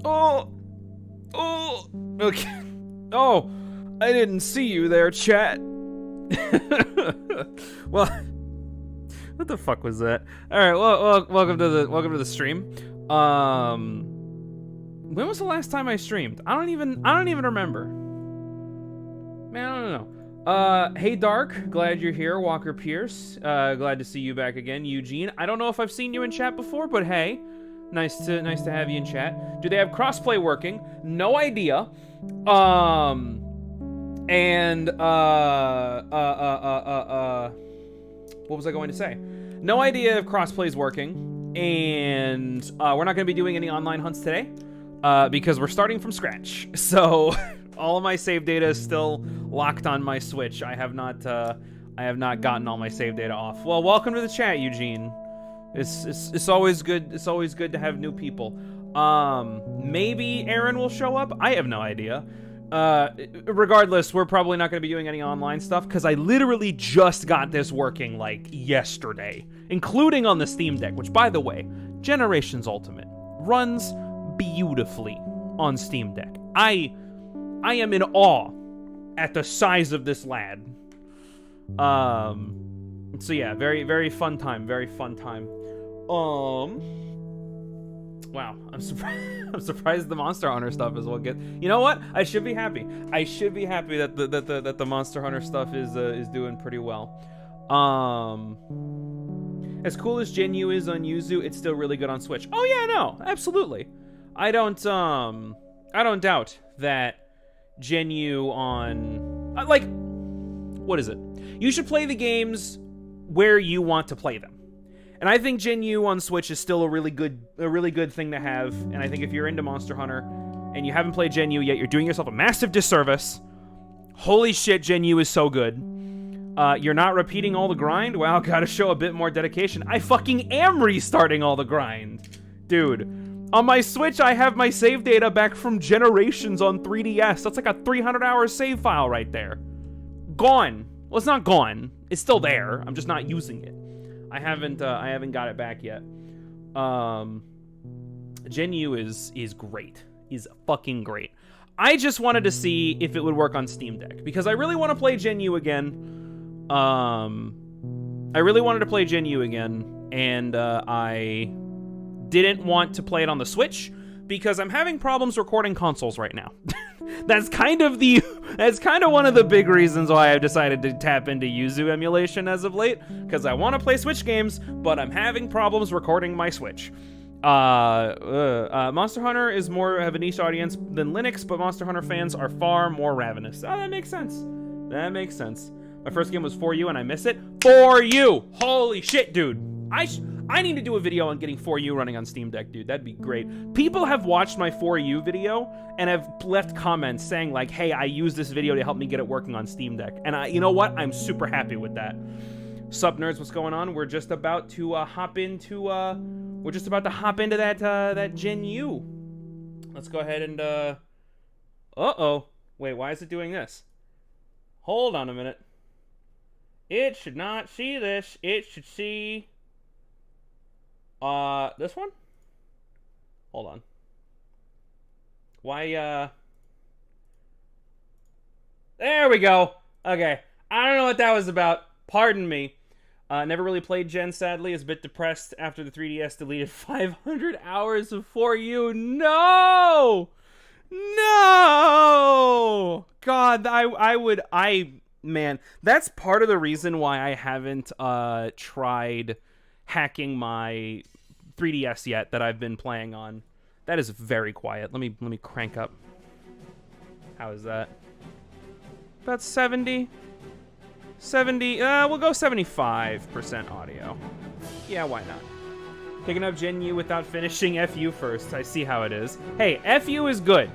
Oh! Oh! Okay. Oh! I didn't see you there, chat. Well, what the fuck was that? All right, well, welcome to the stream. When was the last time I streamed? I don't even remember. Man, I don't know. Hey Dark, glad you're here. Walker Pierce, glad to see you back again. Eugene, I don't know if I've seen you in chat before, but hey, nice to have you in chat. Do they have crossplay working? No idea. And what was I going to say? No idea if crossplay is working, and we're not going to be doing any online hunts today because we're starting from scratch. So all of my save data is still locked on my Switch. I have not gotten all my save data off. Well, welcome to the chat, Eugene. It's always good. It's always good to have new people. Maybe Aaron will show up. I have no idea. Regardless, we're probably not going to be doing any online stuff because I literally just got this working like yesterday, including on the Steam Deck, which, by the way, Generations Ultimate runs beautifully on Steam Deck. I am in awe at the size of this lad. So yeah, very, very fun time. Very fun time. Wow, I'm surprised the Monster Hunter stuff is what gets. You know what? I should be happy. I should be happy that the Monster Hunter stuff is doing pretty well. As cool as Gen U is on Yuzu, it's still really good on Switch. Oh yeah, no, absolutely. I don't doubt that Gen U on like, what is it? You should play the games where you want to play them. And I think Gen U on Switch is still a really good thing to have. And I think if you're into Monster Hunter and you haven't played Gen U yet, you're doing yourself a massive disservice. Holy shit, Gen U is so good. You're not repeating all the grind? Wow, gotta show a bit more dedication. I fucking am restarting all the grind. Dude, on my Switch, I have my save data back from Generations on 3DS. That's like a 300-hour save file right there. Gone. Well, it's not gone. It's still there. I'm just not using it. I haven't got it back yet. Gen U is great. Is fucking great. I just wanted to see if it would work on Steam Deck because I really want to play Gen U again. I really wanted to play Gen U again, and I didn't want to play it on the Switch because I'm having problems recording consoles right now. That's kind of one of the big reasons why I've decided to tap into Yuzu emulation as of late, because I want to play Switch games, but I'm having problems recording my Switch. Monster Hunter is more of a niche audience than Linux, but Monster Hunter fans are far more ravenous. Oh, that makes sense. That makes sense. My first game was For You, and I miss it. For You! Holy shit, dude. I need to do a video on getting For You running on Steam Deck, dude. That'd be great. People have watched my For You video and have left comments saying like, hey, I used this video to help me get it working on Steam Deck. And you know what? I'm super happy with that. Sup, nerds, what's going on? We're just about to hop into that Gen U. Let's go ahead and uh-oh. Wait, why is it doing this? Hold on a minute. It should not see this. It should see this one? Hold on. Why, there we go. Okay. I don't know what that was about. Pardon me. Never really played Gen, sadly. Is a bit depressed after the 3DS deleted 500 hours of For You. No! No! God, man, that's part of the reason why I haven't, tried hacking my 3DS yet that I've been playing on. That is very quiet. Let me crank up. How is that? About 70. We'll go 75% audio. Yeah, why not? Picking up Gen U without finishing FU first. I see how it is. Hey, FU is good.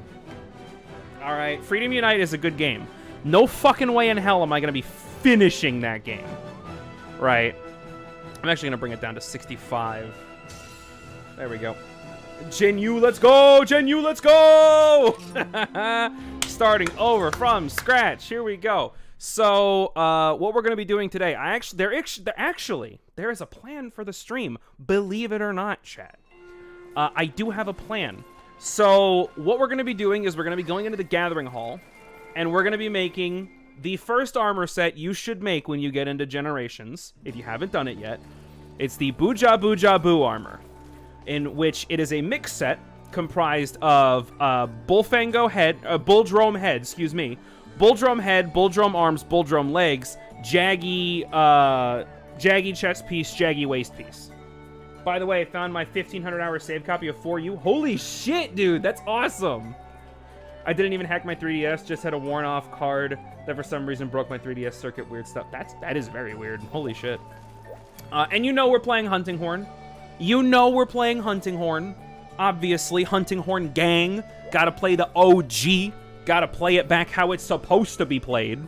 All right, Freedom Unite is a good game. No fucking way in hell am I gonna be finishing that game. Right. I'm actually gonna bring it down to 65. There we go. Gen U, let's go! Gen U, let's go! Starting over from scratch. Here we go. So, what we're gonna be doing today? There is a plan for the stream. Believe it or not, chat. I do have a plan. So what we're going to be doing is we're going to be going into the Gathering Hall, and we're going to be making the first armor set you should make when you get into Generations, if you haven't done it yet. It's the Booja Booja Boo armor, in which it is a mix set comprised of Bulldrome head, Bulldrome head, Bulldrome arms, Bulldrome legs, Jaggy chest piece, Jaggy waist piece. By the way, I found my 1500-hour save copy of For You. Holy shit, dude, that's awesome. I didn't even hack my 3DS, just had a worn-off card that for some reason broke my 3DS circuit. Weird stuff. That is very weird. Holy shit. And you know we're playing Hunting Horn. Obviously, Hunting Horn gang. Gotta play the OG. Gotta play it back how it's supposed to be played.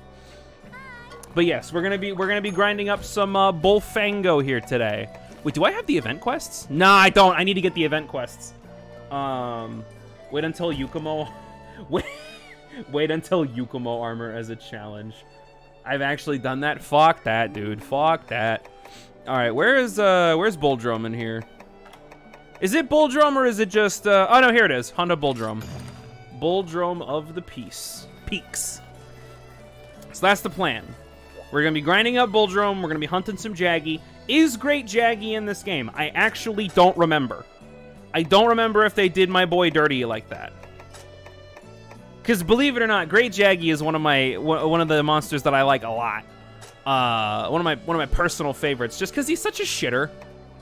But yes, we're gonna be grinding up some Bullfango here today. Wait, do I have the event quests? Nah, I don't. I need to get the event quests. Wait until Yukumo. Wait until Yukumo armor as a challenge. I've actually done that. Fuck that, dude. Fuck that. All right, where's Bulldrome in here? Is it Bulldrome or is it just? Oh no, here it is. Honda Bulldrome. Bulldrome of the Peaks. So that's the plan. We're gonna be grinding up Bulldrome. We're gonna be hunting some Jaggy. Is Great Jaggy in this game? I actually don't remember. I don't remember if they did my boy dirty like that. Because believe it or not, Great Jaggy is one of the monsters that I like a lot. One of my personal favorites, just because he's such a shitter,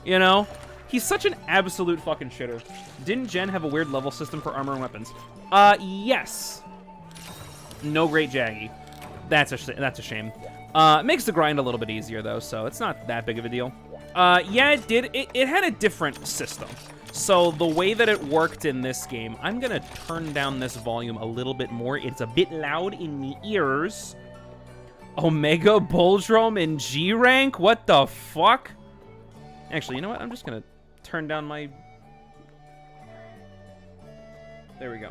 you know. He's such an absolute fucking shitter. Didn't Gen have a weird level system for armor and weapons? Yes. No Great Jaggy. That's a shame. Makes the grind a little bit easier though, so it's not that big of a deal. Yeah, it did. It had a different system. So the way that it worked in this game, I'm gonna turn down this volume a little bit more. It's a bit loud in the ears. Omega Bulldrome in G rank? What the fuck? Actually, you know what? I'm just gonna turn down my... There we go.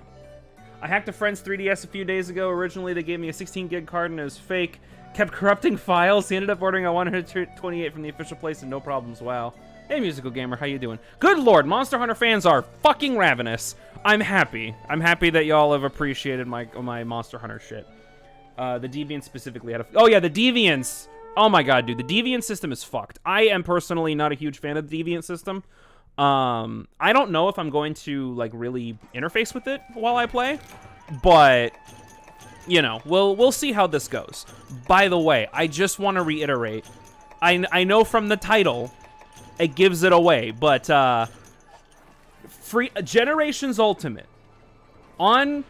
I hacked a friend's 3DS a few days ago. Originally, they gave me a 16 gig card and it was fake. Kept corrupting files. He ended up ordering a 128 from the official place and no problems. Wow. Hey, Musical Gamer, how you doing? Good lord, Monster Hunter fans are fucking ravenous. I'm happy. I'm happy that y'all have appreciated my Monster Hunter shit. The Deviants specifically had a... Oh yeah, the Deviants! Oh my god, dude, the Deviant system is fucked. I am personally not a huge fan of the Deviant system. I don't know if I'm going to, like, really interface with it while I play, but... You know, we'll see how this goes. By the way, I just want to reiterate, I know from the title, it gives it away, but free Generations Ultimate on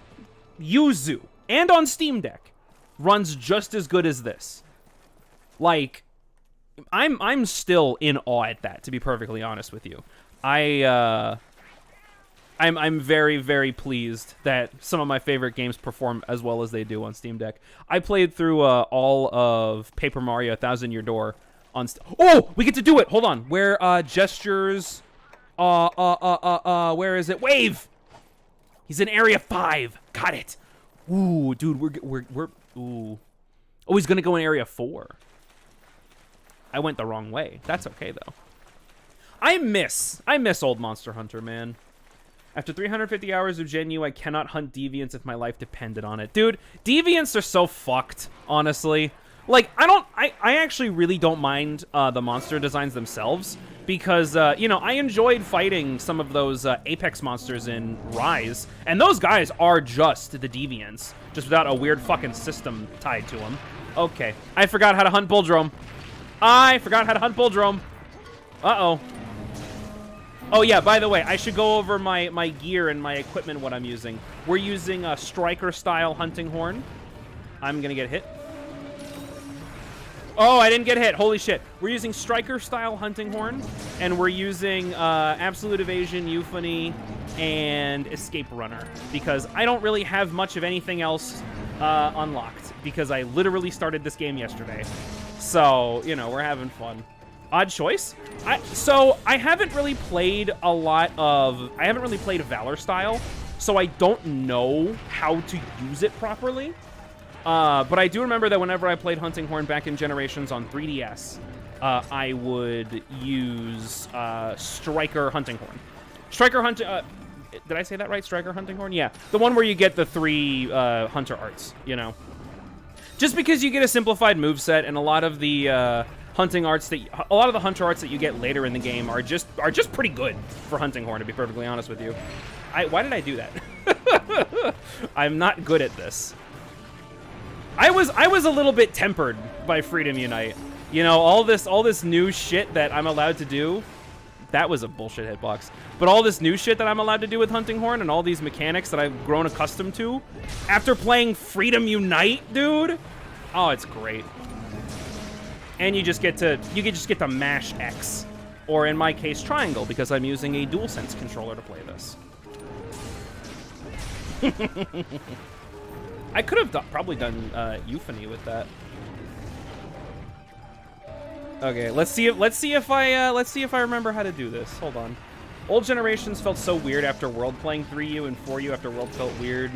Yuzu and on Steam Deck runs just as good as this. Like, I'm still in awe at that, to be perfectly honest with you. I'm very, very pleased that some of my favorite games perform as well as they do on Steam Deck. I played through all of Paper Mario 1000 Year Door on Oh, we get to do it. Hold on. Where gestures where is it? Wave. He's in area 5. Got it. Ooh, dude, we're ooh. Oh, he's going to go in area 4. I went the wrong way. That's okay though. I miss old Monster Hunter, man. After 350 hours of Gen U, I cannot hunt Deviants if my life depended on it. Dude, Deviants are so fucked, honestly. Like, I actually really don't mind the monster designs themselves, because, you know, I enjoyed fighting some of those Apex monsters in Rise, and those guys are just the Deviants, just without a weird fucking system tied to them. Okay, I forgot how to hunt Bulldrome. Uh-oh. Oh yeah, by the way, I should go over my gear and my equipment, what I'm using. We're using a striker-style hunting horn. I'm gonna get hit. Oh, I didn't get hit. Holy shit. We're using striker-style hunting horn, and we're using absolute evasion, euphony, and escape runner, because I don't really have much of anything else unlocked, because I literally started this game yesterday. So, you know, we're having fun. Odd choice? So I haven't really played Valor style, so I don't know how to use it properly. But I do remember that whenever I played Hunting Horn back in Generations on 3DS, I would use Striker Hunting Horn. Did I say that right? Striker Hunting Horn? Yeah. The one where you get the 3 Hunter arts, you know. Just because you get a simplified moveset, and a lot of the hunting arts a lot of the hunter arts that you get later in the game are just pretty good for Hunting Horn, to be perfectly honest with you. Why did I do that? I'm not good at this. I was a little bit tempered by Freedom Unite. You know, all this new shit that I'm allowed to do. That was a bullshit hitbox. But all this new shit that I'm allowed to do with Hunting Horn and all these mechanics that I've grown accustomed to after playing Freedom Unite, dude. Oh, it's great. And you just get to mash X, or in my case, triangle, because I'm using a DualSense controller to play this. I could have probably done Euphony with that. Okay, let's see if I remember how to do this. Hold on. Old generations felt so weird after World playing 3U, and 4U after World felt weird.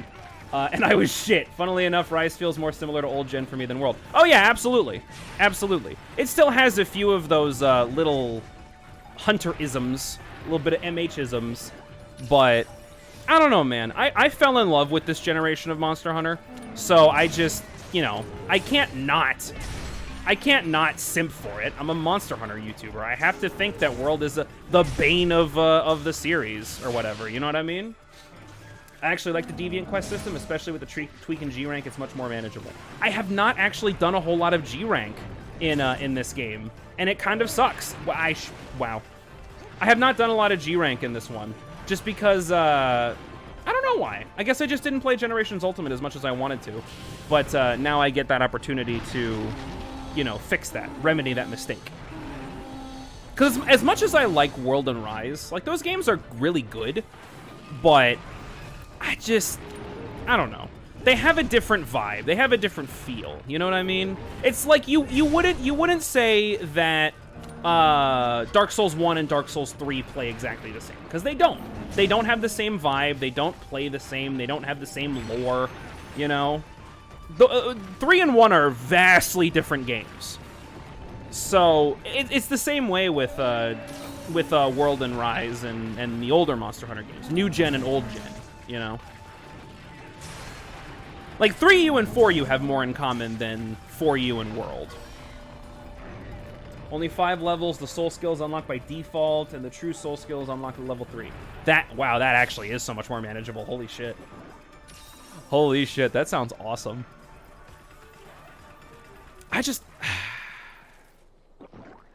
And I was shit. Funnily enough, Rise feels more similar to old gen for me than World. Oh yeah, absolutely. Absolutely. It still has a few of those little Hunter-isms, a little bit of MH-isms, but I don't know, man. I fell in love with this generation of Monster Hunter, so I just, you know, I can't not simp for it. I'm a Monster Hunter YouTuber. I have to think that World is the bane of the series, or whatever, you know what I mean? I actually like the Deviant Quest system, especially with the tweak in G-Rank. It's much more manageable. I have not actually done a whole lot of G-Rank in this game, and it kind of sucks. Wow. I have not done a lot of G-Rank in this one, just because, I don't know why. I guess I just didn't play Generations Ultimate as much as I wanted to, but now I get that opportunity to, you know, fix that, remedy that mistake. Because as much as I like World and Rise, like, those games are really good, but I don't know. They have a different vibe. They have a different feel. You know what I mean? It's like you wouldn't say that Dark Souls 1 and Dark Souls 3 play exactly the same, because they don't. They don't have the same vibe. They don't play the same. They don't have the same lore. You know, 3 and 1 are vastly different games. So it's the same way with World and Rise and the older Monster Hunter games, new gen and old gen. You know, like 3U and 4U have more in common than 4U and World. Only 5 levels. The soul skills unlocked by default, and the true soul skills unlocked at level 3. Wow, that actually is so much more manageable. Holy shit. Holy shit, that sounds awesome.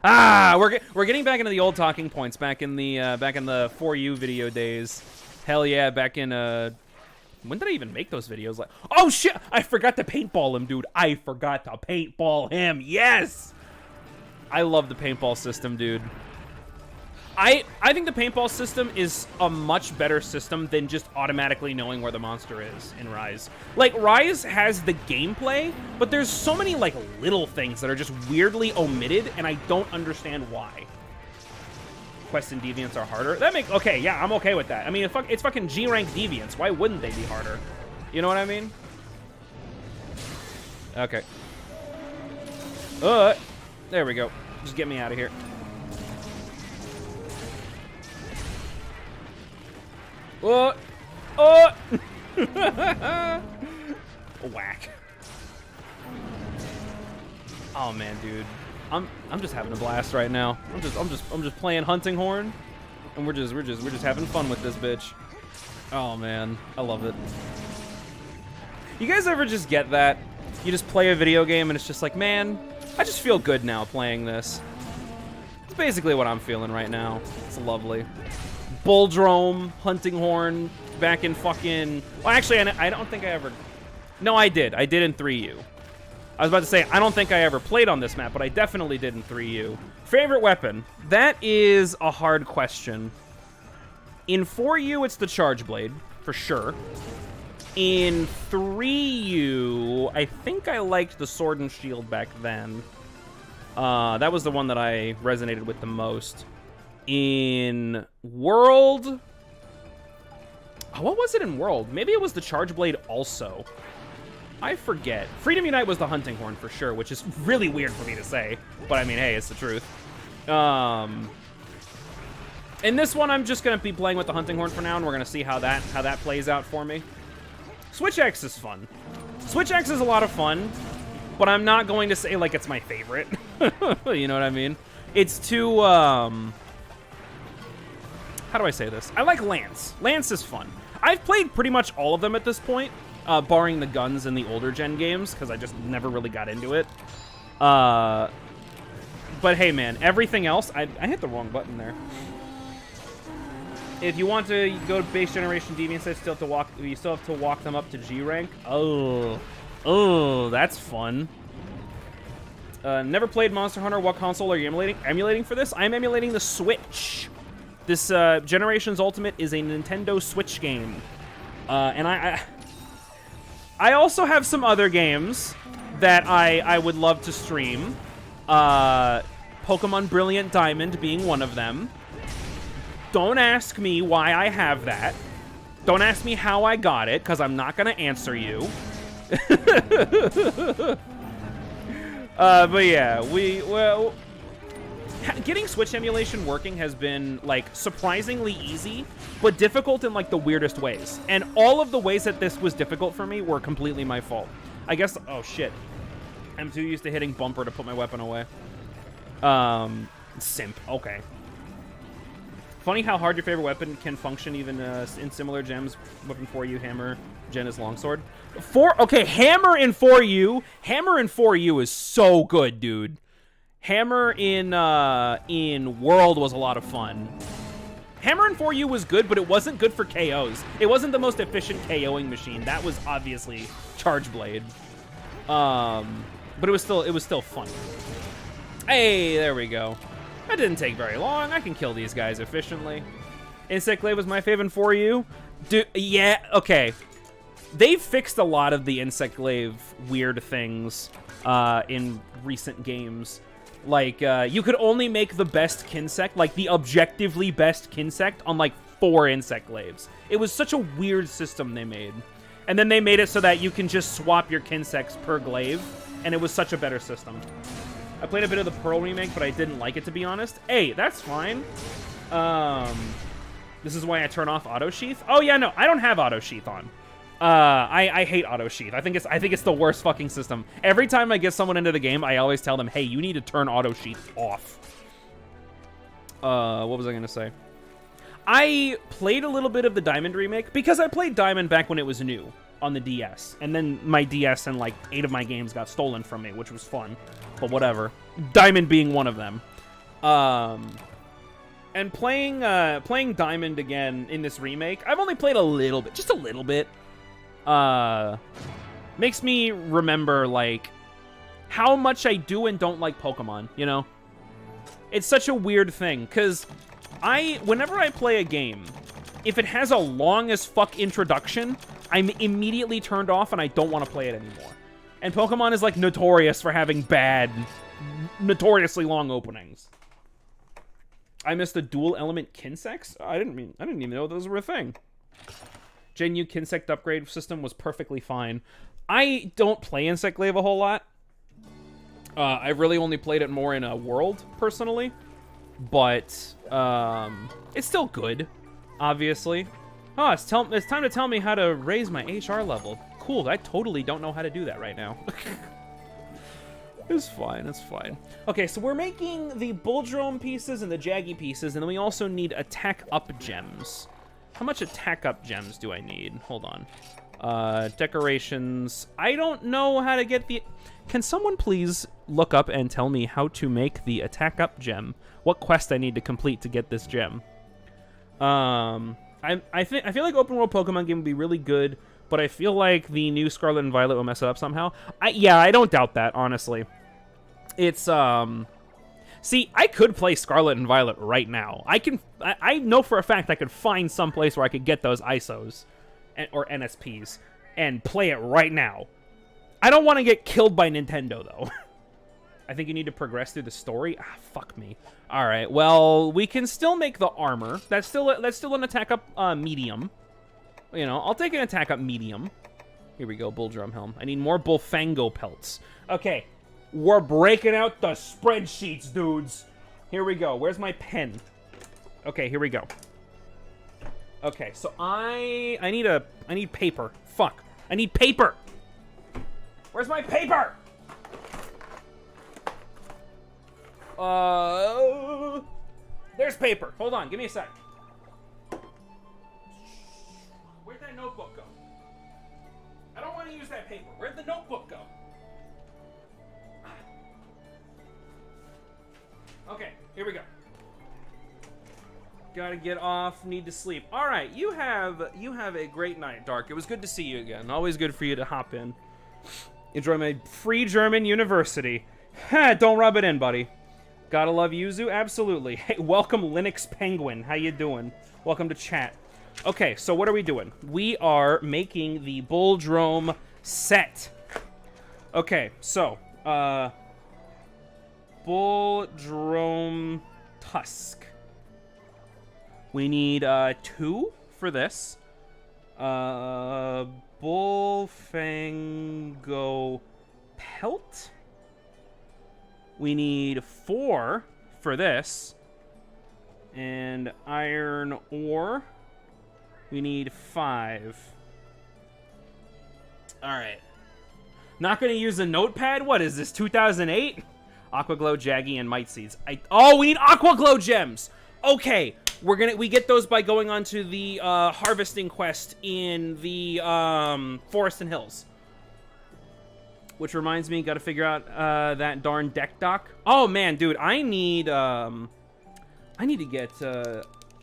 We're getting back into the old talking points back in the 4U video days. Hell yeah, back in, when did I even make those videos? Like, oh shit, I forgot to paintball him, dude. I forgot to paintball him, yes! I love the paintball system, dude. I think the paintball system is a much better system than just automatically knowing where the monster is in Rise. Like, Rise has the gameplay, but there's so many, like, little things that are just weirdly omitted, and I don't understand why. Quests and Deviants are harder. Okay, yeah, I'm okay with that. I mean, it's fucking G-Rank Deviants. Why wouldn't they be harder? You know what I mean? Okay. There we go. Just get me out of here. Whack. Oh man, dude. I'm just having a blast right now. I'm just playing Hunting Horn, and we're just having fun with this bitch. Oh man, I love it. You guys ever just get that? You just play a video game and it's just like, man, I just feel good now playing this. It's basically what I'm feeling right now. It's lovely. Bulldrome, Hunting Horn, back in fucking... Well, actually, I don't think I ever... No, I did. I did in 3U. I was about to say, I don't think I ever played on this map, but I definitely did in 3U. Favorite weapon? That is a hard question. In 4U, it's the Charge Blade, for sure. In 3U, I think I liked the Sword and Shield back then. That was the one that I resonated with the most. In World... Oh, what was it in World? Maybe it was the Charge Blade also. I forget. Freedom Unite was the Hunting Horn for sure, which is really weird for me to say. But I mean, hey, it's the truth. In this one, I'm just gonna be playing with the hunting horn for now, and we're gonna see how that plays out for me. Switch X is fun. Switch X is a lot of fun, but I'm not going to say like it's my favorite. You know what I mean? It's too how do I say this? I like Lance. Lance is fun. I've played pretty much all of them at this point, barring the guns in the older gen games, because I just never really got into it. But hey, man, everything else, I hit the wrong button there. If you want to go to base generation deviants, you still have to walk them up to G rank. Oh, that's fun. Never played Monster Hunter. What console are you emulating for this? I'm emulating the Switch. This Generations Ultimate is a Nintendo Switch game. And I also have some other games that I would love to stream. Pokemon Brilliant Diamond being one of them. Don't ask me why I have that. Don't ask me how I got it, because I'm not going to answer you. But yeah, getting Switch emulation working has been, like, surprisingly easy, but difficult in, like, the weirdest ways. And all of the ways that this was difficult for me were completely my fault. I guess, oh shit. I'm too used to hitting bumper to put my weapon away. Simp, okay. Funny how hard your favorite weapon can function even in similar gems. Weapon for you, hammer, gen is longsword. Okay, hammer in 4U. Hammer in 4U is so good, dude. Hammer in World was a lot of fun. Hammer in 4U was good, but it wasn't good for KOs. It wasn't the most efficient KOing machine. That was obviously Charge Blade. But it was still fun. Hey, there we go. That didn't take very long. I can kill these guys efficiently. Insect Glaive was my favorite for you. Dude, yeah, okay. They've fixed a lot of the Insect Glaive weird things in recent games. Like, you could only make the best Kinsect, like the objectively best Kinsect, on like 4 Insect Glaives. It was such a weird system they made. And then they made it so that you can just swap your Kinsects per glaive, and it was such a better system. I played a bit of the Pearl remake, but I didn't like it, to be honest. Hey, that's fine. This is why I turn off Auto Sheath. Oh yeah, no, I don't have Auto Sheath on. I hate Auto Sheath. I think it's the worst fucking system. Every time I get someone into the game, I always tell them, hey, you need to turn Auto Sheath off. What was I gonna say? I played a little bit of the Diamond remake because I played Diamond back when it was new on the DS, and then my DS and like 8 of my games got stolen from me, which was fun, but whatever. Diamond being one of them. And playing Diamond again in this remake, I've only played a little bit, just a little bit. Makes me remember like how much I do and don't like Pokemon, you know? It's such a weird thing, because whenever I play a game, if it has a long as fuck introduction, I'm immediately turned off and I don't want to play it anymore. And Pokemon is like notorious for having bad, notoriously long openings. I missed the dual element Kinsects? I didn't even know those were a thing. Gen U Kinsect upgrade system was perfectly fine. I don't play Insect Glaive a whole lot. I've really only played it more in a World, personally. But, it's still good, obviously. Oh, it's time to tell me how to raise my HR level. Cool, I totally don't know how to do that right now. It's fine, it's fine. Okay, so we're making the Bulldrome pieces and the Jaggy pieces, and then we also need attack up gems. How much attack up gems do I need? Hold on. Decorations. I don't know how to get the... Can someone please look up and tell me how to make the attack up gem? What quest I need to complete to get this gem? I feel like open world Pokemon game would be really good, but I feel like the new Scarlet and Violet will mess it up somehow. Yeah, I don't doubt that, honestly. It's see, I could play Scarlet and Violet right now. I know for a fact I could find some place where I could get those ISOs or NSPs and play it right now. I don't want to get killed by Nintendo though. I think you need to progress through the story. Ah, fuck me. All right. Well, we can still make the armor. That's still an attack up medium. You know, I'll take an attack up medium. Here we go, Bulldrum Helm. I need more Bullfango pelts. Okay, we're breaking out the spreadsheets, dudes. Here we go. Where's my pen? Okay, here we go. Okay, so I need paper. Fuck. I need paper. Where's my paper? There's paper. Hold on, give me a sec. Where'd that notebook go? I don't want to use that paper. Where'd the notebook go? Okay, here we go. Gotta get off, need to sleep. All right, you have a great night, Dark. It was good to see you again. Always good for you to hop in. Enjoy my free German university. Don't rub it in, buddy. Gotta love Yuzu? Absolutely. Hey, welcome Linux Penguin. How you doing? Welcome to chat. Okay, so what are we doing? We are making the Bulldrome set. Okay, so, Bulldrome Tusk. We need 2 for this. Bullfango Pelt. We need 4 for this. And Iron Ore. We need 5. Alright. Not gonna use a notepad? What is this, 2008? Aquaglow, Jaggy, and Might Seeds. Oh, we need Aquaglow gems! Okay, we get those by going on to the harvesting quest in the Forest and Hills. Which reminds me, gotta figure out that darn deck dock. Oh man, dude, I need to get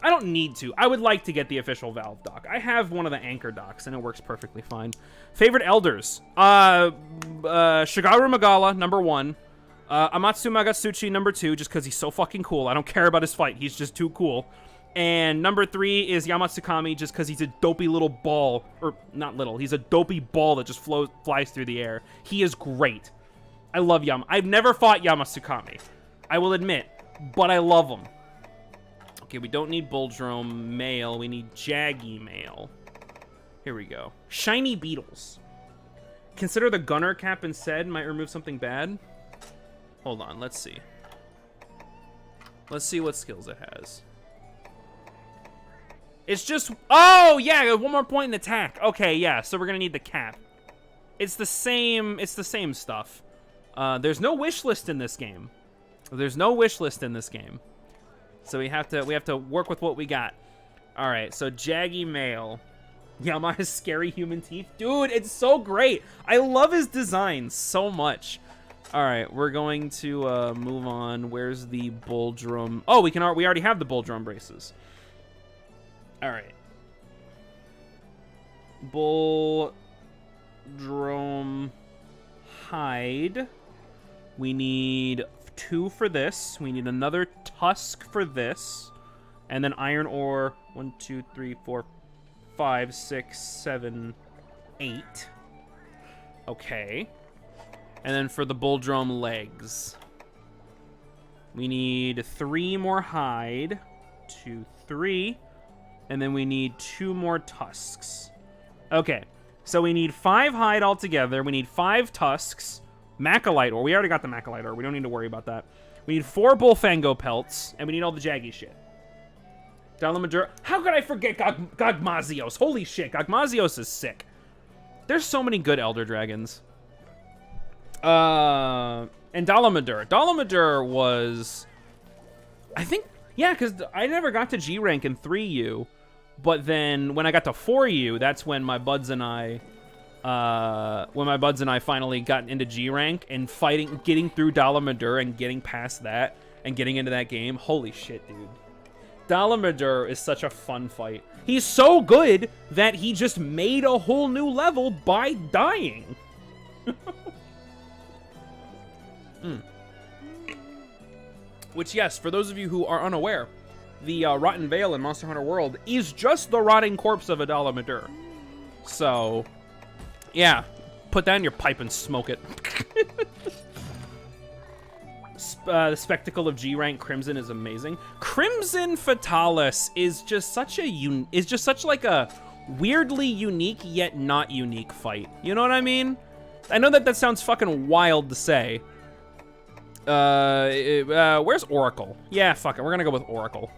I don't need to. I would like to get the official Valve dock. I have one of the anchor docks and it works perfectly fine. Favorite elders. Shigaru Magala, number 1. Amatsu Magatsuchi, number 2, just because he's so fucking cool. I don't care about his fight. He's just too cool. And number 3 is Yamatsukami, just because he's a dopey little ball. Or, not little. He's a dopey ball that just flies through the air. He is great. I love I've never fought Yamatsukami. I will admit. But I love him. Okay, we don't need Bulldrome male. We need Jaggy male. Here we go. Shiny Beetles. Consider the gunner cap instead. Might remove something bad. Hold on, let's see. Let's see what skills it has. It's just... Oh, yeah, 1 more point in attack. Okay, yeah, so we're gonna need the cap. It's the same stuff. There's no wish list in this game. There's no wish list in this game. So we have to work with what we got. All right, so Jaggy male. Yama has scary human teeth. Dude, it's so great. I love his design so much. All right, we're going to move on. Where's the Bulldrome? Oh, we already have the Bulldrome braces. All right. Bulldrome hide. We need 2 for this. We need another tusk for this. And then iron ore. 1, 2, 3, 4, 5, 6, 7, 8. Okay. And then for the Bulldrome legs, we need 3 more hide. 2, 3. And then we need 2 more tusks. Okay. So we need 5 hide altogether. We need 5 tusks. Macalite ore. We already got the Macalite ore. We don't need to worry about that. We need 4 Bullfango pelts. And we need all the Jaggy shit. Dalamadura. How could I forget Gogmazios? Holy shit. Gogmazios is sick. There's so many good Elder Dragons. And Dalamadura. Dalamadura was... I think... Yeah, because I never got to G rank in 3U. But then when I got to 4U, that's when my buds and I... finally got into G rank and getting through Dalamadura and getting past that and getting into that game. Holy shit, dude. Dalamadura is such a fun fight. He's so good that he just made a whole new level by dying. Which, yes, for those of you who are unaware, the Rotten Vale in Monster Hunter World is just the rotting corpse of a Dalamadura. So, yeah, put that in your pipe and smoke it. The spectacle of G-rank Crimson is amazing. Crimson Fatalis is just such a weirdly unique yet not unique fight. You know what I mean? I know that sounds fucking wild to say. Where's Oracle? Yeah, fuck it. We're gonna go with Oracle.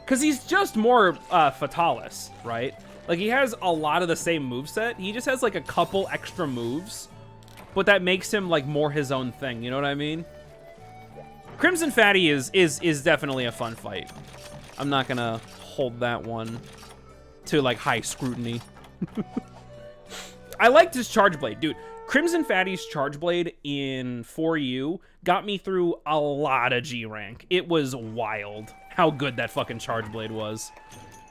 Because he's just more Fatalis, right? Like, he has a lot of the same moveset. He just has, like, a couple extra moves. But that makes him, like, more his own thing. You know what I mean? Crimson Fatty is definitely a fun fight. I'm not gonna hold that one to, like, high scrutiny. I liked his Charge Blade. Dude, Crimson Fatty's Charge Blade in 4U got me through a lot of G rank. It was wild how good that fucking Charge Blade was.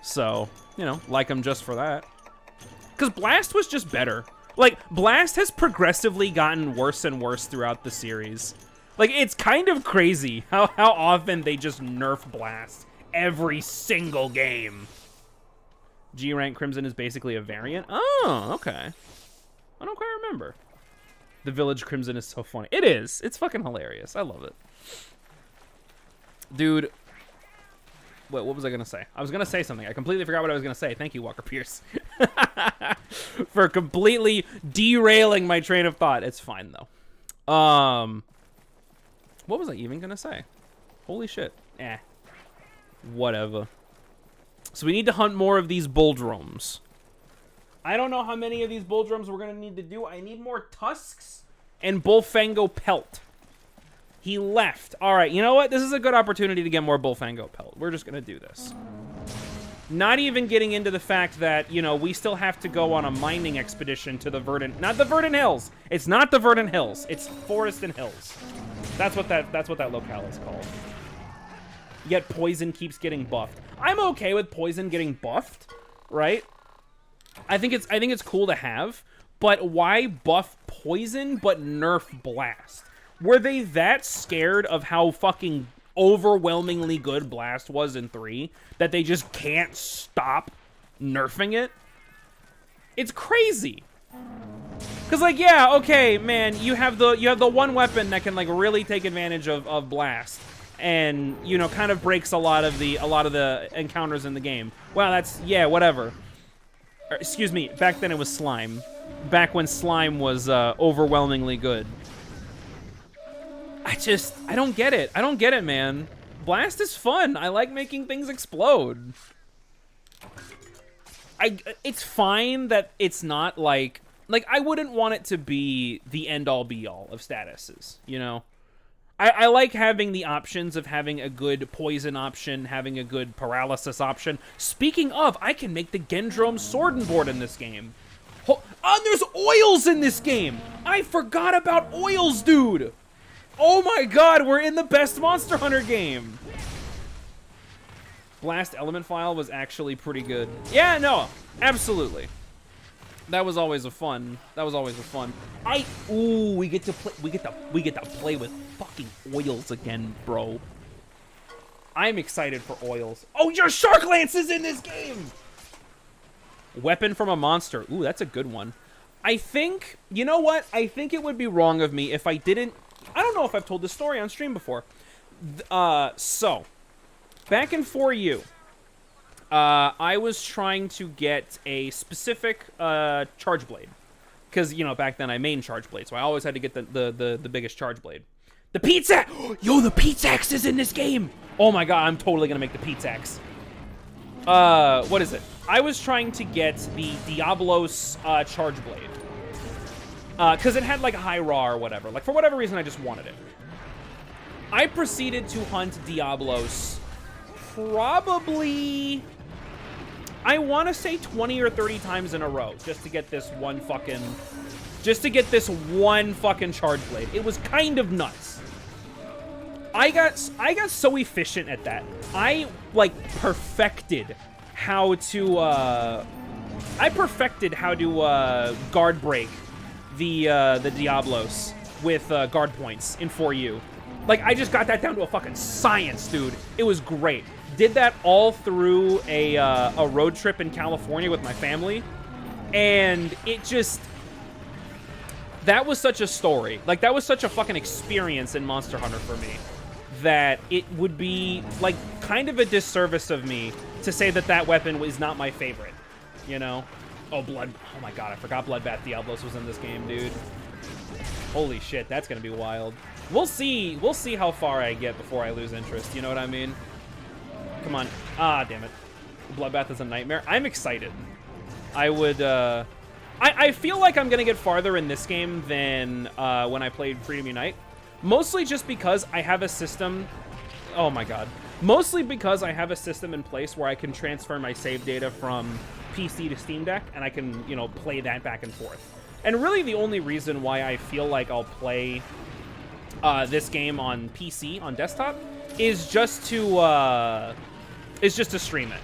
So, you know, like him just for that. Because Blast was just better. Like, Blast has progressively gotten worse and worse throughout the series. Like, it's kind of crazy how often they just nerf Blast every single game. G-Rank Crimson is basically a variant? Oh, okay. I don't quite remember. The Village Crimson is so funny. It is. It's fucking hilarious. I love it. Dude. Wait, what was I going to say? I was going to say something. I completely forgot what I was going to say. Thank you, Walker Pierce. For completely derailing my train of thought. It's fine, though. What was I even going to say? Holy shit. Whatever. So we need to hunt more of these Bulldromes. I don't know how many of these Bulldromes we're going to need to do. I need more tusks and Bullfango pelt. He left. All right, you know what? This is a good opportunity to get more Bullfango pelt. We're just going to do this. Not even getting into the fact that, you know, we still have to go on a mining expedition to the Verdant... Not the Verdant Hills. It's not the Verdant Hills. It's Forest and Hills. That's what that locale is called. Yet Poison keeps getting buffed. I'm okay with Poison getting buffed, right? I think it's cool to have, but why buff Poison but nerf Blast? Were they that scared of how fucking overwhelmingly good Blast was in 3 that they just can't stop nerfing it? It's crazy. Cause like, yeah, okay, man, you have the one weapon that can like really take advantage of Blast, and you know, kind of breaks a lot of the encounters in the game. Wow, that's, yeah, whatever. Or, excuse me, back then it was Slime. Back when Slime was overwhelmingly good. I don't get it. I don't get it, man. Blast is fun. I like making things explode. It's fine that it's not like I wouldn't want it to be the end-all be-all of statuses, you know? I like having the options of having a good poison option, having a good paralysis option. Speaking of, I can make the Gendrome Sword and Board in this game. Oh, there's oils in this game! I forgot about oils, dude! Oh my god, we're in the best Monster Hunter game! Blast Element File was actually pretty good. Yeah, no, absolutely. That was always a fun. Ooh, we get to play with fucking oils again, bro. I'm excited for oils. Oh, your Shark Lance is in this game! Weapon from a monster. Ooh, that's a good one. I think, you know what? I think it would be wrong of me if I didn't. I don't know if I've told this story on stream before. So, back in 4U, I was trying to get a specific Charge Blade. Because, you know, back then I main Charge Blade, so I always had to get the biggest Charge Blade. The Pizza! Yo, the Pizza Axe is in this game! Oh my god, I'm totally gonna make the Pizza Axe. What is it? I was trying to get the Diablos Charge Blade. Because it had like a high raw or whatever. Like, for whatever reason, I just wanted it. I proceeded to hunt Diablos probably, I want to say 20 or 30 times in a row just to get this one fucking Charge Blade. It was kind of nuts. I got so efficient at that. I like perfected how to guard break the Diablos with guard points in 4U. Like, I just got that down to a fucking science, dude. It was great. Did that all through a road trip in California with my family, and it just, that was such a story. Like, that was such a fucking experience in Monster Hunter for me that it would be like kind of a disservice of me to say that that weapon was not my favorite, you know? Oh my god, I forgot Bloodbath Diablos was in this game, dude. Holy shit, that's gonna be wild. We'll see how far I get before I lose interest, you know what I mean? Come on. Ah, damn it. Bloodbath is a nightmare. I'm excited. I would, I feel like I'm gonna get farther in this game than when I played Freedom Unite. Mostly just because I have a system... Oh my god. Mostly because I have a system in place where I can transfer my save data from PC to Steam Deck, and I can, you know, play that back and forth. And really the only reason why I feel like I'll play this game on PC, on desktop, is just to stream it.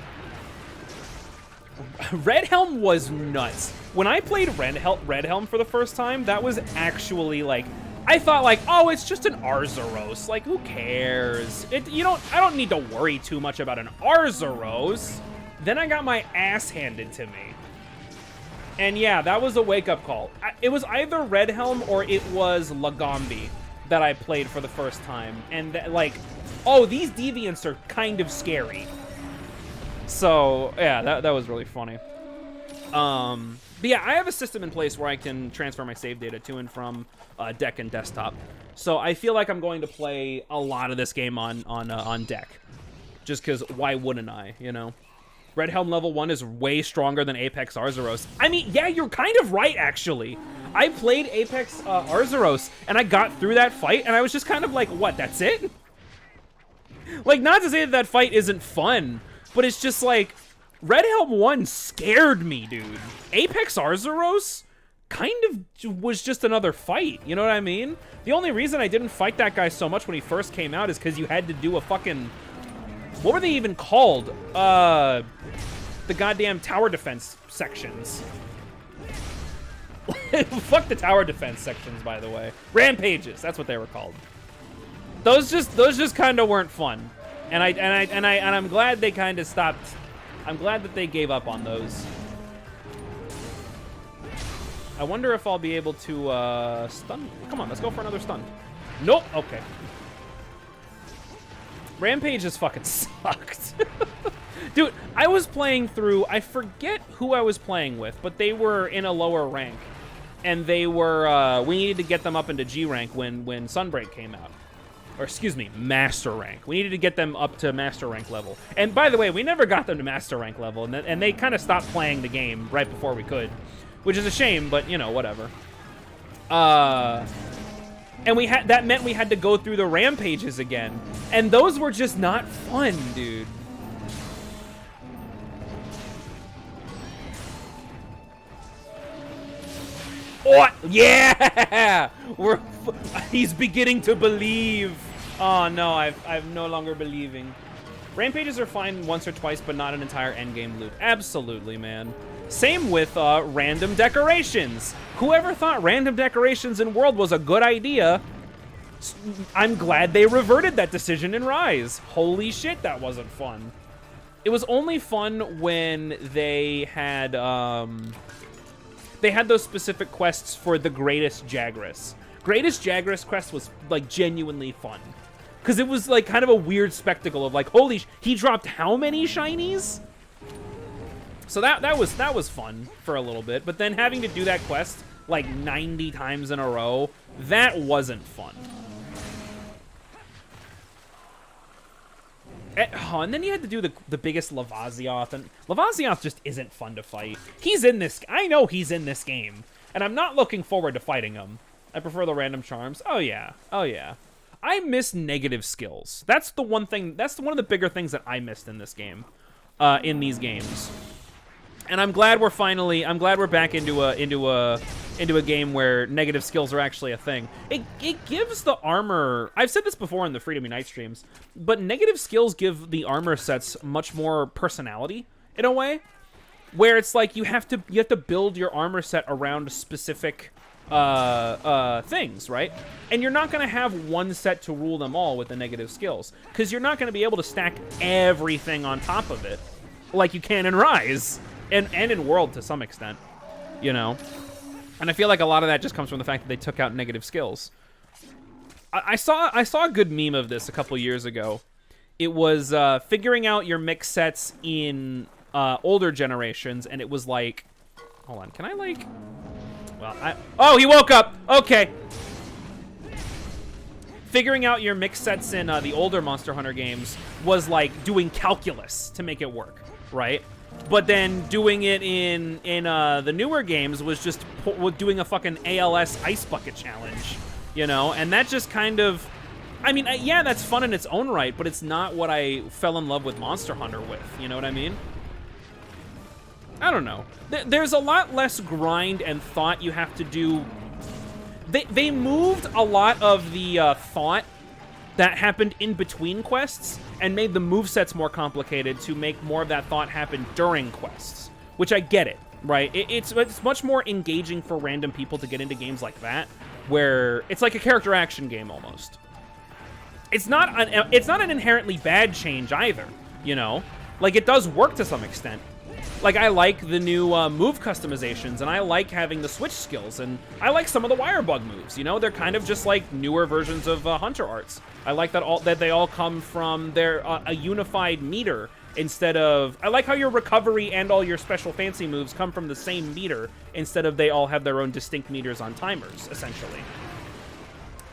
Red Helm was nuts. When I played Red Helm for the first time, that was actually like... I thought like, oh, it's just an Arzuros. Like, who cares? I don't need to worry too much about an Arzuros. Then I got my ass handed to me. And yeah, that was a wake-up call. It was either Red Helm or it was Lagombi that I played for the first time. And like, oh, these deviants are kind of scary. So yeah, that was really funny. But yeah, I have a system in place where I can transfer my save data to and from deck and desktop. So I feel like I'm going to play a lot of this game on deck. Just because why wouldn't I, you know? Red Helm level 1 is way stronger than Apex Arzuros. I mean, yeah, you're kind of right, actually. I played Apex Arzuros, and I got through that fight, and I was just kind of like, what, that's it? Like, not to say that that fight isn't fun, but it's just like, Red Helm 1 scared me, dude. Apex Arzuros kind of was just another fight, you know what I mean? The only reason I didn't fight that guy so much when he first came out is because you had to do a fucking... What were they even called? The goddamn tower defense sections. Fuck the tower defense sections, by the way. Rampages, that's what they were called. Those just kind of weren't fun. And I'm glad they kind of stopped. I'm glad that they gave up on those. I wonder if I'll be able to stun. Come on, let's go for another stun. Nope. Okay. Rampage just fucking sucked. Dude, I was playing through, I forget who I was playing with, but they were in a lower rank. And they were, we needed to get them up into G rank when Sunbreak came out. Or excuse me, Master rank. We needed to get them up to Master rank level. And by the way, we never got them to Master rank level, and they kind of stopped playing the game right before we could. Which is a shame, but, you know, whatever. And that meant we had to go through the rampages again. And those were just not fun, dude. Oh, yeah! He's beginning to believe. Oh no, I'm no longer believing. Rampages are fine once or twice, but not an entire endgame loop. Absolutely, man. Same with random decorations. Whoever thought random decorations in World was a good idea? I'm glad they reverted that decision in Rise. Holy shit, that wasn't fun. It was only fun when they had those specific quests for the Greatest Jagras. Greatest Jagras quest was like genuinely fun. Because it was like kind of a weird spectacle of like, holy, he dropped how many shinies? So that was fun for a little bit, but then having to do that quest like 90 times in a row, that wasn't fun. And then you had to do the biggest Lavazioth, and Lavazioth just isn't fun to fight. He's in this, I know he's in this game, and I'm not looking forward to fighting him. I prefer the random charms. Oh yeah, oh yeah. I miss negative skills. That's the one thing, that's one of the bigger things that I missed in this game, in these games. And I'm glad we're back into a game where negative skills are actually a thing. It gives the armor, I've said this before in the Freedom Unite streams, but negative skills give the armor sets much more personality in a way, where it's like you have to build your armor set around specific things, right? And you're not gonna have one set to rule them all with the negative skills, because you're not gonna be able to stack everything on top of it like you can in Rise. And in World to some extent, you know? And I feel like a lot of that just comes from the fact that they took out negative skills. I saw a good meme of this a couple years ago. It was figuring out your mix sets in older generations, and it was like... Hold on, can I like... Well, oh, he woke up! Okay! figuring out your mix sets in the older Monster Hunter games was like doing calculus to make it work, right? But then doing it in the newer games was just doing a fucking ALS ice bucket challenge, you know? And that just kind of, I mean, yeah, that's fun in its own right, but it's not what I fell in love with Monster Hunter with, you know what I mean? I don't know. There's a lot less grind and thought you have to do. They moved a lot of the thought that happened in between quests and made the movesets more complicated to make more of that thought happen during quests, which I get it, right? It's much more engaging for random people to get into games like that, where it's like a character action game almost. It's not an inherently bad change either, you know? Like, it does work to some extent. Like, I like the new move customizations, and I like having the switch skills, and I like some of the wire bug moves, you know? They're kind of just like newer versions of Hunter Arts. I like that they all come from a unified meter instead of... I like how your recovery and all your special fancy moves come from the same meter instead of they all have their own distinct meters on timers, essentially.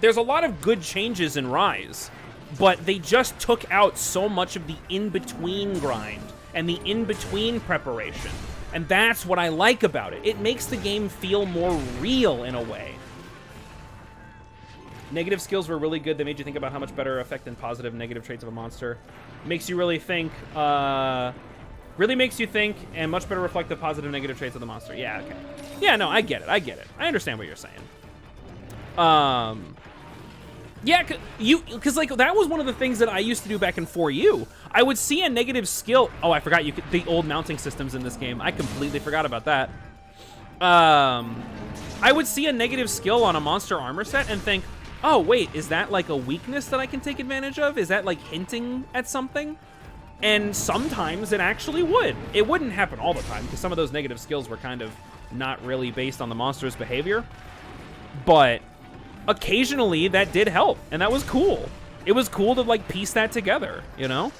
There's a lot of good changes in Rise, but they just took out so much of the in-between grind and the in-between preparation. And that's what I like about it. It makes the game feel more real in a way. Negative skills were really good. They made you think about how much better affect than positive negative traits of a monster. Makes you really think, really makes you think, and much better reflect the positive negative traits of the monster. Yeah, okay. Yeah, no, I get it. I understand what you're saying. Yeah, because like that was one of the things that I used to do back in 4U. I would see a negative skill. Oh, I forgot the old mounting systems in this game. I completely forgot about that. I would see a negative skill on a monster armor set and think, oh wait, is that like a weakness that I can take advantage of? Is that like hinting at something? And sometimes it actually would. It wouldn't happen all the time because some of those negative skills were kind of not really based on the monster's behavior, but occasionally that did help, and that was cool. It was cool to like piece that together, you know?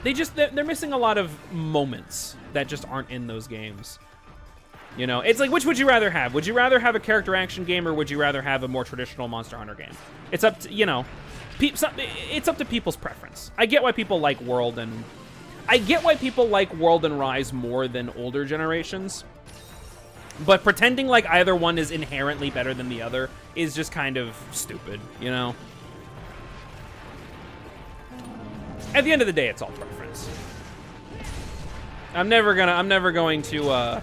They're missing a lot of moments that just aren't in those games. You know, it's like, which would you rather have? Would you rather have a character action game, or would you rather have a more traditional Monster Hunter game? It's up to, you know, it's up to people's preference. I get why people like World and Rise more than older generations. But pretending like either one is inherently better than the other is just kind of stupid, you know? At the end of the day, it's all preference. I'm never going to,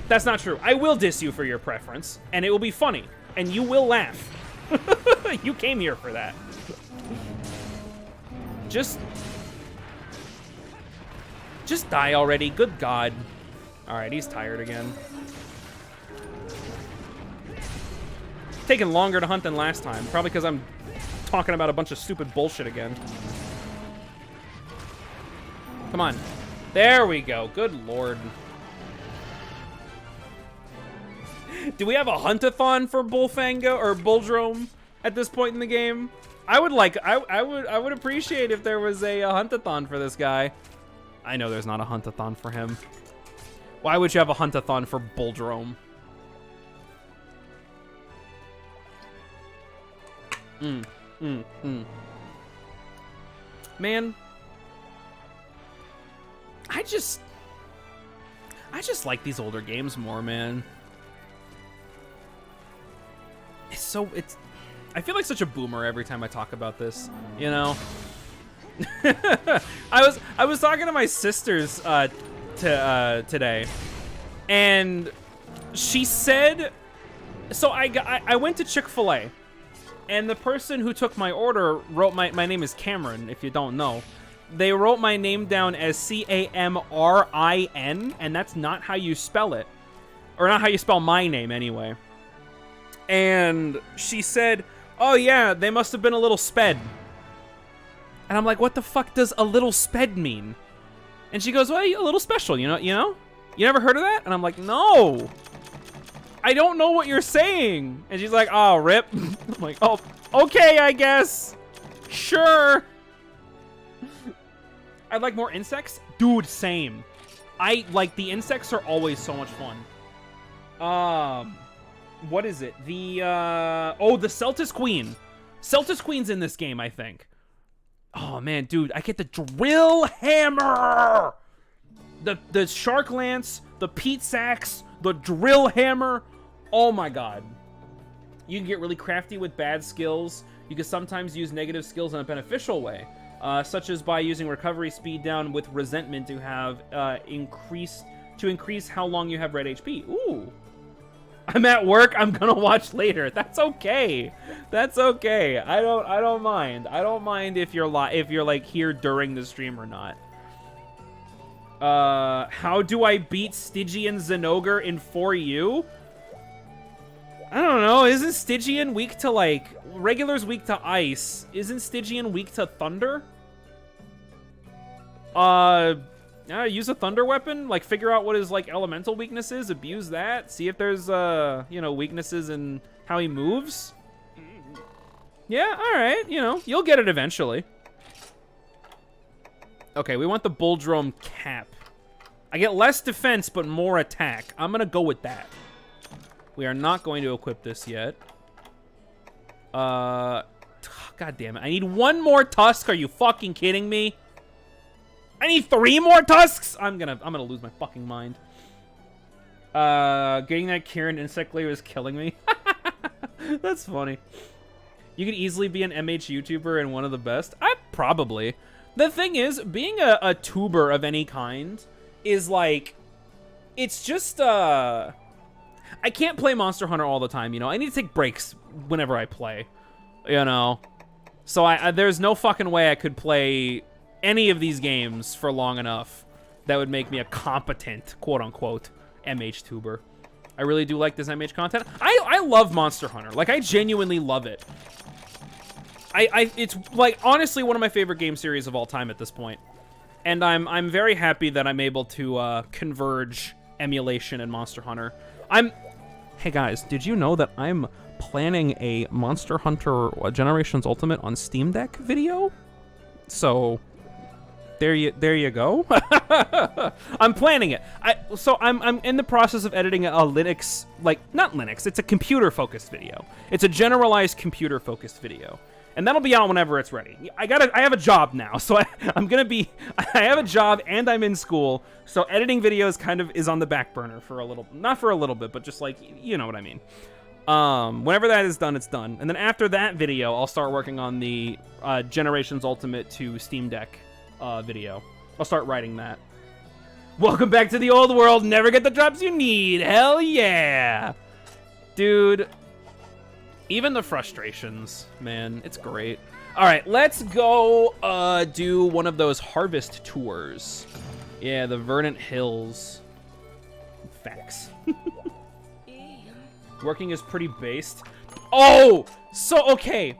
that's not true. I will diss you for your preference, and it will be funny, and you will laugh. You came here for that. Just die already, good God. All right, he's tired again. Taking longer to hunt than last time, probably because I'm talking about a bunch of stupid bullshit again. Come on. There we go. Good Lord. Do we have a hunt-a-thon for Bullfango or Bulldrome at this point in the game? I would appreciate if there was a hunt-a-thon for this guy. I know there's not a hunt-a-thon for him. Why would you have a hunt-a-thon for Bulldrome? Man, I just like these older games more, man. I feel like such a boomer every time I talk about this, you know? I was talking to my sisters today, and she said, so I went to Chick-fil-A, and the person who took my order wrote my name is Cameron, if you don't know. They wrote my name down as Camrin, and that's not how you spell it. Or not how you spell my name, anyway. And she said, oh yeah, they must have been a little sped. And I'm like, what the fuck does a little sped mean? And she goes, well, a little special, you know? You never heard of that? And I'm like, no. I don't know what you're saying. And she's like, oh, rip. I'm like, oh, okay, I guess. Sure. I'd like more insects. Dude, same. The insects are always so much fun. what is it? The the Celtis Queen. Celtis Queen's in this game, I think. Oh man, dude, I get the drill hammer, the shark lance, the Pete Sax, the drill hammer. Oh my god. You can get really crafty with bad skills. You can sometimes use negative skills in a beneficial way, such as by using recovery speed down with resentment to have increase how long you have red HP. Ooh. I'm at work. I'm gonna watch later. That's okay. That's okay. I don't mind. I don't mind if you're like here during the stream or not. How do I beat Stygian Zenogre in 4U? I don't know. Isn't Stygian weak to like regular's weak to ice? Isn't Stygian weak to thunder? Use a thunder weapon, like figure out what his like elemental weakness is, abuse that, see if there's weaknesses in how he moves. Yeah, all right, you'll get it eventually. Okay, we want the Bulldrome cap. I get less defense but more attack. I'm gonna go with that. We are not going to equip this yet. God damn it! I need one more tusk. Are you fucking kidding me? I need 3 more tusks. I'm gonna lose my fucking mind. Getting that Kieran insect layer is killing me. That's funny. You could easily be an MH YouTuber and one of the best. Probably. The thing is, being a tuber of any kind is like, it's just I can't play Monster Hunter all the time. I need to take breaks whenever I play. So there's no fucking way I could play any of these games for long enough that would make me a competent, quote-unquote, MH tuber. I really do like this MH content. I love Monster Hunter. Like, I genuinely love it. It's, like, honestly one of my favorite game series of all time at this point. And I'm very happy that I'm able to converge emulation and Monster Hunter. Hey guys, did you know that I'm planning a Monster Hunter Generations Ultimate on Steam Deck video? So there you go. I'm planning it. I'm in the process of editing a Linux, not Linux, it's a computer-focused video. It's a generalized computer-focused video. And that'll be out whenever it's ready. I have a job now, so I have a job and I'm in school, so editing videos kind of is on the back burner for a little, not for a little bit, but just like, you know what I mean. Whenever that is done, it's done. And then after that video, I'll start working on the Generations Ultimate to Steam Deck video. I'll start writing that. Welcome back to the old world. Never get the drops you need. Hell yeah. Dude, even the frustrations, man, it's great. All right, let's go do one of those harvest tours. Yeah, the Verdant Hills. Facts. Working is pretty based. Oh, so okay.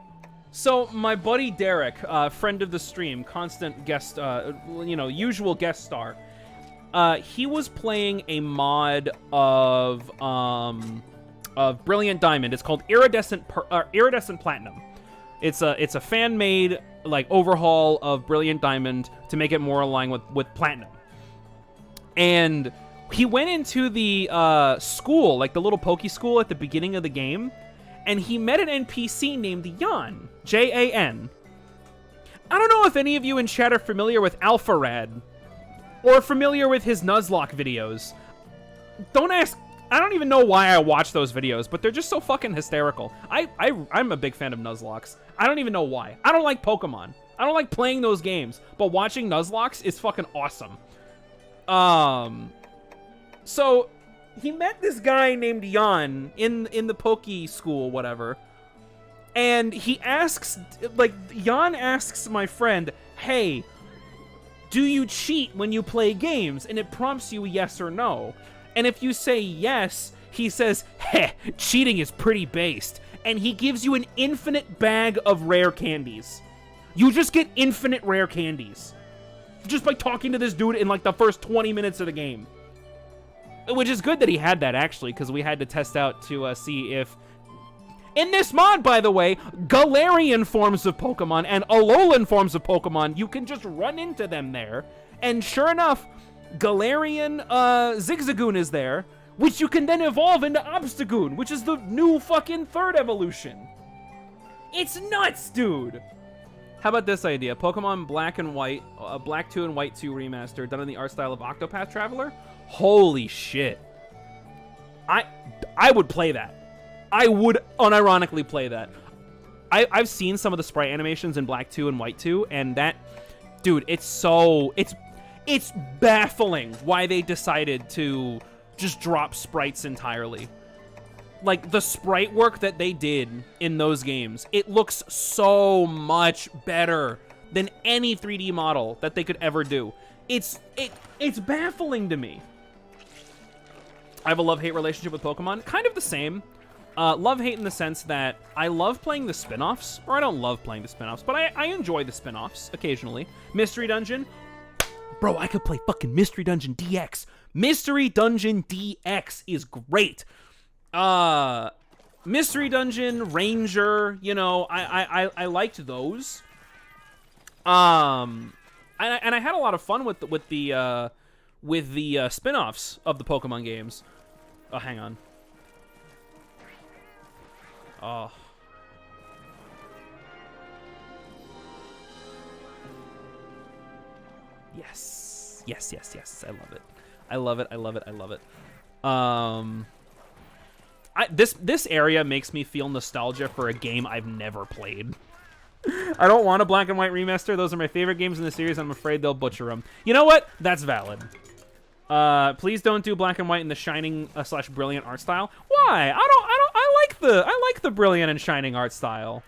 So my buddy Derek, friend of the stream, constant guest, usual guest star. He was playing a mod of Brilliant Diamond. It's called Iridescent Platinum. It's a fan-made like overhaul of Brilliant Diamond to make it more aligned with Platinum. And he went into the school, like the little Poke School at the beginning of the game, and he met an NPC named Jan, Jan. I don't know if any of you in chat are familiar with Alpharad, or familiar with his Nuzlocke videos. Don't ask. I don't even know why I watch those videos, but they're just so fucking hysterical. I'm a big fan of Nuzlocks. I don't even know why. I don't like Pokemon. I don't like playing those games, but watching Nuzlocks is fucking awesome. So he met this guy named Jan in the Poke School, whatever. And he asks, Jan asks my friend, hey, do you cheat when you play games? And it prompts you yes or no. And if you say yes, he says, heh, cheating is pretty based. And he gives you an infinite bag of rare candies. You just get infinite rare candies. Just by talking to this dude in like the first 20 minutes of the game. Which is good that he had that, actually, because we had to test out to see if... In this mod, by the way, Galarian forms of Pokemon and Alolan forms of Pokemon, you can just run into them there. And sure enough, Galarian Zigzagoon is there, which you can then evolve into Obstagoon, which is the new fucking third evolution. It's nuts, dude. How about this idea? Pokemon Black and White, Black 2 and White 2 remaster, done in the art style of Octopath Traveler. Holy shit. I would play that. I would unironically play that. I've seen some of the sprite animations in Black 2 and White 2, and that, dude, it's baffling why they decided to just drop sprites entirely. Like, the sprite work that they did in those games, it looks so much better than any 3D model that they could ever do. It's baffling to me. I have a love-hate relationship with Pokemon. Kind of the same. Love-hate in the sense that I love playing the spin-offs, or I don't love playing the spin-offs, but I enjoy the spin-offs occasionally. Mystery Dungeon. Bro, I could play fucking Mystery Dungeon DX. Mystery Dungeon DX is great. Mystery Dungeon, Ranger, you know, I liked those. And I had a lot of fun with the spin-offs of the Pokemon games. Oh, hang on. Oh. Yes. Yes, yes, yes. I love it. I love it. I love it. I love it. This area makes me feel nostalgia for a game I've never played. I don't want a Black and White remaster. Those are my favorite games in the series. I'm afraid they'll butcher them. You know what? That's valid. Please don't do Black and White in the Shining / Brilliant art style. Why? I like the Brilliant and Shining art style.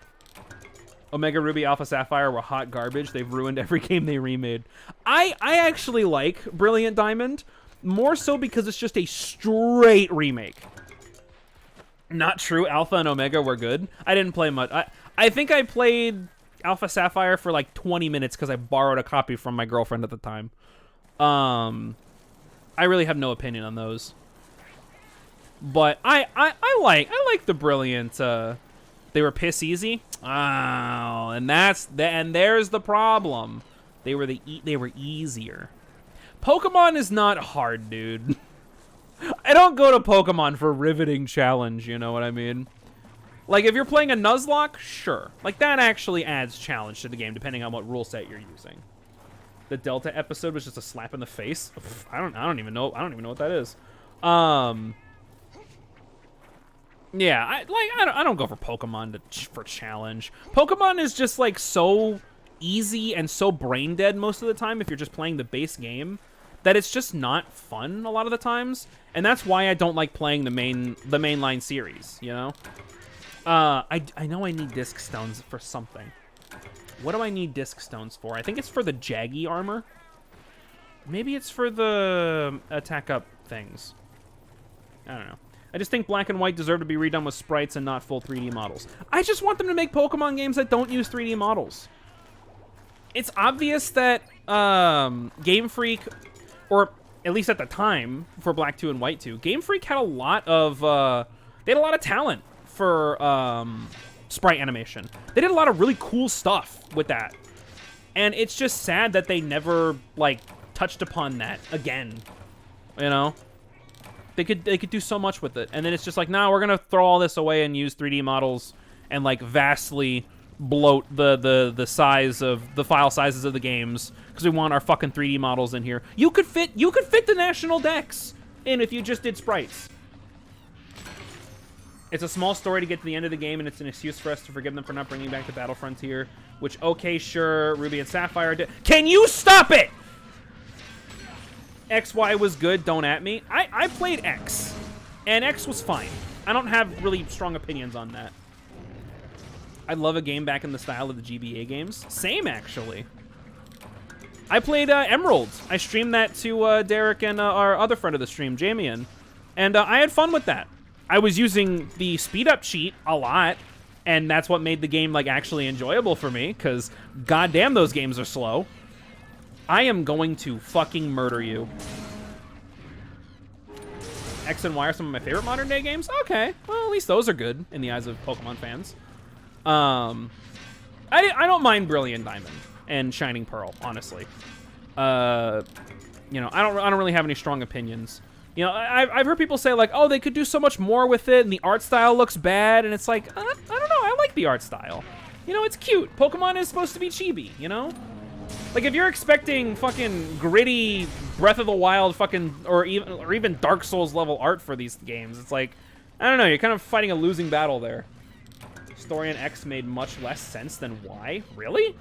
Omega Ruby, Alpha Sapphire were hot garbage. They've ruined every game they remade. I actually like Brilliant Diamond, more so because it's just a straight remake. Not true. Alpha and Omega were good. I didn't play much. I think I played Alpha Sapphire for like 20 minutes because I borrowed a copy from my girlfriend at the time. I really have no opinion on those. But I like the Brilliant. They were piss easy. Oh, and there's the problem. They were easier. Pokemon is not hard, dude. I don't go to Pokemon for riveting challenge, you know what I mean? Like, if you're playing a Nuzlocke, sure. Like, that actually adds challenge to the game, depending on what rule set you're using. The Delta episode was just a slap in the face. I don't even know what that is. Yeah, I don't go for Pokemon for challenge. Pokemon is just like so easy and so brain dead most of the time if you're just playing the base game, that it's just not fun a lot of the times. And that's why I don't like playing the mainline series, you know? I know I need disc stones for something. What do I need disc stones for? I think it's for the Jaggy armor. Maybe it's for the attack up things. I don't know. I just think Black and White deserve to be redone with sprites and not full 3D models. I just want them to make Pokemon games that don't use 3D models. It's obvious that Game Freak, or at least at the time for Black 2 and White 2, Game Freak had a lot of talent for sprite animation. They did a lot of really cool stuff with that. And it's just sad that they never, like, touched upon that again. You know? They could do so much with it. And then it's just like, nah, we're gonna throw all this away and use 3D models and, like, vastly bloat the size of the file sizes of the games because we want our fucking 3D models in here. You could fit the national Dex in if you just did sprites. It's a small story to get to the end of the game, and it's an excuse for us to forgive them for not bringing back the Battle Frontier, which, okay, sure, Ruby and Sapphire did. Can you stop it? XY was good, don't at me. I played X, and X was fine. I don't have really strong opinions on that. I'd love a game back in the style of the GBA games. Same, actually. I played Emerald. I streamed that to Derek and our other friend of the stream, Jamian, and I had fun with that. I was using the speed up cheat a lot, and that's what made the game like actually enjoyable for me, because goddamn those games are slow. I am going to fucking murder you. X and Y are some of my favorite modern day games? Okay, well, at least those are good in the eyes of Pokemon fans. I don't mind Brilliant Diamond and Shining Pearl, honestly. You know, I don't really have any strong opinions. You know, I've heard people say, like, oh, they could do so much more with it, and the art style looks bad, and it's like, I don't know, I like the art style. You know, it's cute. Pokemon is supposed to be chibi, you know? Like, if you're expecting fucking gritty Breath of the Wild fucking, or even Dark Souls level art for these games, it's like, I don't know, you're kind of fighting a losing battle there. Story in X made much less sense than Y? Really?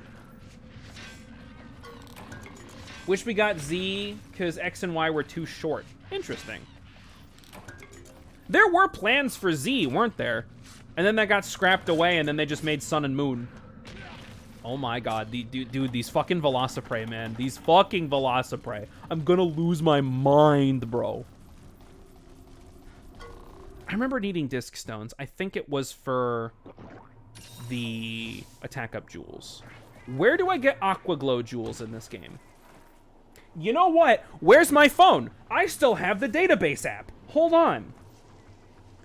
Wish we got Z, because X and Y were too short. Interesting. There were plans for Z, weren't there? And then that got scrapped away, and then they just made Sun and Moon. Oh my god, dude, these fucking Velociprey, man. These fucking Velociprey. I'm gonna lose my mind, bro. I remember needing Disc Stones. I think it was for the Attack Up Jewels. Where do I get Aqua Glow Jewels in this game? You know what? Where's my phone? I still have the database app. Hold on.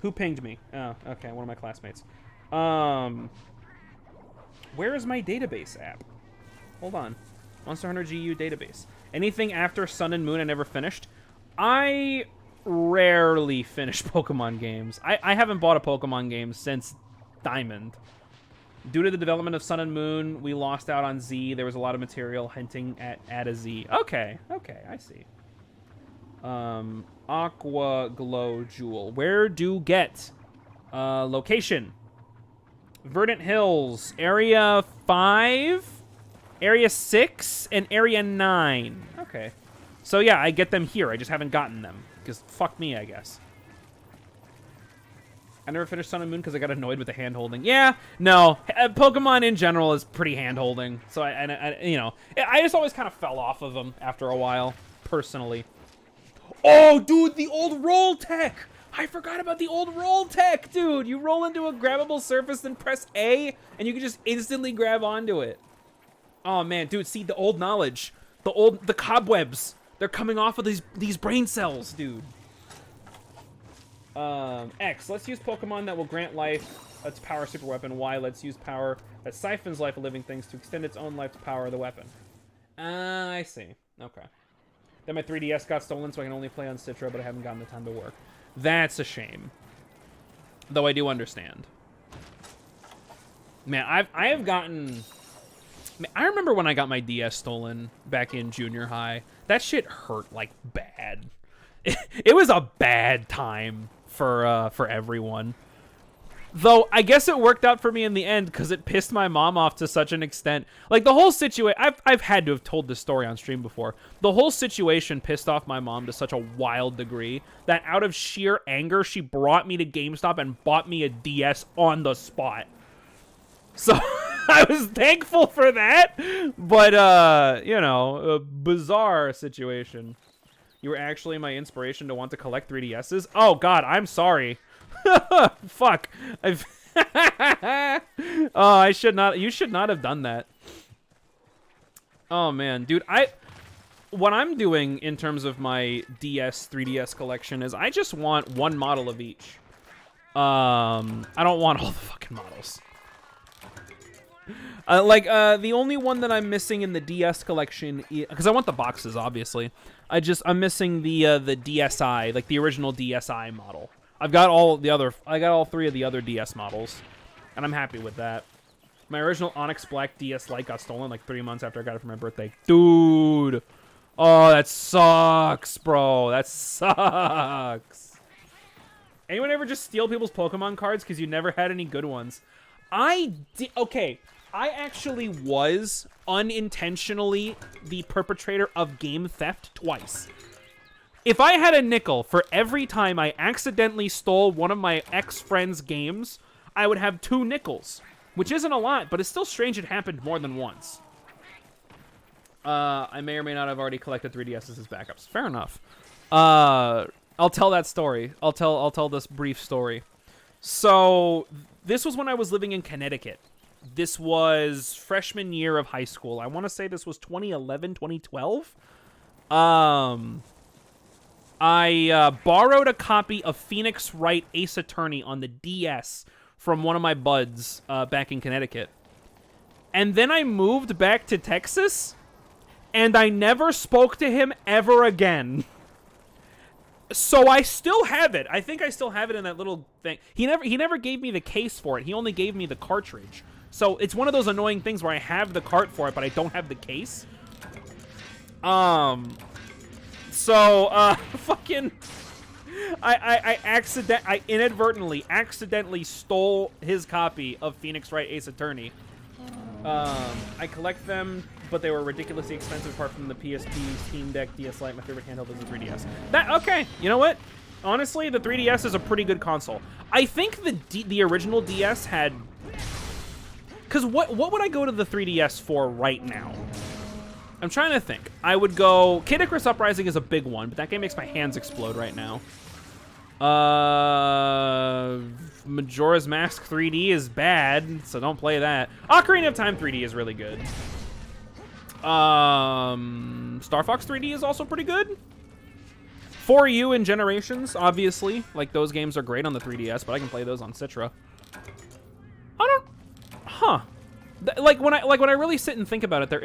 Who pinged me? Oh, okay, one of my classmates. Where is my database app? Hold on. Monster Hunter GU database. Anything after Sun and Moon I never finished? I rarely finish Pokemon games. I haven't bought a Pokemon game since Diamond. Due to the development of Sun and Moon, we lost out on Z. There was a lot of material hinting at a Z. Okay, I see. Aqua Glow Jewel. Where do get? Location. Verdant Hills. Area 5, Area 6, and Area 9. Okay. So yeah, I get them here. I just haven't gotten them. Because fuck me, I guess. I never finished Sun and Moon because I got annoyed with the hand-holding. Yeah, no. Pokemon in general is pretty hand-holding. So, you know, I just always kind of fell off of them after a while, personally. Oh, dude, the old roll tech! I forgot about the old roll tech, dude! You roll into a grabbable surface, then press A, and you can just instantly grab onto it. Oh, man, dude, see, the old knowledge. The cobwebs. They're coming off of these brain cells, dude. X, let's use Pokemon that will grant life its power super weapon. Y, let's use power that siphons life of living things to extend its own life to power the weapon. I see. Okay. Then my 3DS got stolen, so I can only play on Citra, but I haven't gotten the time to work. That's a shame. Though I do understand. Man, I have gotten... Man, I remember when I got my DS stolen back in junior high. That shit hurt, like, bad. It was a bad time for everyone. Though, I guess it worked out for me in the end because it pissed my mom off to such an extent. Like, the whole situation... I've had to have told this story on stream before. The whole situation pissed off my mom to such a wild degree that out of sheer anger, she brought me to GameStop and bought me a DS on the spot. So, I was thankful for that. But, you know, a bizarre situation. You were actually my inspiration to want to collect 3DSs? Oh, God, I'm sorry. Fuck. Oh, I should not. You should not have done that. Oh, man. Dude, what I'm doing in terms of my 3DS collection is I just want one model of each. I don't want all the fucking models. The only one that I'm missing in the DS collection, because I want the boxes, obviously. I'm missing the DSi, like the original DSi model. I got all 3 of the other DS models, and I'm happy with that. My original Onyx Black DS Lite got stolen like 3 months after I got it for my birthday. Dude! Oh, that sucks, bro. That sucks. Anyone ever just steal people's Pokemon cards because you never had any good ones? Okay, I actually was unintentionally the perpetrator of game theft twice. If I had a nickel for every time I accidentally stole one of my ex-friend's games, I would have 2 nickels, which isn't a lot, but it's still strange it happened more than once. I may or may not have already collected 3DSs as backups. Fair enough. I'll tell that story. I'll tell this brief story. So, this was when I was living in Connecticut. This was freshman year of high school. I want to say this was 2011, 2012. I borrowed a copy of Phoenix Wright Ace Attorney on the DS from one of my buds back in Connecticut. And then I moved back to Texas, and I never spoke to him ever again. So I still have it. I think I still have it in that little thing. He never gave me the case for it. He only gave me the cartridge. So it's one of those annoying things where I have the cart for it, but I don't have the case. Fucking, I inadvertently, accidentally stole his copy of Phoenix Wright Ace Attorney. I collect them, but they were ridiculously expensive apart from the PSP, Steam Deck, DS Lite. My favorite handheld is the 3DS. Okay, you know what? Honestly, the 3DS is a pretty good console. I think the original DS had... Because what would I go to the 3DS for right now? I'm trying to think. I would go... Kid Icarus Uprising is a big one, but that game makes my hands explode right now. Majora's Mask 3D is bad, so don't play that. Ocarina of Time 3D is really good. Star Fox 3D is also pretty good. For You and Generations, obviously. Like, those games are great on the 3DS, but I can play those on Citra. Like when I really sit and think about it, there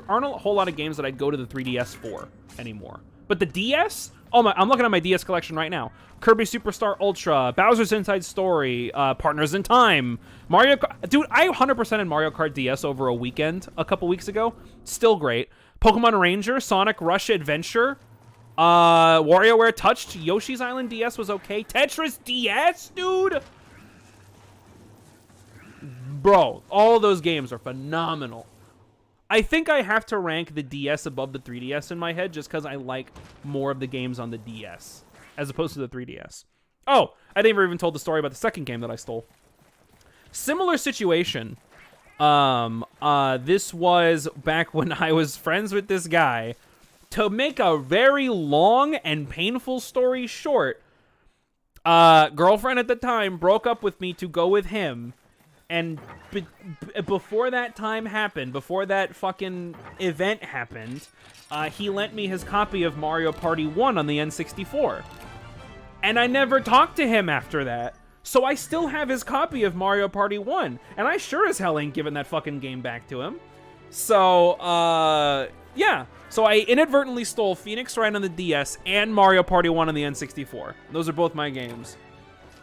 aren't a whole lot of games that I'd go to the 3DS for anymore. But the DS, I'm looking at my DS collection right now. Kirby Superstar Ultra, Bowser's Inside Story, Partners in Time, Mario Kart. Dude, I 100% in Mario Kart DS over a weekend a couple weeks ago. Still great. Pokemon Ranger, Sonic Rush Adventure, WarioWare Touched, Yoshi's Island DS was okay. Tetris DS, dude. Bro, all those games are phenomenal. I think I have to rank the DS above the 3DS in my head just because I like more of the games on the DS as opposed to the 3DS. Oh, I never even told the story about the second game that I stole. Similar situation. This was back when I was friends with this guy. To make a very long and painful story short, girlfriend at the time broke up with me to go with him. And before that time happened, before that fucking event happened, he lent me his copy of Mario Party 1 on the N64. And I never talked to him after that. So I still have his copy of Mario Party 1. And I sure as hell ain't giving that fucking game back to him. So, yeah. So I inadvertently stole Phoenix Wright on the DS and Mario Party 1 on the N64. Those are both my games.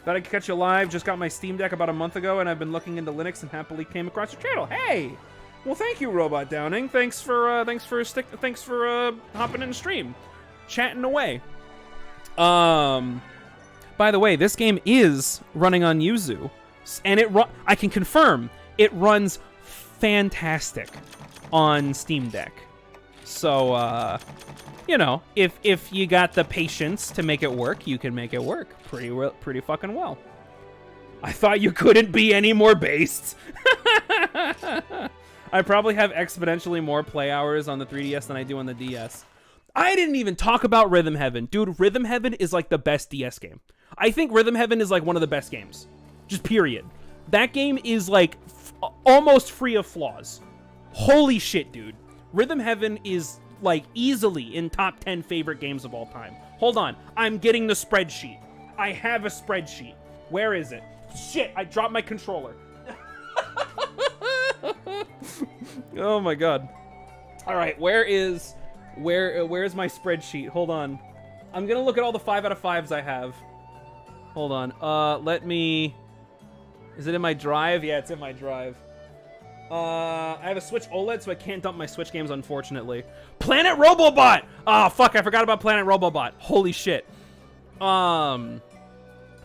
Thought I could catch you live. Just got my Steam Deck about a month ago, and I've been looking into Linux and happily came across your channel. Hey, well, thank you, Robot Downing. Thanks for hopping in the stream, chatting away. By the way, this game is running on Yuzu, and I can confirm it runs fantastic on Steam Deck. So, you know, if you got the patience to make it work, you can make it work pretty fucking well. I thought you couldn't be any more based. I probably have exponentially more play hours on the 3DS than I do on the DS. I didn't even talk about Rhythm Heaven. Dude, Rhythm Heaven is like the best DS game. I think Rhythm Heaven is like one of the best games. Just period. That game is like almost free of flaws. Holy shit, dude. Rhythm Heaven is like easily in top 10 favorite games of all time. Hold on. I'm getting the spreadsheet. I have a spreadsheet. Where is it? Shit, I dropped my controller. Oh my god. All right, where's my spreadsheet? Hold on. I'm going to look at all the 5 out of 5s I have. Hold on. Is it in my drive? Yeah, it's in my drive. I have a Switch OLED, so I can't dump my Switch games, unfortunately. Planet Robobot! Oh, fuck, I forgot about Planet Robobot. Holy shit.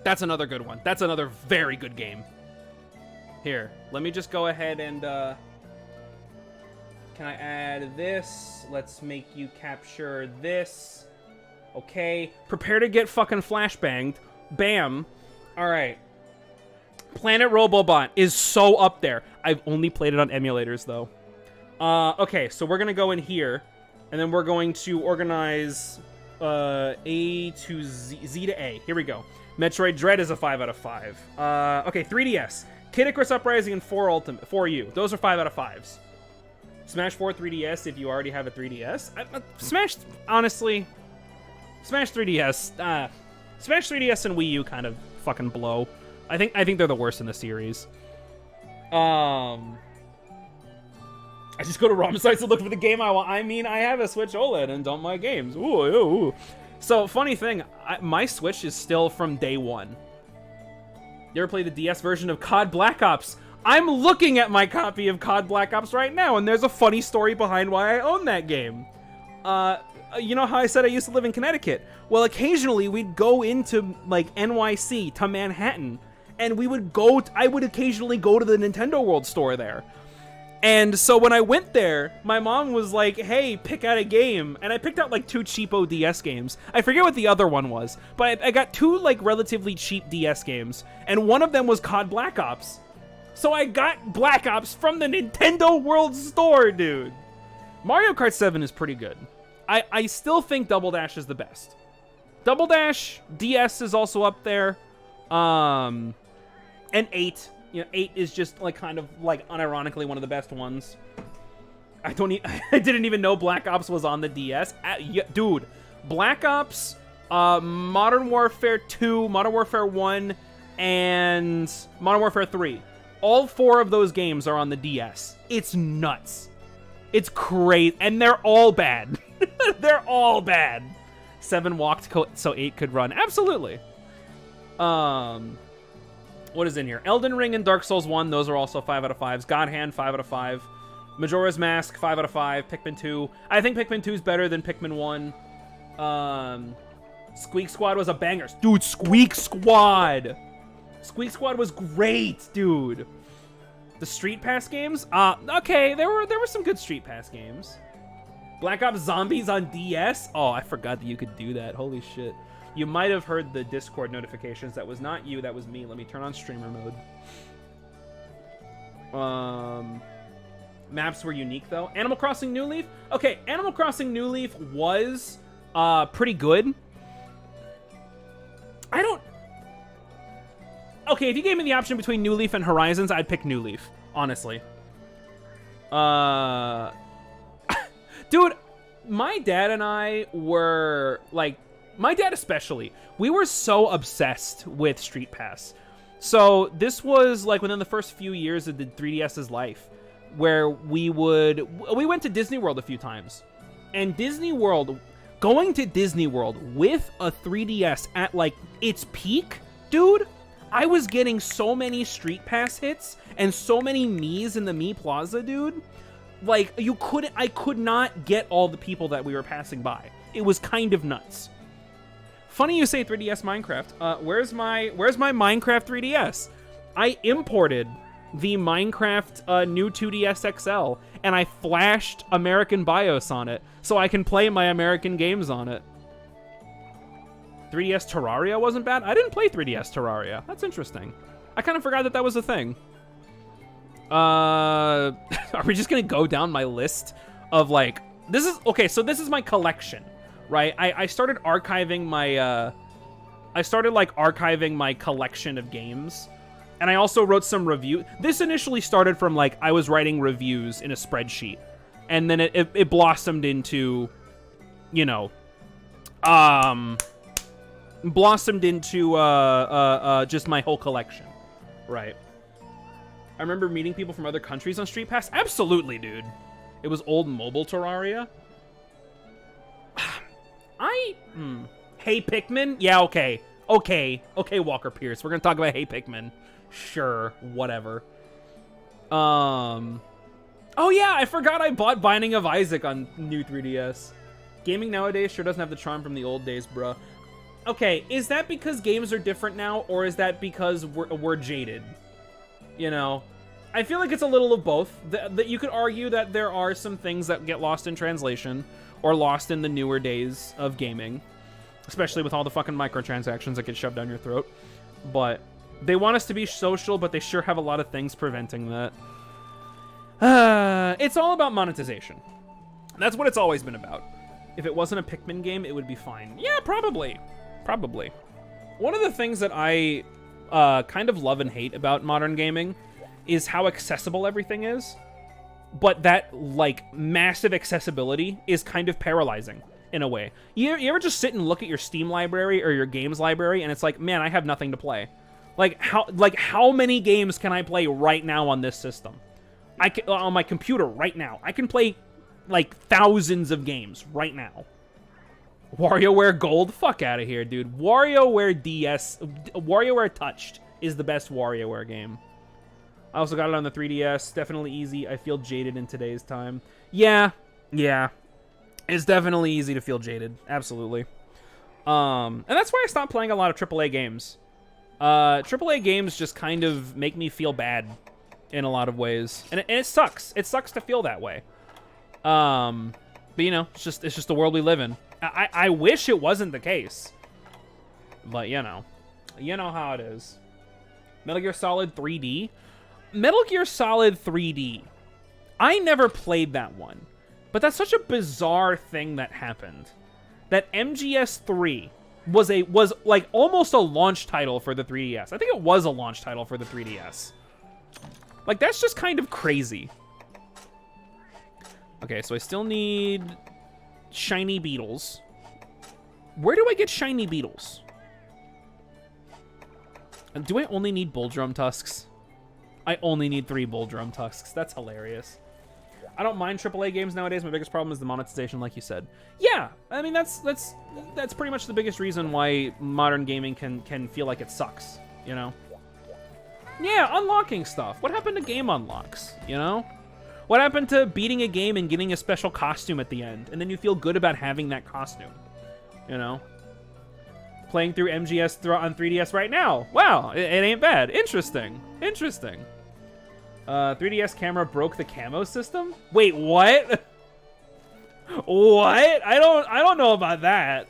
That's another good one. That's another very good game. Here, let me just go ahead and, can I add this? Let's make you capture this. Okay. Prepare to get fucking flashbanged. Bam. Alright. Planet Robobot is so up there. I've only played it on emulators, though. Okay, so we're gonna go in here, and then we're going to organize A to Z, Z to A. Here we go. Metroid Dread is a 5 out of 5. Okay, 3DS. Kid Icarus Uprising and 4U. Those are 5 out of 5s. Smash 4 3DS if you already have a 3DS. Smash, honestly, Smash 3DS. Smash 3DS and Wii U kind of fucking blow. I think they're the worst in the series. I just go to ROM sites to look for the game I want. I mean, I have a Switch OLED and don't buy games. Ooh. So, funny thing, my Switch is still from day one. You ever played the DS version of COD Black Ops? I'm looking at my copy of COD Black Ops right now, and there's a funny story behind why I own that game. You know how I said I used to live in Connecticut? Well, occasionally we'd go into, like, NYC to Manhattan, and I would occasionally go to the Nintendo World store there. And so when I went there, my mom was like, hey, pick out a game. And I picked out like 2 cheapo DS games. I forget what the other one was, but I got 2 like relatively cheap DS games. And one of them was COD Black Ops. So I got Black Ops from the Nintendo World Store, dude. Mario Kart 7 is pretty good. I still think Double Dash is the best. Double Dash, DS is also up there. And 8. You know, 8 is just like kind of like unironically one of the best ones. I didn't even know Black Ops was on the DS. Dude, Black Ops, Modern Warfare 2, Modern Warfare 1, and Modern Warfare 3. All 4 of those games are on the DS. It's nuts. It's crazy, and they're all bad. They're all bad. 7 walked so 8 could run. Absolutely. What is in here? Elden Ring and Dark Souls 1, those are also 5 out of 5s. God Hand, 5 out of 5. Majora's Mask, 5 out of 5. Pikmin 2. I think Pikmin 2 is better than Pikmin 1. Squeak Squad was a banger. Dude, Squeak Squad! Squeak Squad was great, dude. The Street Pass games? Okay, there were some good Street Pass games. Black Ops Zombies on DS? Oh, I forgot that you could do that. Holy shit. You might have heard the Discord notifications. That was not you, that was me. Let me turn on streamer mode. Maps were unique, though. Animal Crossing New Leaf? Okay, Animal Crossing New Leaf was pretty good. Okay, if you gave me the option between New Leaf and Horizons, I'd pick New Leaf, honestly. Dude, my dad and I were, like... My dad especially, we were so obsessed with Street Pass. So this was like within the first few years of the 3DS's life, where we went to Disney World a few times. And going to Disney World with a 3DS at like its peak, dude, I was getting so many Street Pass hits and so many Miis in the Mii Plaza, dude. Like I could not get all the people that we were passing by. It was kind of nuts. Funny you say 3DS Minecraft. Where's my Minecraft 3DS? I imported the Minecraft new 2DS XL, and I flashed American BIOS on it, so I can play my American games on it. 3DS Terraria wasn't bad? I didn't play 3DS Terraria. That's interesting. I kind of forgot that was a thing. Are we just gonna go down my list of, like... So this is my collection. Right, I started archiving my, archiving my collection of games, and I also wrote some review. This initially started from, like, I was writing reviews in a spreadsheet, and then it blossomed into, you know, just my whole collection, right? I remember meeting people from other countries on Street Pass. Absolutely, dude. It was old mobile Terraria. Hey Pikmin? Yeah, okay. Okay, Walker Pierce. We're gonna talk about Hey Pikmin. Sure, whatever. Oh yeah, I forgot I bought Binding of Isaac on new 3DS. Gaming nowadays sure doesn't have the charm from the old days, bruh. Okay, is that because games are different now, or is that because we're jaded? You know? I feel like it's a little of both. That you could argue that there are some things that get lost in translation, or lost in the newer days of gaming, especially with all the fucking microtransactions that get shoved down your throat. But they want us to be social, but they sure have a lot of things preventing that. It's all about monetization. That's what it's always been about. If it wasn't a Pikmin game, it would be fine. Yeah, probably. Probably. One of the things that I kind of love and hate about modern gaming is how accessible everything is. But that, like, massive accessibility is kind of paralyzing, in a way. You ever just sit and look at your Steam library or your games library, and it's like, man, I have nothing to play. How many games can I play right now on this system? On my computer right now. I can play, like, thousands of games right now. WarioWare Gold? Fuck out of here, dude. WarioWare DS... WarioWare Touched is the best WarioWare game. I also got it on the 3DS. Definitely easy. I feel jaded in today's time. Yeah. It's definitely easy to feel jaded. Absolutely. And that's why I stopped playing a lot of AAA games. AAA games just kind of make me feel bad in a lot of ways. And it sucks. It sucks to feel that way. But, you know, it's just the world we live in. I wish it wasn't the case. But, you know how it is. Metal Gear Solid 3D? Metal Gear Solid 3D. I never played that one. But that's such a bizarre thing that happened. That MGS3 was like almost a launch title for the 3DS. I think it was a launch title for the 3DS. Like, that's just kind of crazy. Okay, so I still need shiny beetles. Where do I get shiny beetles? And do I only need bull drum tusks? I only need 3 bull drum tusks. That's hilarious. I don't mind AAA games nowadays. My biggest problem is the monetization, like you said. Yeah, I mean, that's pretty much the biggest reason why modern gaming can feel like it sucks, you know? Yeah, unlocking stuff. What happened to game unlocks, you know? What happened to beating a game and getting a special costume at the end, and then you feel good about having that costume, you know? Playing through MGS on 3DS right now. Wow, it ain't bad. Interesting. 3DS camera broke the camo system? Wait, what? What? I don't know about that.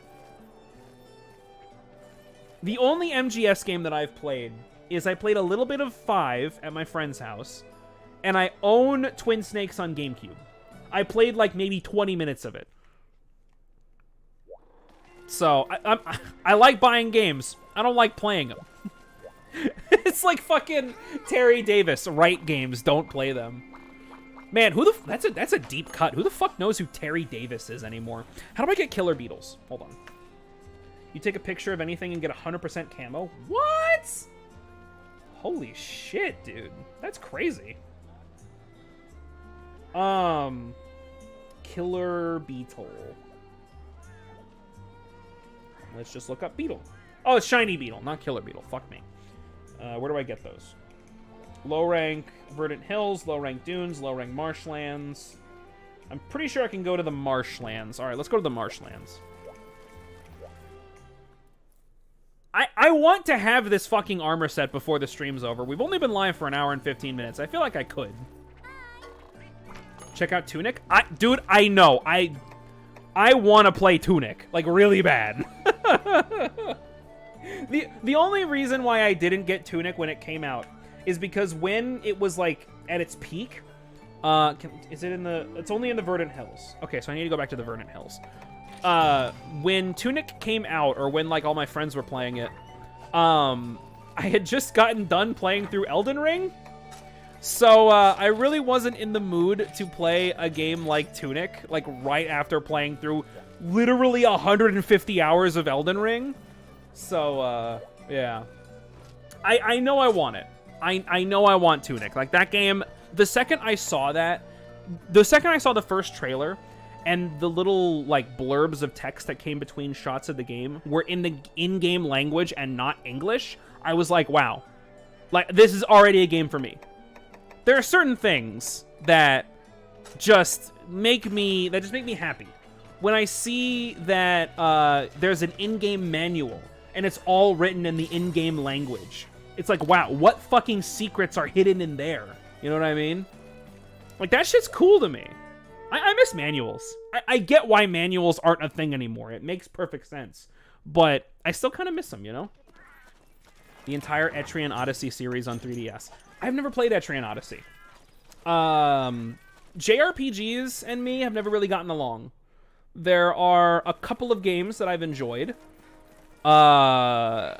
The only MGS game that I've played is I played a little bit of 5 at my friend's house, and I own Twin Snakes on GameCube. I played like maybe 20 minutes of it. So, I like buying games. I don't like playing them. It's like fucking Terry Davis. Write games, don't play them. Man, that's a deep cut. Who the fuck knows who Terry Davis is anymore? How do I get killer beetles? Hold on. You take a picture of anything and get 100% camo? What? Holy shit, dude. That's crazy. Killer beetle. Let's just look up beetle. Oh, it's shiny beetle, not killer beetle. Fuck me. Where do I get those? Low rank Verdant Hills, low rank Dunes, low rank Marshlands. I'm pretty sure I can go to the Marshlands. All right, let's go to the Marshlands. I want to have this fucking armor set before the stream's over. We've only been live for an hour and 15 minutes. I feel like I could. Check out Tunic. Dude, I know. I want to play Tunic, like, really bad. The only reason why I didn't get Tunic when it came out is because when it was, like, at its peak, is it in the... It's only in the Verdant Hills. Okay, so I need to go back to the Verdant Hills. When Tunic came out, or when, like, all my friends were playing it, I had just gotten done playing through Elden Ring. So, I really wasn't in the mood to play a game like Tunic, like, right after playing through literally 150 hours of Elden Ring. So, yeah. I know I want it. I know I want Tunic. Like, that game, the second I saw the first trailer, and the little, like, blurbs of text that came between shots of the game were in the in-game language and not English, I was like, wow. Like, this is already a game for me. There are certain things that just make me happy. When I see that there's an in-game manual and it's all written in the in-game language, it's like, wow, what fucking secrets are hidden in there? You know what I mean? Like, that shit's cool to me. I miss manuals. I get why manuals aren't a thing anymore. It makes perfect sense. But I still kind of miss them, you know? The entire Etrian Odyssey series on 3DS. I've never played Etrian Odyssey. JRPGs and me have never really gotten along. There are a couple of games that I've enjoyed. I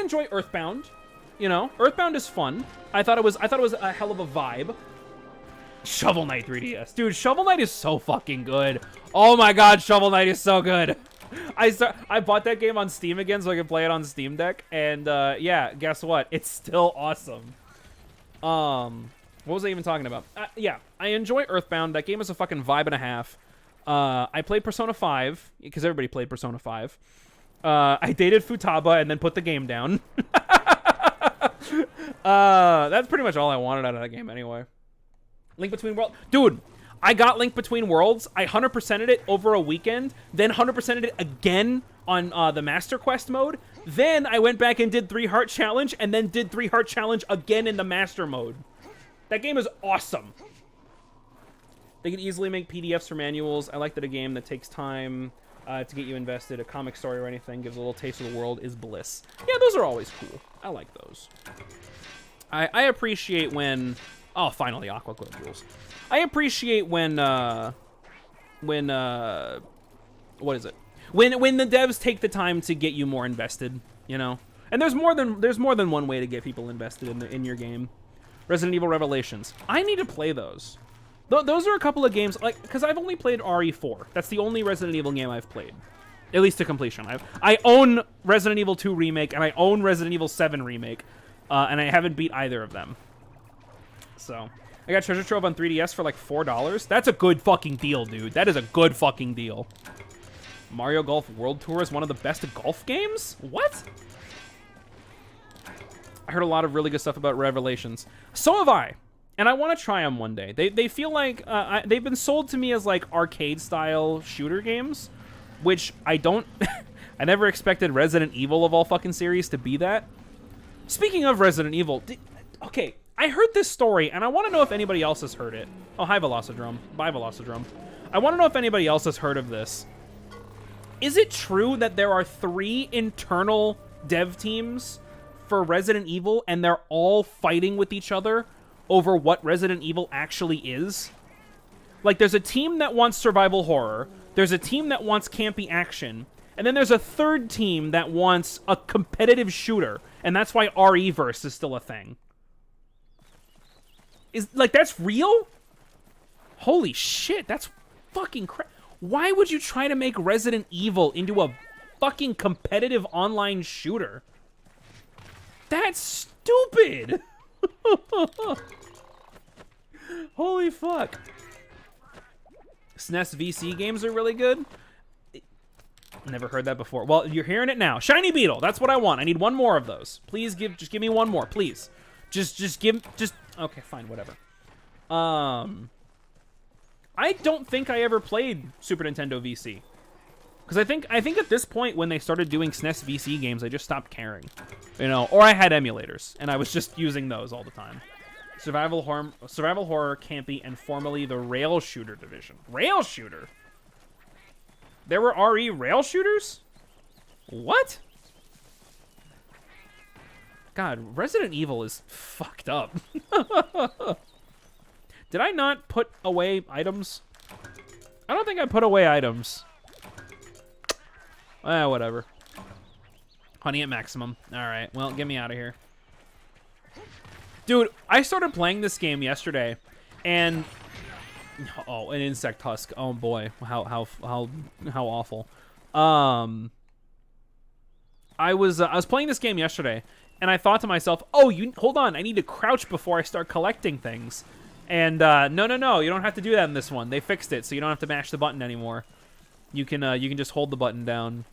enjoy Earthbound. You know, Earthbound is fun. I thought it was a hell of a vibe. Shovel Knight 3DS. Dude, Shovel Knight is so fucking good. Oh my god, Shovel Knight is so good. I bought that game on Steam again so I could play it on Steam Deck, and yeah, guess what? It's still awesome. What was I even talking about? Yeah, I enjoy Earthbound. That game is a fucking vibe and a half. I played Persona 5 because everybody played Persona 5. I dated Futaba and then put the game down. That's pretty much all I wanted out of that game anyway. Link Between Worlds. Dude, I got Link Between Worlds. I 100%ed it over a weekend, then 100%ed it again on the Master Quest mode. Then I went back and did 3 Heart Challenge, and then did 3 Heart Challenge again in the Master mode. That game is awesome. They can easily make PDFs for manuals. I like that a game that takes time to get you invested, a comic story or anything, gives a little taste of the world, is bliss. Yeah, those are always cool. I like those. I appreciate when... Oh, finally, Aqua Club rules. I appreciate when what is it? When the devs take the time to get you more invested, you know? And there's more than one way to get people invested in your game. Resident Evil Revelations. I need to play those. Those are a couple of games, like, because I've only played RE4. That's the only Resident Evil game I've played, at least to completion. I own Resident Evil 2 Remake, and I own Resident Evil 7 Remake, and I haven't beat either of them. So, I got Treasure Trove on 3DS for like $4. That's a good fucking deal, dude. That is a good fucking deal. Mario Golf World Tour is one of the best golf games? What? I heard a lot of really good stuff about Revelations. So have I. And I want to try them one day. They feel like they've been sold to me as like arcade-style shooter games, which I don't... I never expected Resident Evil of all fucking series to be that. Speaking of Resident Evil... Okay, I heard this story, and I want to know if anybody else has heard it. Oh, hi, Velocidrome. Bye, Velocidrome. I want to know if anybody else has heard of this. Is it true that there are 3 internal dev teams for Resident Evil, and they're all fighting with each other over what Resident Evil actually is? Like, there's a team that wants survival horror, there's a team that wants campy action, and then there's a third team that wants a competitive shooter, and that's why RE-verse is still a thing. Like, that's real? Holy shit, that's fucking crap. Why would you try to make Resident Evil into a fucking competitive online shooter? That's stupid! Holy fuck. SNES VC games are really good? Never heard that before. Well, you're hearing it now. Shiny Beetle, that's what I want. I need one more of those. Please just give me one more, please. Okay, fine, whatever. I don't think I ever played Super Nintendo VC. Because I think at this point, when they started doing SNES VC games, I just stopped caring. You know, or I had emulators, and I was just using those all the time. Survival horror, campy, and formerly the rail shooter division. Rail shooter? There were RE rail shooters? What? God, Resident Evil is fucked up. Did I not put away items? I don't think I put away items. Whatever. Honey at maximum. Alright, well, get me out of here. Dude, I started playing this game yesterday, and... Oh, an insect husk. Oh boy, how awful. I was playing this game yesterday, and I thought to myself, oh, hold on, I need to crouch before I start collecting things. And no, you don't have to do that in this one. They fixed it, so you don't have to mash the button anymore. You can just hold the button down.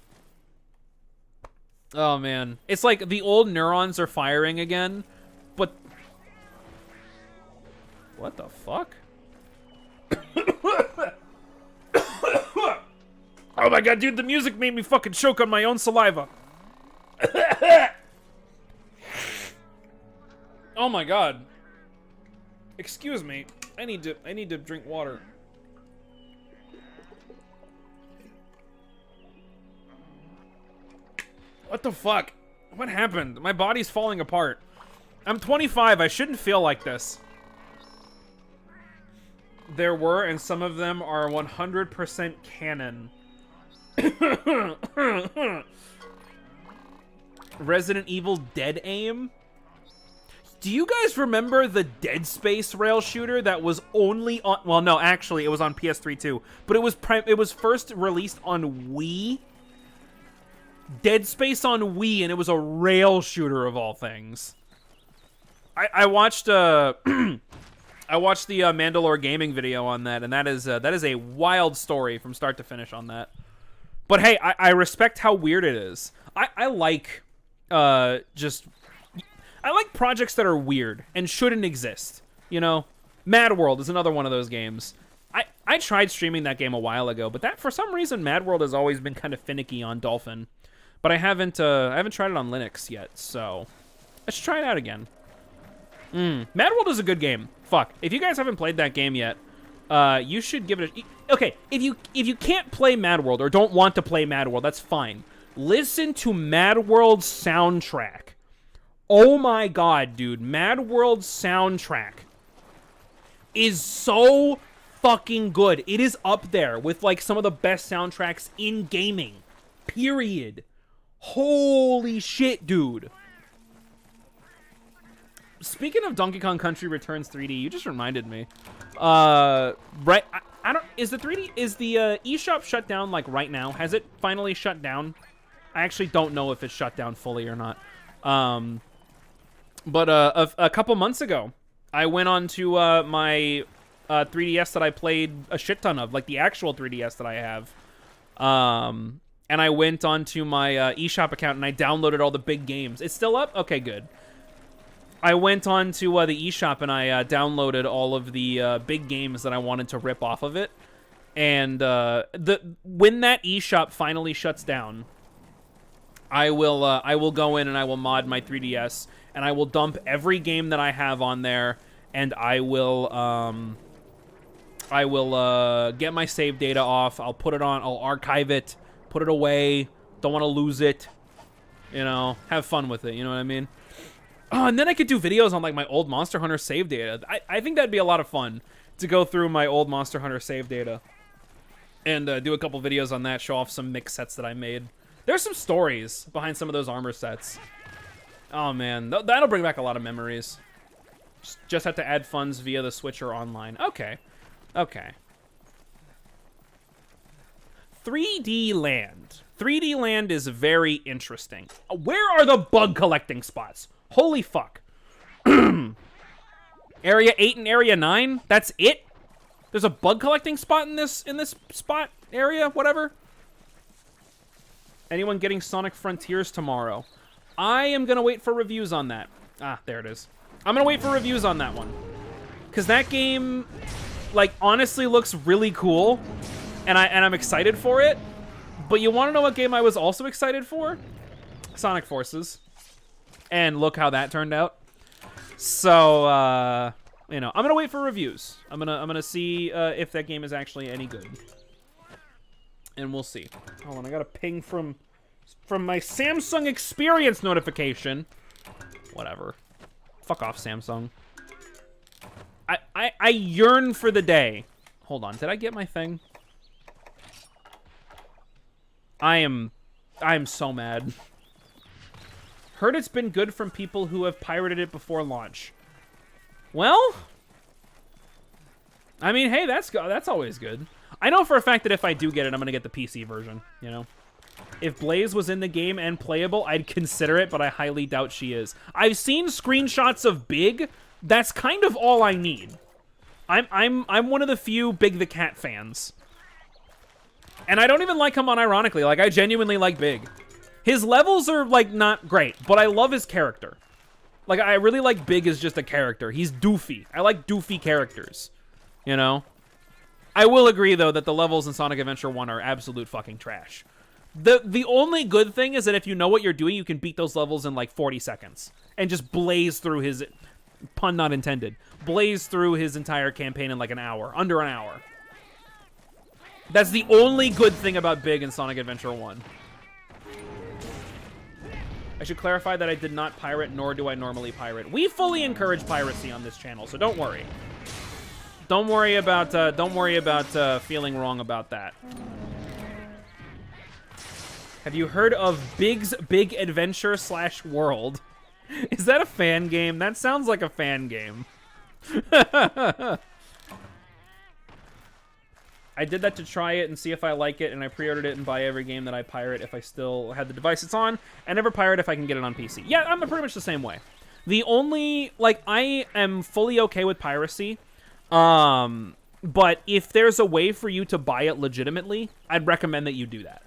Oh man, it's like the old neurons are firing again, but what the fuck? Oh my god, dude, the music made me fucking choke on my own saliva. Oh my god. Excuse me. I need to drink water. What the fuck? What happened? My body's falling apart. I'm 25. I shouldn't feel like this. There were, and some of them are 100% canon. Resident Evil Dead Aim? Do you guys remember the Dead Space rail shooter that was only on... Well, no, actually, it was on PS3 too. But it was first released on Wii. Dead Space on Wii, and it was a rail shooter of all things. I watched I watched the Mandalore gaming video on that, and that is a wild story from start to finish on that. But hey, I respect how weird it is. I like I like projects that are weird and shouldn't exist. You know, Mad World is another one of those games. I tried streaming that game a while ago, but that for some reason Mad World has always been kind of finicky on Dolphin. But I haven't tried it on Linux yet, so I should try it out again. Mad World is a good game. Fuck, if you guys haven't played that game yet, you should give it a... Okay, if you can't play Mad World or don't want to play Mad World, that's fine. Listen to Mad World's soundtrack. Oh my god, dude. Mad World's soundtrack is so fucking good. It is up there with, like, some of the best soundtracks in gaming. Period. Holy shit, dude. Speaking of Donkey Kong Country Returns 3D, you just reminded me. Right, I don't... Is the eShop shut down, like, right now? Has it finally shut down? I actually don't know if it's shut down fully or not. But a couple months ago, I went on to my 3DS that I played a shit ton of, like the actual 3DS that I have. And I went onto my eShop account and I downloaded all the big games. It's still up? Okay, good. I went on to the eShop and I downloaded all of the big games that I wanted to rip off of it. And when that eShop finally shuts down, I will go in and I will mod my 3DS and I will dump every game that I have on there, and I will get my save data off. I'll put it on. I'll archive it, put it away. Don't want to lose it. You know, have fun with it. You know what I mean? Oh, and then I could do videos on, like, my old Monster Hunter save data. I think that'd be a lot of fun to go through my old Monster Hunter save data and do a couple videos on that, show off some mix sets that I made. There's some stories behind some of those armor sets. Oh, man. That'll bring back a lot of memories. Just have to add funds via the Switch or online. Okay. Okay. 3D Land. 3D Land is very interesting. Where are the bug collecting spots? Holy fuck. Area 8 and Area 9? That's it? There's a bug collecting spot in this spot area? Whatever. Anyone getting Sonic Frontiers tomorrow? I am going to wait for reviews on that. Ah, there it is. I'm going to wait for reviews on that one. Because that game, like, honestly looks really cool. And I'm excited for it. But you want to know what game I was also excited for? Sonic Forces. And look how that turned out. So, you know, I'm going to wait for reviews. I'm gonna see if that game is actually any good. And we'll see. Hold on, I got a ping from my Samsung Experience notification. Whatever. Fuck off, Samsung. I yearn for the day. Hold on, did I get my thing? I am so mad. Heard it's been good from people who have pirated it before launch. Well, I mean, hey, that's always good. I know for a fact that if I do get it, I'm gonna get the PC version, you know? If Blaze was in the game and playable, I'd consider it, but I highly doubt she is. I've seen screenshots of Big. That's kind of all I need. I'm one of the few Big the Cat fans. And I don't even like him unironically. Like, I genuinely like Big. His levels are, like, not great, but I love his character. Like, I really like Big as just a character. He's doofy. I like doofy characters, you know? I will agree, though, that the levels in Sonic Adventure 1 are absolute fucking trash. The only good thing is that if you know what you're doing, you can beat those levels in, like, 40 seconds. And just blaze through his... Pun not intended. Blaze through his entire campaign in, like, an hour. Under an hour. That's the only good thing about Big in Sonic Adventure 1. I should clarify that I did not pirate, nor do I normally pirate. We fully encourage piracy on this channel, so don't worry. Don't worry about feeling wrong about that. Have you heard of Big's Big Adventure / World? Is that a fan game? That sounds like a fan game. I did that to try it and see if I like it, and I pre-ordered it and buy every game that I pirate if I still had the device it's on. I never pirate if I can get it on PC. Yeah, I'm pretty much the same way. The only, like, I am fully okay with piracy But if there's a way for you to buy it legitimately, I'd recommend that you do that.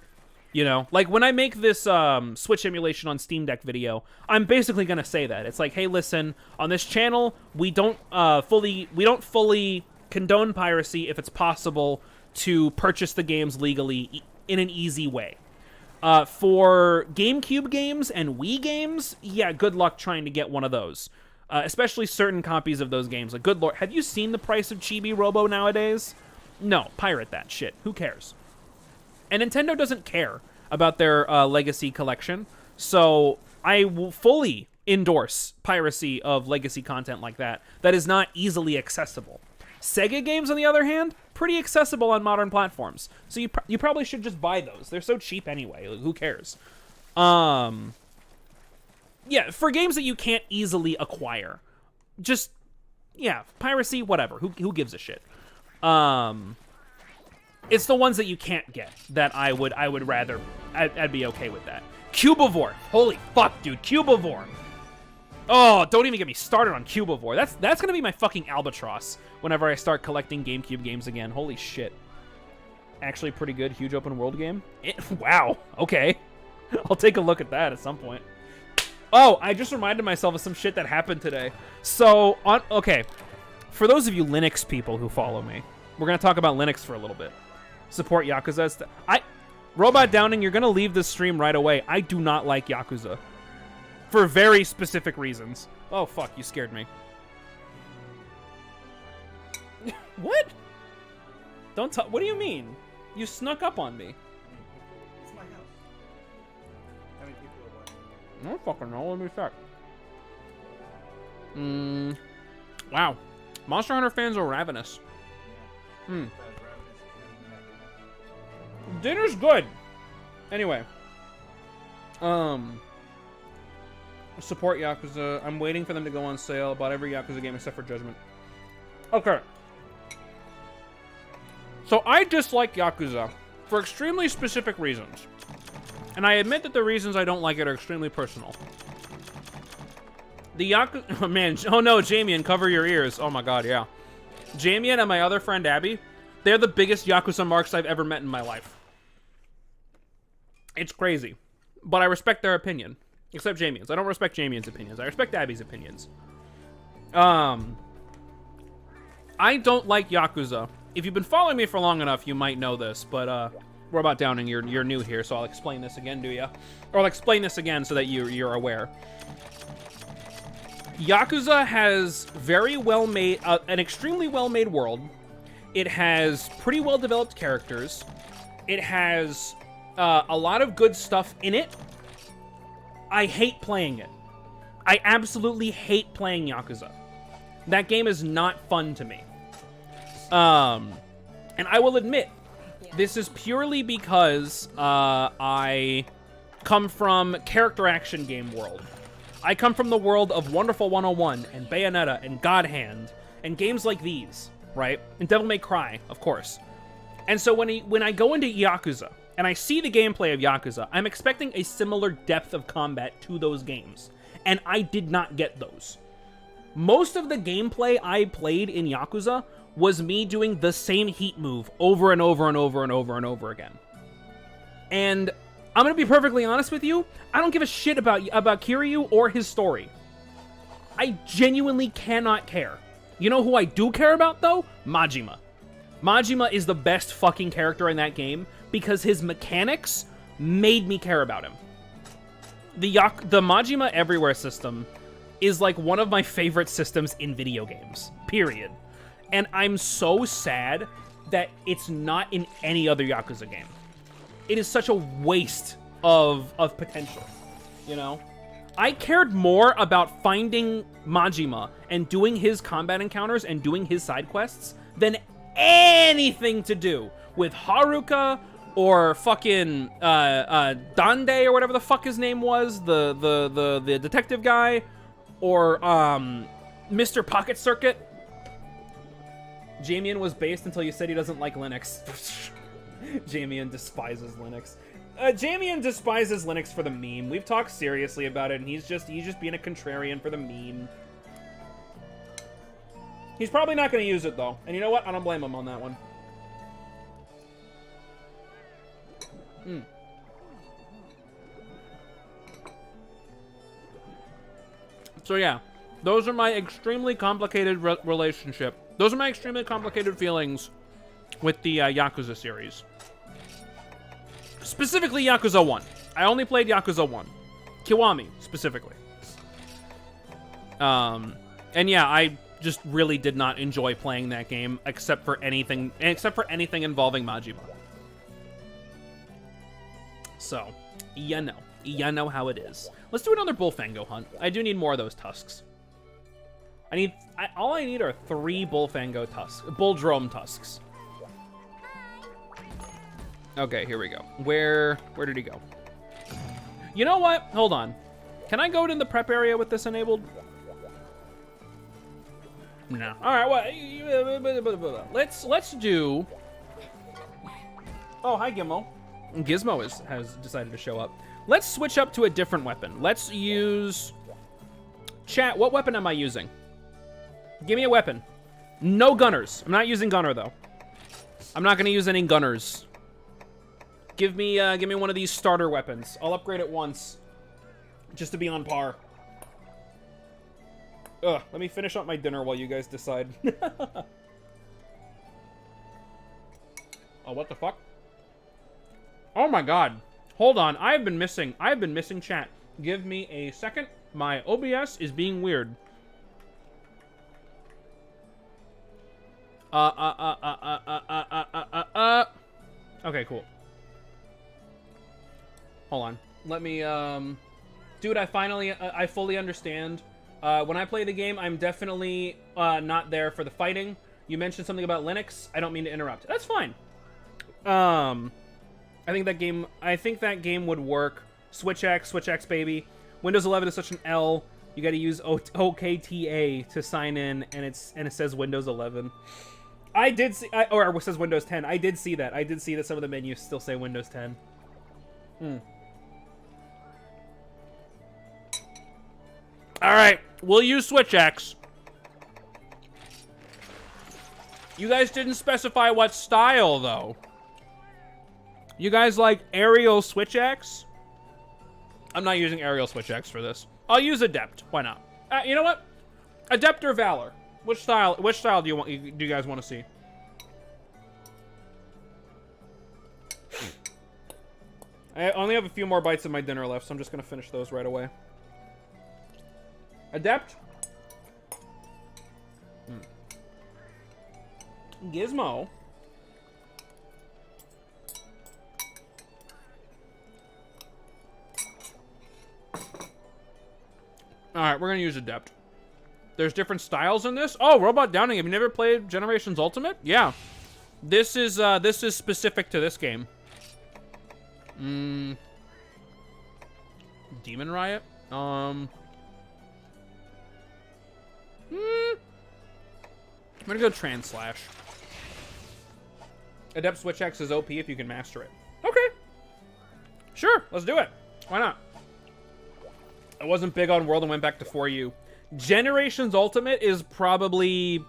You know, like when I make this Switch emulation on Steam Deck video, I'm basically gonna say that it's like, hey, listen, on this channel, we don't fully condone piracy if it's possible to purchase the games legally in an easy way. For GameCube games and Wii games, yeah, good luck trying to get one of those. Especially certain copies of those games. Like, good lord, have you seen the price of Chibi Robo nowadays? No, pirate that shit. Who cares? And Nintendo doesn't care about their legacy collection, so I will fully endorse piracy of legacy content like that is not easily accessible. Sega games, on the other hand, pretty accessible on modern platforms, so you probably should just buy those. They're so cheap anyway. Like, who cares? Yeah, for games that you can't easily acquire, just yeah, piracy, whatever. Who gives a shit? It's the ones that you can't get that I would rather. I'd be okay with that. Cubivore. Holy fuck, dude. Cubivore. Oh, don't even get me started on Cubivore. That's gonna be my fucking albatross whenever I start collecting GameCube games again. Holy shit. Actually pretty good. Huge open world game. Wow. Okay. I'll take a look at that at some point. Oh, I just reminded myself of some shit that happened today. So, okay. For those of you Linux people who follow me, we're gonna talk about Linux for a little bit. Support Yakuza. Robot Downing, you're gonna leave this stream right away. I do not like Yakuza. For very specific reasons. Oh, fuck, you scared me. What? What do you mean? You snuck up on me. It's my house. How many people are watching? I don't fucking know. Let me check. Wow. Monster Hunter fans are ravenous. Dinner's good. Anyway. Support Yakuza. I'm waiting for them to go on sale. Bought every Yakuza game except for Judgment. Okay. So I dislike Yakuza for extremely specific reasons. And I admit that the reasons I don't like it are extremely personal. The Yakuza... Oh, man. Oh, no, Jamian, cover your ears. Oh, my God, yeah. Jamian and my other friend, Abby, they're the biggest Yakuza marks I've ever met in my life. It's crazy. But I respect their opinion. Except Jamian's. I don't respect Jamian's opinions. I respect Abby's opinions. I don't like Yakuza. If you've been following me for long enough, you might know this, but Robot Downing, you're new here, so I'll explain this again, do ya? Or I'll explain this again so that you're aware. Yakuza has very well made, an extremely well-made world. It has pretty well-developed characters. It has a lot of good stuff in it. I hate playing it. I absolutely hate playing Yakuza. That game is not fun to me. And I will admit, this is purely because I come from character action game world. I come from the world of Wonderful 101 and Bayonetta and God Hand and games like these, right? And Devil May Cry, of course. And so when I go into Yakuza and I see the gameplay of Yakuza, I'm expecting a similar depth of combat to those games. And I did not get those. Most of the gameplay I played in Yakuza was me doing the same heat move over and over and over and over and over again. And I'm gonna be perfectly honest with you, I don't give a shit about Kiryu or his story. I genuinely cannot care. You know who I do care about, though? Majima. Majima is the best fucking character in that game because his mechanics made me care about him. The Majima Everywhere system is like one of my favorite systems in video games, period. And I'm so sad that it's not in any other Yakuza game. It is such a waste of potential, you know? I cared more about finding Majima and doing his combat encounters and doing his side quests than anything to do with Haruka or fucking Dande or whatever the fuck his name was, the detective guy, or Mr. Pocket Circuit. Jamian was based until you said he doesn't like Linux. Jamian despises Linux. Jamian despises Linux for the meme. We've talked seriously about it, and he's just being a contrarian for the meme. He's probably not going to use it, though. And you know what? I don't blame him on that one. So, yeah. Those are my extremely complicated relationship. Those are my extremely complicated feelings with the Yakuza series. Specifically, Yakuza 1. I only played Yakuza 1. Kiwami, specifically. And yeah, I just really did not enjoy playing that game except for anything involving Majima. So, you know how it is. Let's do another Bullfango hunt. I do need more of those tusks. All I need are 3 Bullfango tusks, Bulldrome tusks. Okay, here we go. Where did he go? You know what? Hold on. Can I go in the prep area with this enabled? No. All right. Well, let's do. Oh, hi, Gizmo. Gizmo has decided to show up. Let's switch up to a different weapon. Let's use. Chat. What weapon am I using? Give me a weapon. No gunners. I'm not using gunner though. I'm not gonna use any gunners. Give me one of these starter weapons. I'll upgrade it once, just to be on par. Ugh, let me finish up my dinner while you guys decide. Oh, what the fuck? Oh my god. Hold on, I've been missing chat. Give me a second. My OBS is being weird. Okay, cool. Hold on. Let me, Dude, I fully understand. When I play the game, I'm definitely not there for the fighting. You mentioned something about Linux. I don't mean to interrupt. That's fine. I think that game would work. Switch X, baby. Windows 11 is such an L. You got to use OKTA to sign in, and it says Windows 11. I did see, or it says Windows 10. I did see that. I did see that some of the menus still say Windows 10. All right, we'll use Switch X. You guys didn't specify what style, though. You guys like aerial Switch X? I'm not using aerial Switch X for this. I'll use Adept. Why not? You know what? Adept or Valor? Which style do you guys want to see? I only have a few more bites of my dinner left, so I'm just gonna finish those right away. Adept. Gizmo. Alright, we're gonna use Adept. There's different styles in this. Oh, Robot Downing. Have you never played Generations Ultimate? Yeah. This is specific to this game. Demon Riot? I'm gonna go Trans Slash. Adept Switch X is OP if you can master it. Okay. Sure, let's do it. Why not? I wasn't big on World and went back to 4U. Generations Ultimate is probably...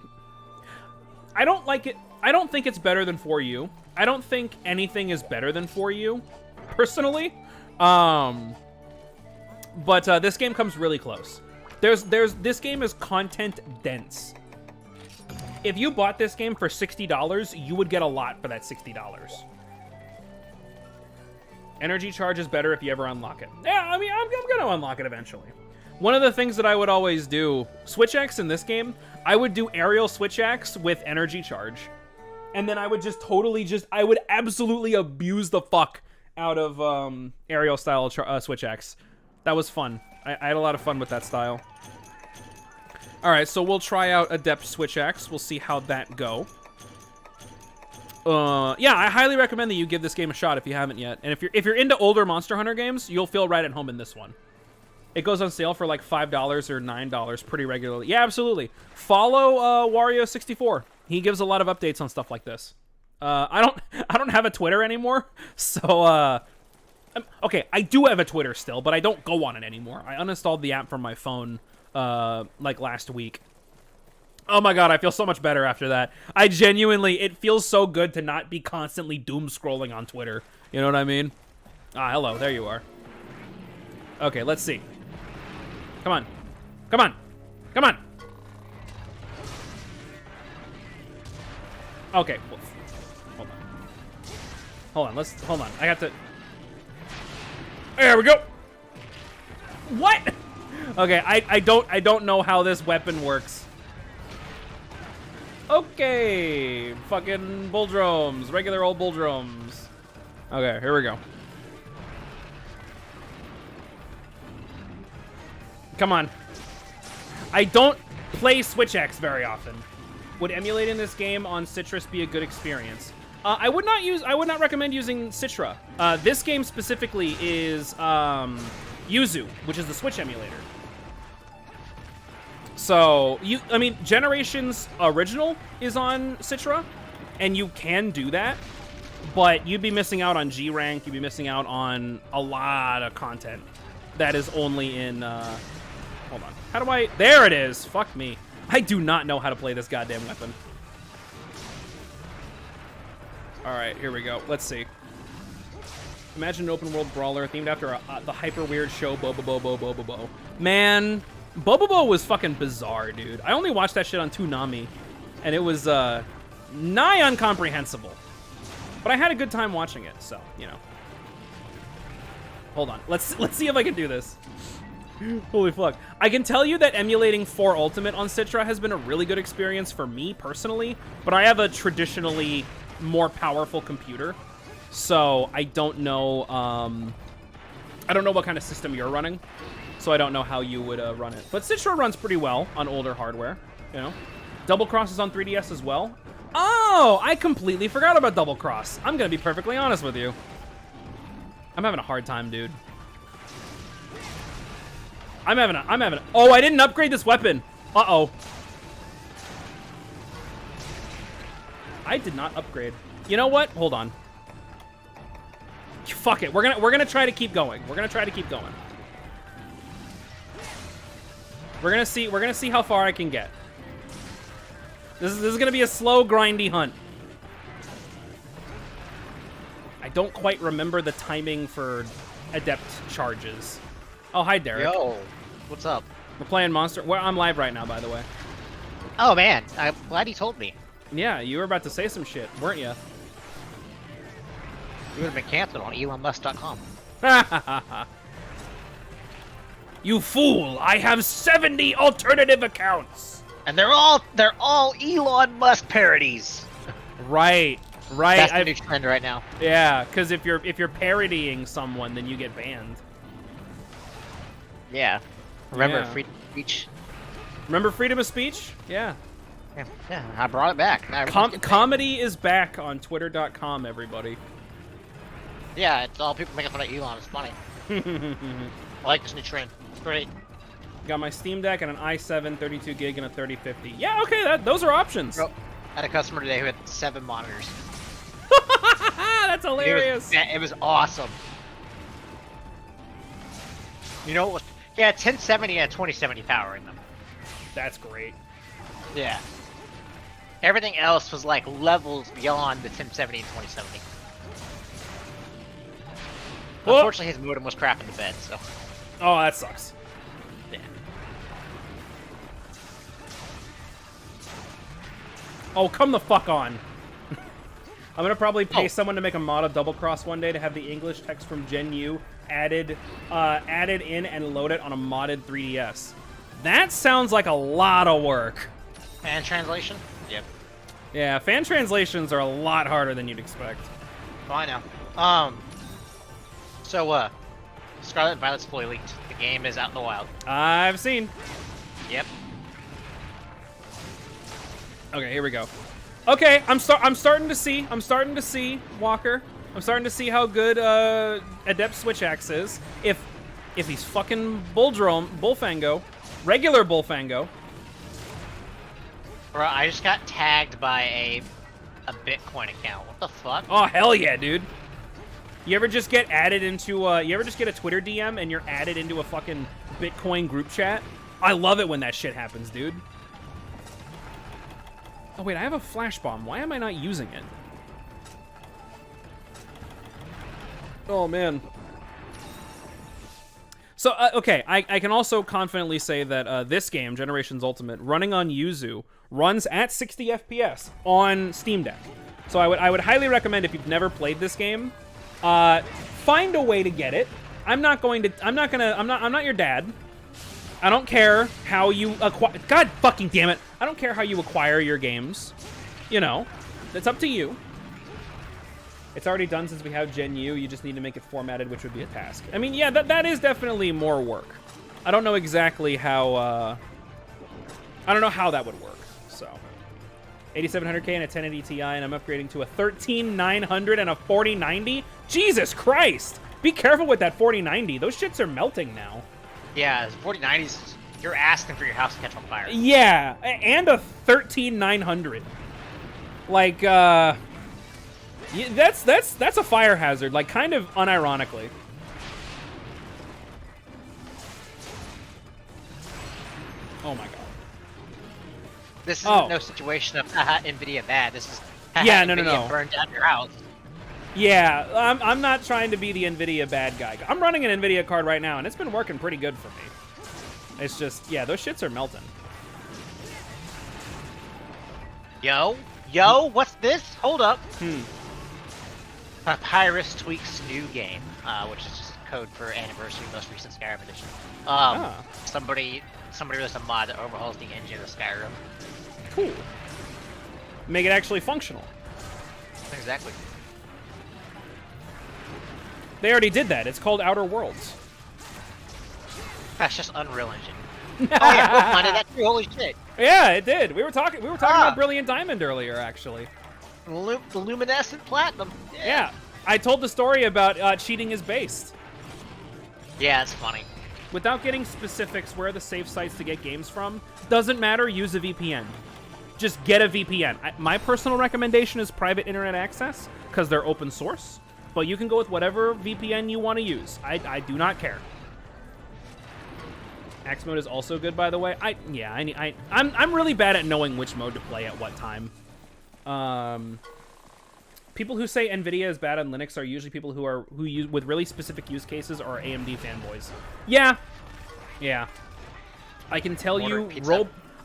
I don't like it. I don't think it's better than 4U. I don't think anything is better than 4U, personally. But this game comes really close. This game is content dense. If you bought this game for $60, you would get a lot for that $60. Energy charge is better if you ever unlock it. Yeah, I mean, I'm gonna unlock it eventually. One of the things that I would always do, Switch X in this game, I would do aerial Switch X with energy charge. And then I would just I would absolutely abuse the fuck out of aerial style Switch X. That was fun. I had a lot of fun with that style. Alright, so we'll try out Adept Switch X. We'll see how that go. Yeah, I highly recommend that you give this game a shot if you haven't yet. And if you're into older Monster Hunter games, you'll feel right at home in this one. It goes on sale for like $5 or $9 pretty regularly. Yeah, absolutely. Follow Wario64. He gives a lot of updates on stuff like this. I don't have a Twitter anymore, so okay, I do have a Twitter still, but I don't go on it anymore. I uninstalled the app from my phone like last week. Oh my god, I feel so much better after that. I genuinely, it feels so good to not be constantly doom scrolling on Twitter. You know what I mean? Ah, hello, there you are. Okay, let's see. Come on. Come on. Come on. Okay, well, hold on. Hold on. I got to... There we go. What? Okay, I don't know how this weapon works. Okay, fucking bull drums, regular old bull drums. Okay, here we go. Come on. I don't play Switch X very often. Would emulating this game on Citrus be a good experience? I would not recommend using Citra. This game specifically is Yuzu, which is the Switch emulator. So, I mean, Generations Original is on Citra, and you can do that, but you'd be missing out on G rank, you'd be missing out on a lot of content that is only in, hold on. How do I, there it is, fuck me. I do not know how to play this goddamn weapon. Alright, here we go, let's see. Imagine an open world brawler themed after the hyper weird show Bobobo. Man, Bobobo was fucking bizarre, dude. I only watched that shit on Toonami, and it was nigh incomprehensible. But I had a good time watching it, so, you know. Hold on, let's see if I can do this. Holy fuck. I can tell you that emulating 4 Ultimate on Citra has been a really good experience for me, personally, but I have a traditionally more powerful computer, so I don't know, I don't know what kind of system you're running, so I don't know how you would run it. But Citra runs pretty well on older hardware, you know. Double Cross is on 3DS as well. Oh, I completely forgot about Double Cross. I'm gonna be perfectly honest with you. I'm having a hard time, dude. I'm having a, oh, I didn't upgrade this weapon. Uh-oh. I did not upgrade. You know what? Hold on. Fuck it. We're gonna try to keep going. We're gonna see how far I can get. This is gonna be a slow, grindy hunt. I don't quite remember the timing for adept charges. Oh, hi, Derek. Yo, what's up? We're playing Monster. Well, I'm live right now, by the way. Oh man, I'm glad you told me. Yeah, you were about to say some shit, weren't you? You would have been canceled on elonmusk.com. You fool! I have 70 alternative accounts. And they're all Elon Musk parodies. Right. That's the new trend right now. Yeah, because if you're parodying someone, then you get banned. Yeah. Remember Yeah. freedom of speech? Remember freedom of speech? Yeah. Yeah, I brought it back. Now everyone's getting Comedy is back on Twitter.com, everybody. paid. Yeah, it's all people making fun of Elon. It's funny. I like this new trend. It's great. Got my Steam Deck and an i7 32 gig and a 3050. Yeah, okay, those are options. Bro, I had a customer today who had 7 monitors. That's hilarious. It was awesome. You know what? Yeah, 1070 and 2070 power in them. That's great. Yeah. Everything else was like levels beyond the 1070 and 2070. Whoa. Unfortunately, his modem was crap in the bed, so. Oh, that sucks. Yeah. Oh, come the fuck on. I'm gonna probably pay someone to make a mod of Double Cross one day to have the English text from Gen U added in and load it on a modded 3DS. That sounds like a lot of work. And translation? Yep. Yeah, fan translations are a lot harder than you'd expect. Oh, I know. So, Scarlet and Violet's fully leaked. The game is out in the wild. I've seen. Yep. Okay, here we go. Okay, I'm starting to see Walker. I'm starting to see how good Adept Switch Axe is. If he's fucking Bullfango, regular Bullfango. Bro, I just got tagged by a Bitcoin account. What the fuck? Oh hell yeah, dude. You ever just get added into you ever just get a Twitter DM and you're added into a fucking Bitcoin group chat? I love it when that shit happens, dude. Oh, wait, I have a flash bomb. Why am I not using it? Oh, man. So, okay, I can also confidently say that this game, Generations Ultimate, running on Yuzu, runs at 60 FPS on Steam Deck. So I would highly recommend, if you've never played this game, find a way to get it. I'm not your dad. I don't care how you acquire. God fucking damn it! I don't care how you acquire your games. You know, it's up to you. It's already done since we have Gen U. You just need to make it formatted, which would be a task. I mean, yeah, that is definitely more work. I don't know exactly how. I don't know how that would work. So, 8700K and a 1080 Ti, and I'm upgrading to a 13900 and a 4090. Jesus Christ! Be careful with that 4090. Those shits are melting now. Yeah, 4090s. You're asking for your house to catch on fire. Yeah, and a 13900. Like, yeah, that's a fire hazard. Like, kind of unironically. Oh my god. This is no situation of Nvidia bad. This is yeah, Nvidia no. burned down your house. Yeah, I'm not trying to be the Nvidia bad guy. I'm running an Nvidia card right now, and it's been working pretty good for me. It's just, yeah, those shits are melting. Yo, what's this? Hold up. Papyrus Tweaks new game, which is just code for anniversary most recent Skyrim edition. Somebody released a mod that overhauls the engine of Skyrim. Cool. Make it actually functional. Exactly. They already did that. It's called Outer Worlds. That's just Unreal Engine. Oh yeah, Wolf minded that too. Holy shit. Yeah, it did. We were talking about Brilliant Diamond earlier, actually. The luminescent platinum. Yeah. I told the story about cheating is based. Yeah, it's funny. Without getting specifics where the safe sites to get games from, doesn't matter, use a VPN. Just get a VPN. My personal recommendation is private internet access, because they're open source. But you can go with whatever VPN you want to use. I do not care. Axe mode is also good, by the way. I'm really bad at knowing which mode to play at what time. People who say Nvidia is bad on Linux are usually people who use with really specific use cases or AMD fanboys. Yeah. I can tell you,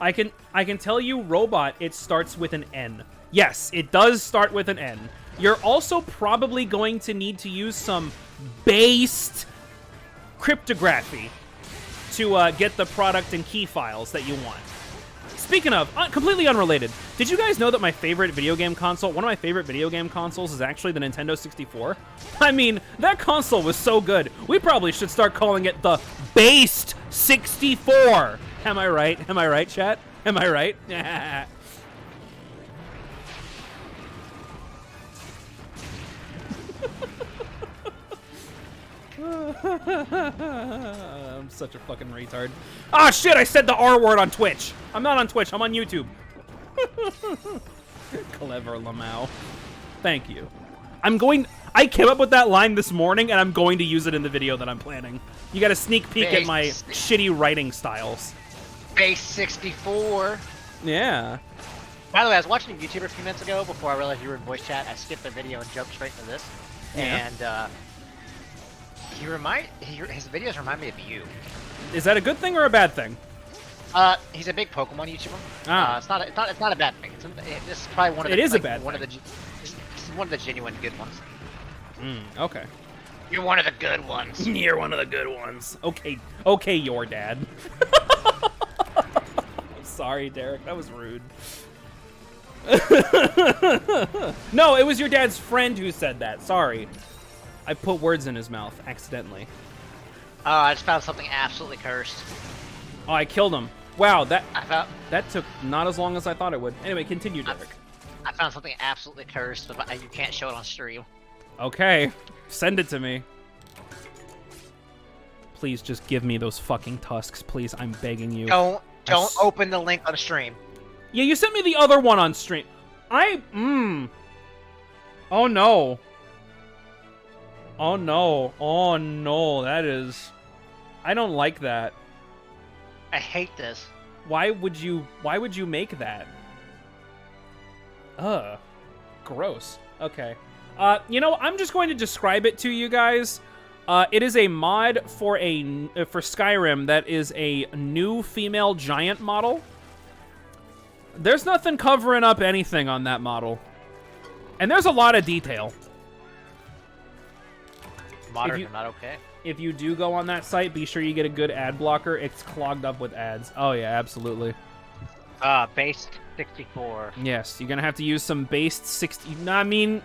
I can tell you, robot. It starts with an N. Yes, it does start with an N. You're also probably going to need to use some based cryptography to get the product and key files that you want. Speaking of, completely unrelated, did you guys know that my favorite video game console, one of my favorite video game consoles, is actually the Nintendo 64? I mean, that console was so good. We probably should start calling it the Based 64. Am I right? Am I right, chat? Am I right? I'm such a fucking retard. Ah, shit, I said the R word on Twitch. I'm not on Twitch, I'm on YouTube. Clever Lamau. Thank you. I came up with that line this morning, and I'm going to use it in the video that I'm planning. You got a sneak peek at my shitty writing styles. Base 64. Yeah. By the way, I was watching a YouTuber a few minutes ago before I realized you were in voice chat. I skipped their video and jumped straight into this. Yeah. And, his videos remind me of you. Is that a good thing or a bad thing? He's a big Pokemon YouTuber. Ah. It's not a bad thing. This is probably one of the. It is a bad thing. This is one of the genuine good ones. Okay. You're one of the good ones. You're one of the good ones. Okay, your dad. I'm sorry, Derek. That was rude. No, it was your dad's friend who said that. Sorry. I put words in his mouth accidentally. Oh, I just found something absolutely cursed. Oh, I killed him. Wow, that took not as long as I thought it would. Anyway, continue, Derek. I found something absolutely cursed, but you can't show it on stream. Okay, send it to me. Please just give me those fucking tusks, please. I'm begging you. Don't open the link on stream. Yeah, you sent me the other one on stream. Oh no. Oh no. Oh no, that is... I don't like that. I hate this. Why would you make that? Ugh. Gross. Okay. You know, I'm just going to describe it to you guys. It is a mod for Skyrim that is a new female giant model. There's nothing covering up anything on that model. And there's a lot of detail. Modders are not okay. If you do go on that site, be sure you get a good ad blocker. It's clogged up with ads. Oh, yeah, absolutely. Based 64. Yes, you're going to have to use some based 60... I mean,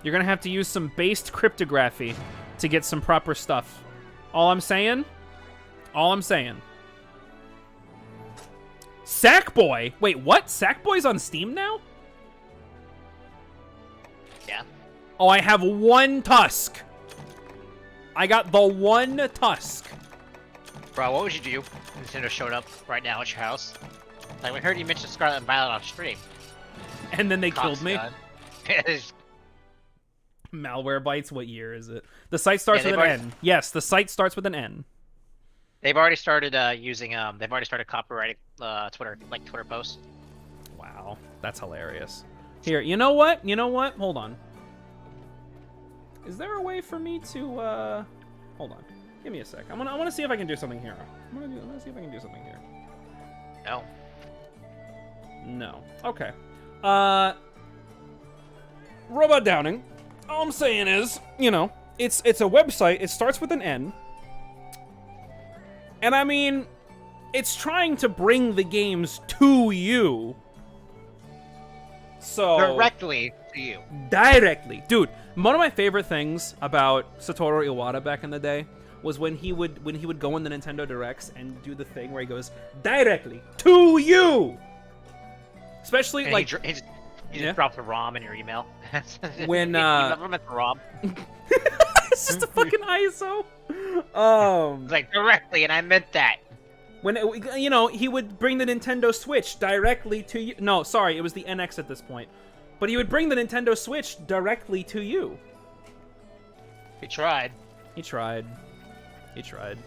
you're going to have to use some based cryptography to get some proper stuff. All I'm saying? All I'm saying. Sackboy! Wait, what? Sackboy's on Steam now? Yeah. Oh, I have one tusk. I got the one tusk. Bro, what would you do if Nintendo showed up right now at your house? Like, we heard you mention Scarlet and Violet on stream. And then they killed me. It's- Malware Bytes, what year is it? The site starts with an N. Yes, the site starts with an N. They've already started using, they've already started copyrighting Twitter posts. Wow, that's hilarious. Here, you know what? You know what? Hold on. Is there a way for me to, hold on. Give me a sec. I want to see if I can do something here. I'm gonna see if I can do something here. No. No. Okay. Robot Downing. All I'm saying is, you know, it's a website. It starts with an N. And I mean, it's trying to bring the games to you. So Directly to you. Directly. Dude, one of my favorite things about Satoru Iwata back in the day was when he would go in the Nintendo Directs and do the thing where he goes directly to you. Especially And like he just drops a ROM in your email. When you never meant the ROM. It's just a fucking ISO. It's like directly, and I meant that. When you know, he would bring the Nintendo Switch directly to you. No, sorry, it was the NX at this point. But he would bring the Nintendo Switch directly to you. He tried. He tried. He tried.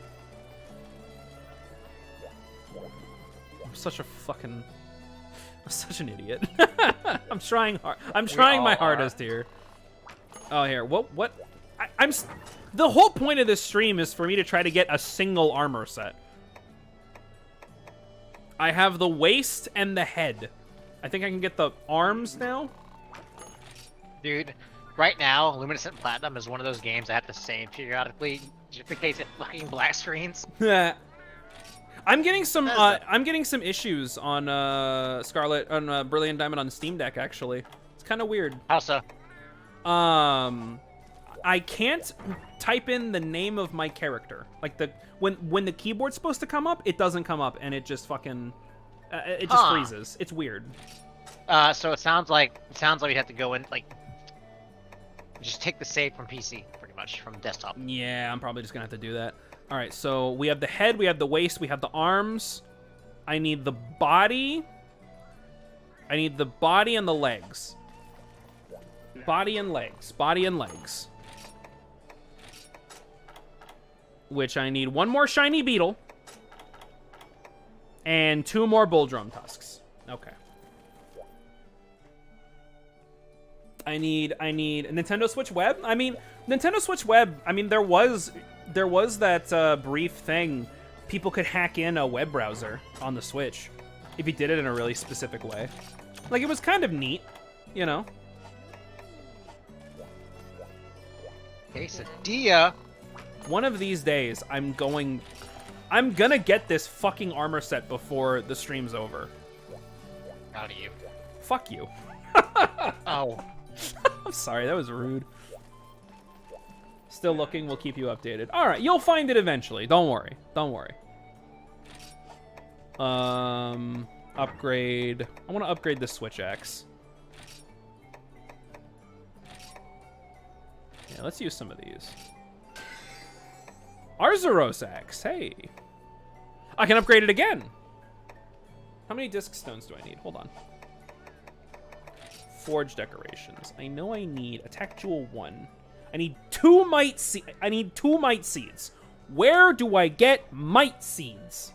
I'm such an idiot. I'm trying hard. I'm trying my hardest here. Oh, here. What? The whole point of this stream is for me to try to get a single armor set. I have the waist and the head. I think I can get the arms now. Dude, right now, Luminescent Platinum is one of those games I have to save periodically, just in case it fucking black screens. I'm getting some issues on Brilliant Diamond on Steam Deck, actually. It's kind of weird. How so? I can't type in the name of my character. Like when the keyboard's supposed to come up, it doesn't come up, and it just fucking it just freezes. It's weird. So it sounds like we have to go in, like, just take the save from PC, pretty much, from desktop. Yeah, I'm probably just gonna have to do that. All right, so we have the head, we have the waist, we have the arms. I need the body. I need the body and the legs. Body and legs. Body and legs. Which I need one more shiny beetle. And 2 more bull drum tusks. Okay. I need a Nintendo Switch Web. I mean, Nintendo Switch Web, I mean, there was that brief thing. People could hack in a web browser on the Switch if you did it in a really specific way. Like, it was kind of neat, you know? Quesadilla. One of these days, I'm gonna get this fucking armor set before the stream's over. Out of you. Fuck you. Oh. I'm sorry, that was rude. Still looking, we'll keep you updated. Alright, you'll find it eventually. Don't worry. Don't worry. Upgrade. I want to upgrade the Switch Axe. Yeah, let's use some of these. Arzuros Axe, hey. I can upgrade it again. How many disc stones do I need? Hold on. Forge decorations. I know I need a tactual 1. I need 2 might seeds. I need 2 might seeds. Where do I get might seeds?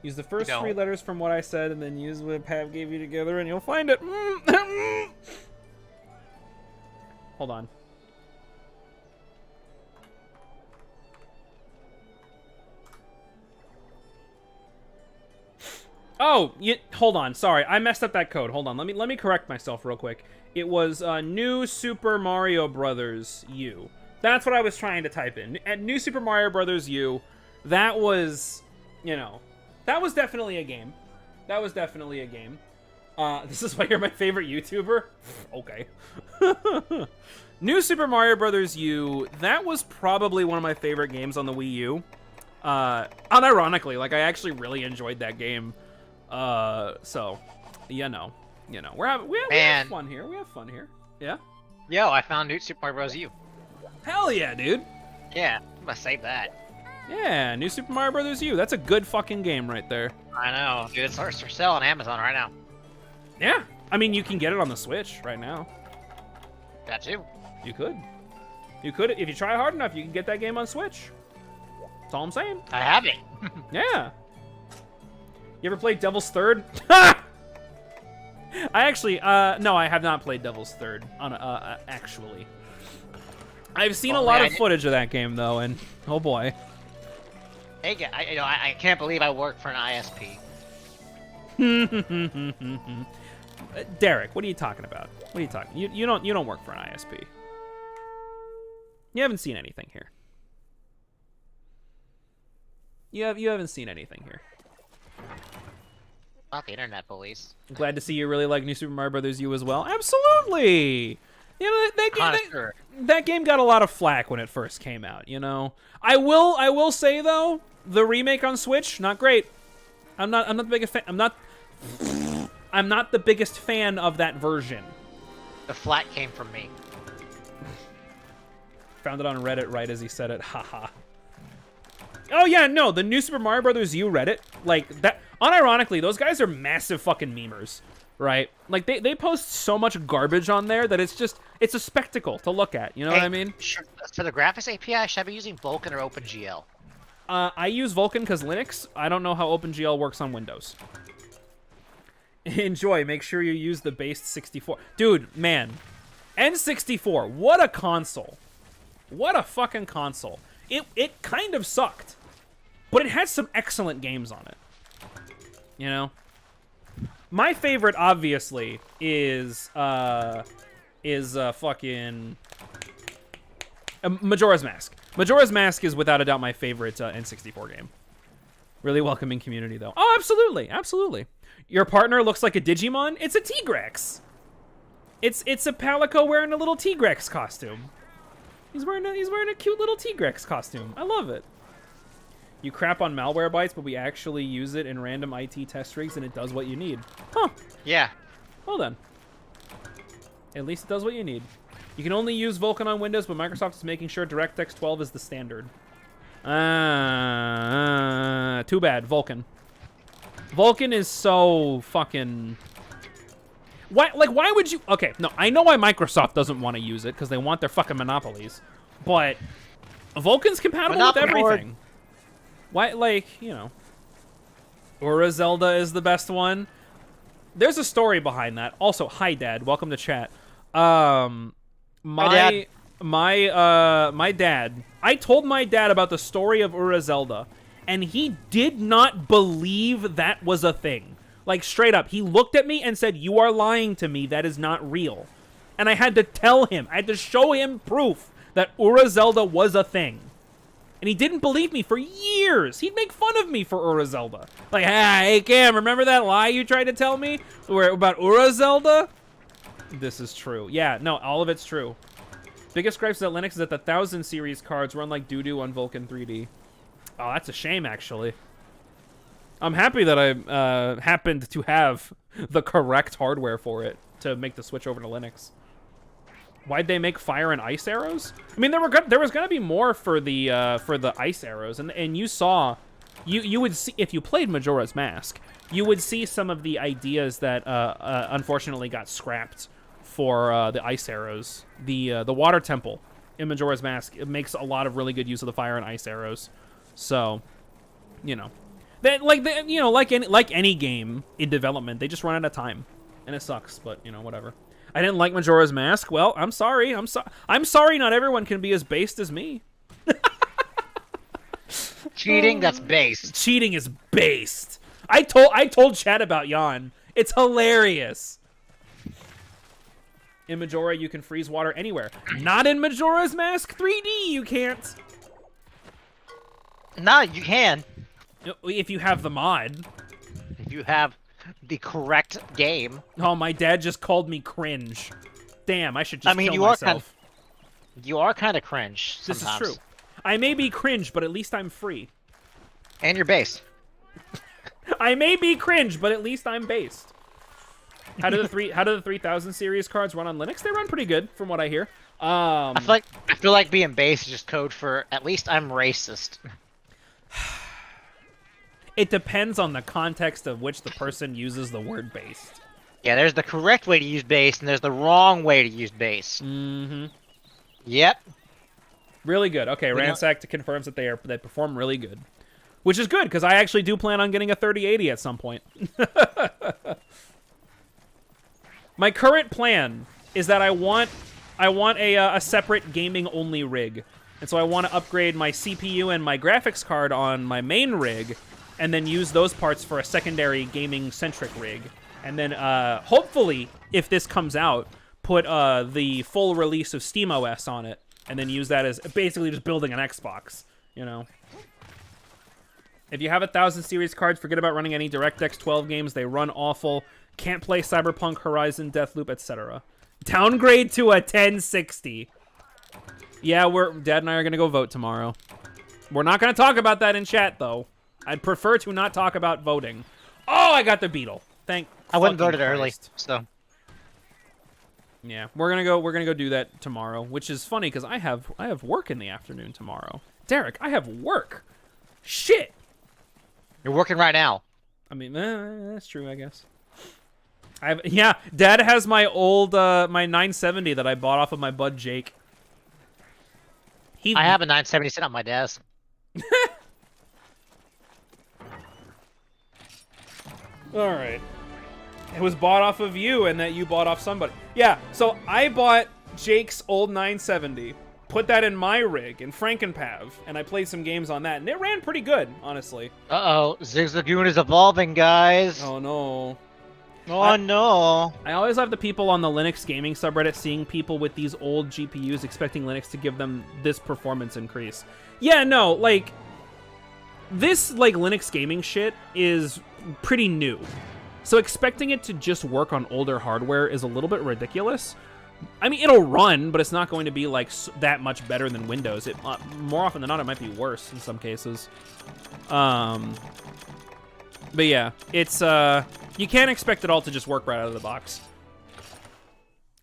Use the first You don't. 3 letters from what I said, and then use what Pav gave you together, and you'll find it. Hold on. Oh, hold on. Sorry, I messed up that code. Hold on. Let me correct myself real quick. It was New Super Mario Brothers U. That's what I was trying to type in. At New Super Mario Brothers U, that was, you know, that was definitely a game. That was definitely a game. This is why you're my favorite YouTuber? Okay. New Super Mario Brothers U, that was probably one of my favorite games on the Wii U. Unironically, like, I actually really enjoyed that game. So, you know, we have fun here. We have fun here. Yeah? Yo, I found New Super Mario Bros. U. Hell yeah, dude. Yeah, I'm gonna save that. Yeah, New Super Mario Brothers U. That's a good fucking game right there. I know, dude. It's for sale on Amazon right now. Yeah. I mean, you can get it on the Switch right now. That too. You could. You could. If you try hard enough, you can get that game on Switch. That's all I'm saying. I have it. Yeah. You ever played Devil's Third? I actually, no, I have not played Devil's Third, actually. I've seen a lot of footage of that game, though, and oh boy. Hey, I can't believe I work for an ISP. Derek, what are you talking about? What are you talking? You don't work for an ISP. You haven't seen anything here. You haven't seen anything here. Not the internet police. I'm glad to see you really like New Super Mario Brothers U as well. Absolutely. You know, that game got a lot of flack when it first came out, you know. I will say though, the remake on Switch, not great. I'm not the biggest fan. I'm not the biggest fan of that version. The flack came from me. Found it on Reddit right as he said it. Haha. Oh yeah, no, the New Super Mario Brothers U Reddit, like that. Unironically, those guys are massive fucking memers, right? Like they post so much garbage on there that it's a spectacle to look at. You know what I mean? For the graphics API, should I be using Vulkan or OpenGL? I use Vulkan because Linux. I don't know how OpenGL works on Windows. Enjoy. Make sure you use the base 64. Dude, man, N64. What a console! What a fucking console! It kind of sucked, but it had some excellent games on it. You know, my favorite obviously is fucking Majora's Mask. Majora's Mask is without a doubt my favorite N64 game. Really welcoming community though. Oh, absolutely, absolutely. Your partner looks like a Digimon. It's a Tigrex. It's a Palico wearing a little Tigrex costume. He's wearing a cute little Tigrex costume. I love it. You crap on malware bytes, but we actually use it in random IT test rigs, and it does what you need. Huh. Yeah. Well then. At least it does what you need. You can only use Vulkan on Windows, but Microsoft is making sure DirectX 12 is the standard. Too bad, Vulkan. Vulkan is so fucking... Why would you... Okay, no, I know why Microsoft doesn't want to use it, because they want their fucking monopolies. But Vulkan's compatible with everything. Why, like, you know... Ura Zelda is the best one. There's a story behind that. Also, hi, Dad. Welcome to chat. My dad... I told my dad about the story of Ura Zelda, and he did not believe that was a thing. Like, straight up. He looked at me and said, "You are lying to me. That is not real." And I had to tell him. I had to show him proof that Ura Zelda was a thing. And he didn't believe me for years. He'd make fun of me for Ura Zelda. Like, hey, Cam, remember that lie you tried to tell me about Ura Zelda? This is true. Yeah, no, all of it's true. Biggest gripes about Linux is that the 1000 series cards run like doo-doo on Vulkan 3D. Oh, that's a shame, actually. I'm happy that I happened to have the correct hardware for it to make the switch over to Linux. Why'd they make fire and ice arrows? I mean, there was gonna be more for the ice arrows, and you saw, you would see if you played Majora's Mask, you would see some of the ideas that unfortunately got scrapped for the ice arrows. The water temple in Majora's Mask, it makes a lot of really good use of the fire and ice arrows. So, you know. That like any game in development, they just run out of time, and it sucks. But whatever. I didn't like Majora's Mask. Well, I'm sorry. I'm sorry. Not everyone can be as based as me. Cheating? That's based. Cheating is based. I told Chad about Yon. It's hilarious. In Majora, you can freeze water anywhere. Not in Majora's Mask 3D, you can't. No, you can. If you have the mod. If you have the correct game. Oh, my dad just called me cringe. Damn, I should just kill myself. You are kind of cringe sometimes. This is true. I may be cringe, but at least I'm free. And you're based. I may be cringe, but at least I'm based. How do the 3000 series cards run on Linux? They run pretty good, from what I hear. I feel like being based is just code for at least I'm racist. It depends on the context of which the person uses the word based. Yeah, there's the correct way to use based, and there's the wrong way to use based. Mm-hmm. Yep. Really good. Okay, Ransack confirms that they perform really good. Which is good, because I actually do plan on getting a 3080 at some point. My current plan is that I want a separate gaming-only rig. And so I want to upgrade my CPU and my graphics card on my main rig, and then use those parts for a secondary gaming-centric rig. And then, hopefully, if this comes out, put the full release of SteamOS on it, and then use that as basically just building an Xbox, If you have 1000 series cards, forget about running any DirectX 12 games. They run awful. Can't play Cyberpunk, Horizon, Deathloop, etc. Downgrade to a 1060. Yeah, Dad and I are going to go vote tomorrow. We're not going to talk about that in chat, though. I'd prefer to not talk about voting. Oh, I got the beetle. I wouldn't vote it Christ. early, so. Yeah, we're gonna go do that tomorrow, which is funny because I have work in the afternoon tomorrow. Derek, I have work. Shit. You're working right now. I mean, that's true, I guess. Yeah, Dad has my old my 970 that I bought off of my bud Jake. I have a 970 sitting on my desk. All right. It was bought off of you, and that you bought off somebody. Yeah, so I bought Jake's old 970, put that in my rig in Frankenpav, and I played some games on that, and it ran pretty good, honestly. Uh-oh, Zigzagoon is evolving, guys. Oh, no. Oh, no. I always have the people on the Linux gaming subreddit seeing people with these old GPUs expecting Linux to give them this performance increase. Yeah, no, like, this, like, Linux gaming shit is pretty new. So expecting it to just work on older hardware is a little bit ridiculous. I mean, it'll run, but it's not going to be, like, that much better than Windows. It more often than not, it might be worse in some cases. But yeah, it's, you can't expect it all to just work right out of the box.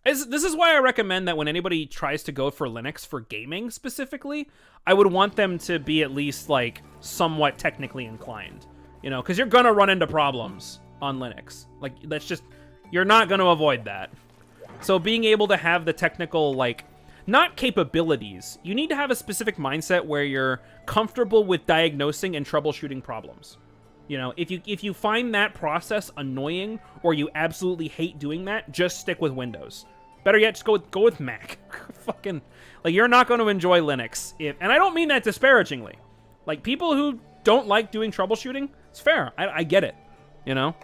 This is why I recommend that when anybody tries to go for Linux for gaming specifically, I would want them to be at least, like, somewhat technically inclined. You know, because you're gonna run into problems on Linux. Like, that's just, you're not gonna avoid that. So being able to have the technical, like, not capabilities, you need to have a specific mindset where you're comfortable with diagnosing and troubleshooting problems. You know, if you find that process annoying or you absolutely hate doing that, just stick with Windows. Better yet, just go with Mac. Fucking, like, you're not going to enjoy Linux. And I don't mean that disparagingly. Like, people who don't like doing troubleshooting, it's fair. I get it, you know?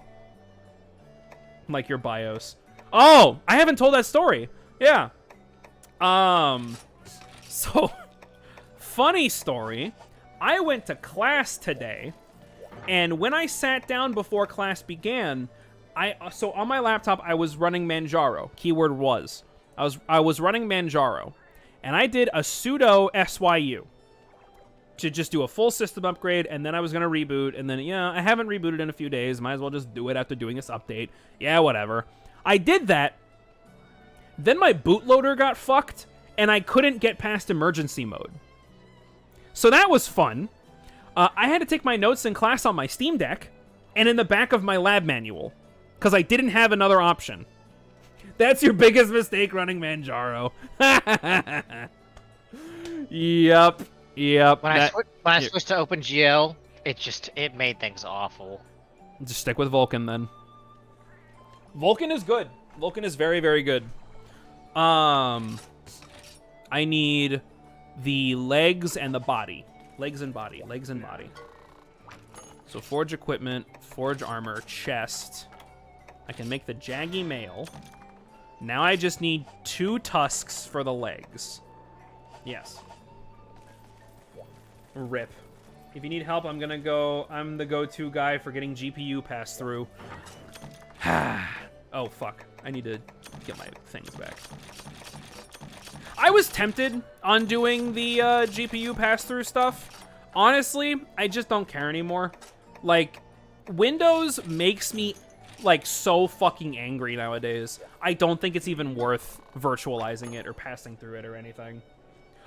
Like your BIOS. Oh, I haven't told that story. Yeah. So, funny story. I went to class today, and when I sat down before class began, so on my laptop I was running Manjaro. Keyword was. I was running Manjaro, and I did a sudo syu to just do a full system upgrade, and then I was going to reboot, and then, yeah, I haven't rebooted in a few days. Might as well just do it after doing this update. Yeah, whatever. I did that. Then my bootloader got fucked, and I couldn't get past emergency mode. So that was fun. I had to take my notes in class on my Steam Deck and in the back of my lab manual because I didn't have another option. That's your biggest mistake running Manjaro. Yep. When I switched to OpenGL, it made things awful. Just stick with Vulcan then. Vulcan is good. Vulcan is very, very good. I need the legs and the body. Legs and body. Legs and body. So forge equipment, forge armor, chest. I can make the jaggy mail. Now I just need 2 tusks for the legs. Yes. Rip. If you need help, I'm the go-to guy for getting GPU passed through. Oh, fuck. I need to get my things back. I was tempted on doing the GPU pass-through stuff. Honestly, I just don't care anymore. Like, Windows makes me, like, so fucking angry nowadays. I don't think it's even worth virtualizing it or passing through it or anything.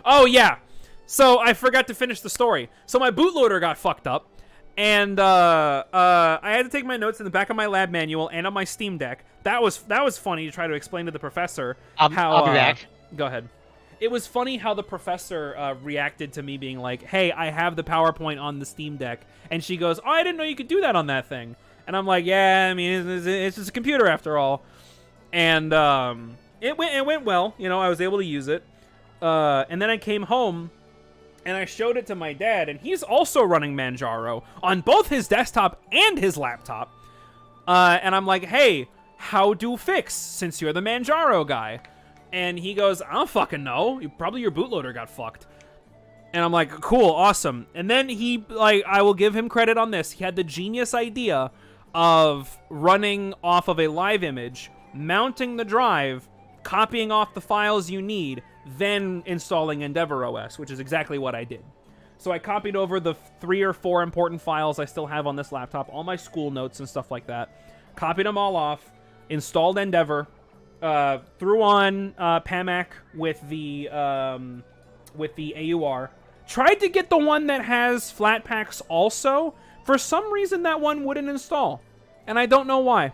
Oh, yeah. So, I forgot to finish the story. So, my bootloader got fucked up. And I had to take my notes in the back of my lab manual and on my Steam Deck. That was funny to try to explain to the professor how... I'll be back. Go ahead. It was funny how the professor reacted to me being like, hey, I have the PowerPoint on the Steam Deck. And she goes, oh, I didn't know you could do that on that thing. And I'm like, yeah, I mean, it's just a computer after all. And it went well. You know, I was able to use it. And then I came home, and I showed it to my dad, and he's also running Manjaro on both his desktop and his laptop. And I'm like, hey, how do fix, since you're the Manjaro guy? And he goes, I don't fucking know. Probably your bootloader got fucked. And I'm like, cool, awesome. And then he, like, I will give him credit on this. He had the genius idea of running off of a live image, mounting the drive, copying off the files you need, then installing EndeavorOS, which is exactly what I did. So I copied over the 3 or 4 important files I still have on this laptop, all my school notes and stuff like that, copied them all off, installed Endeavor, threw on PAMAC with the AUR, tried to get the one that has Flatpaks also. For some reason, that one wouldn't install, and I don't know why.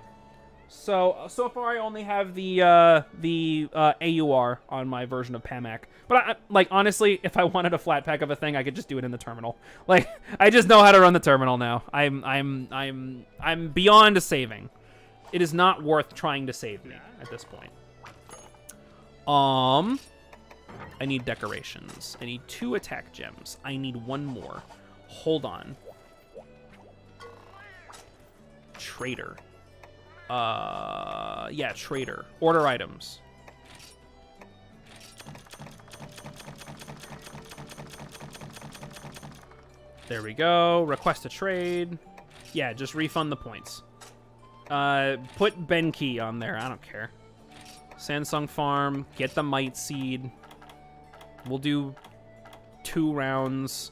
So far I only have the AUR on my version of PAMAC. But like honestly, if I wanted a Flatpak of a thing, I could just do it in the terminal. Like I just know how to run the terminal now. I'm beyond saving. It is not worth trying to save me at this point. I need decorations. I need 2 attack gems. I need 1 more. Hold on. Trader. Yeah, trader. Order items. There we go. Request a trade. Yeah, just refund the points. Put Benki on there. I don't care. Sansung Farm. Get the Might Seed. We'll do 2 rounds.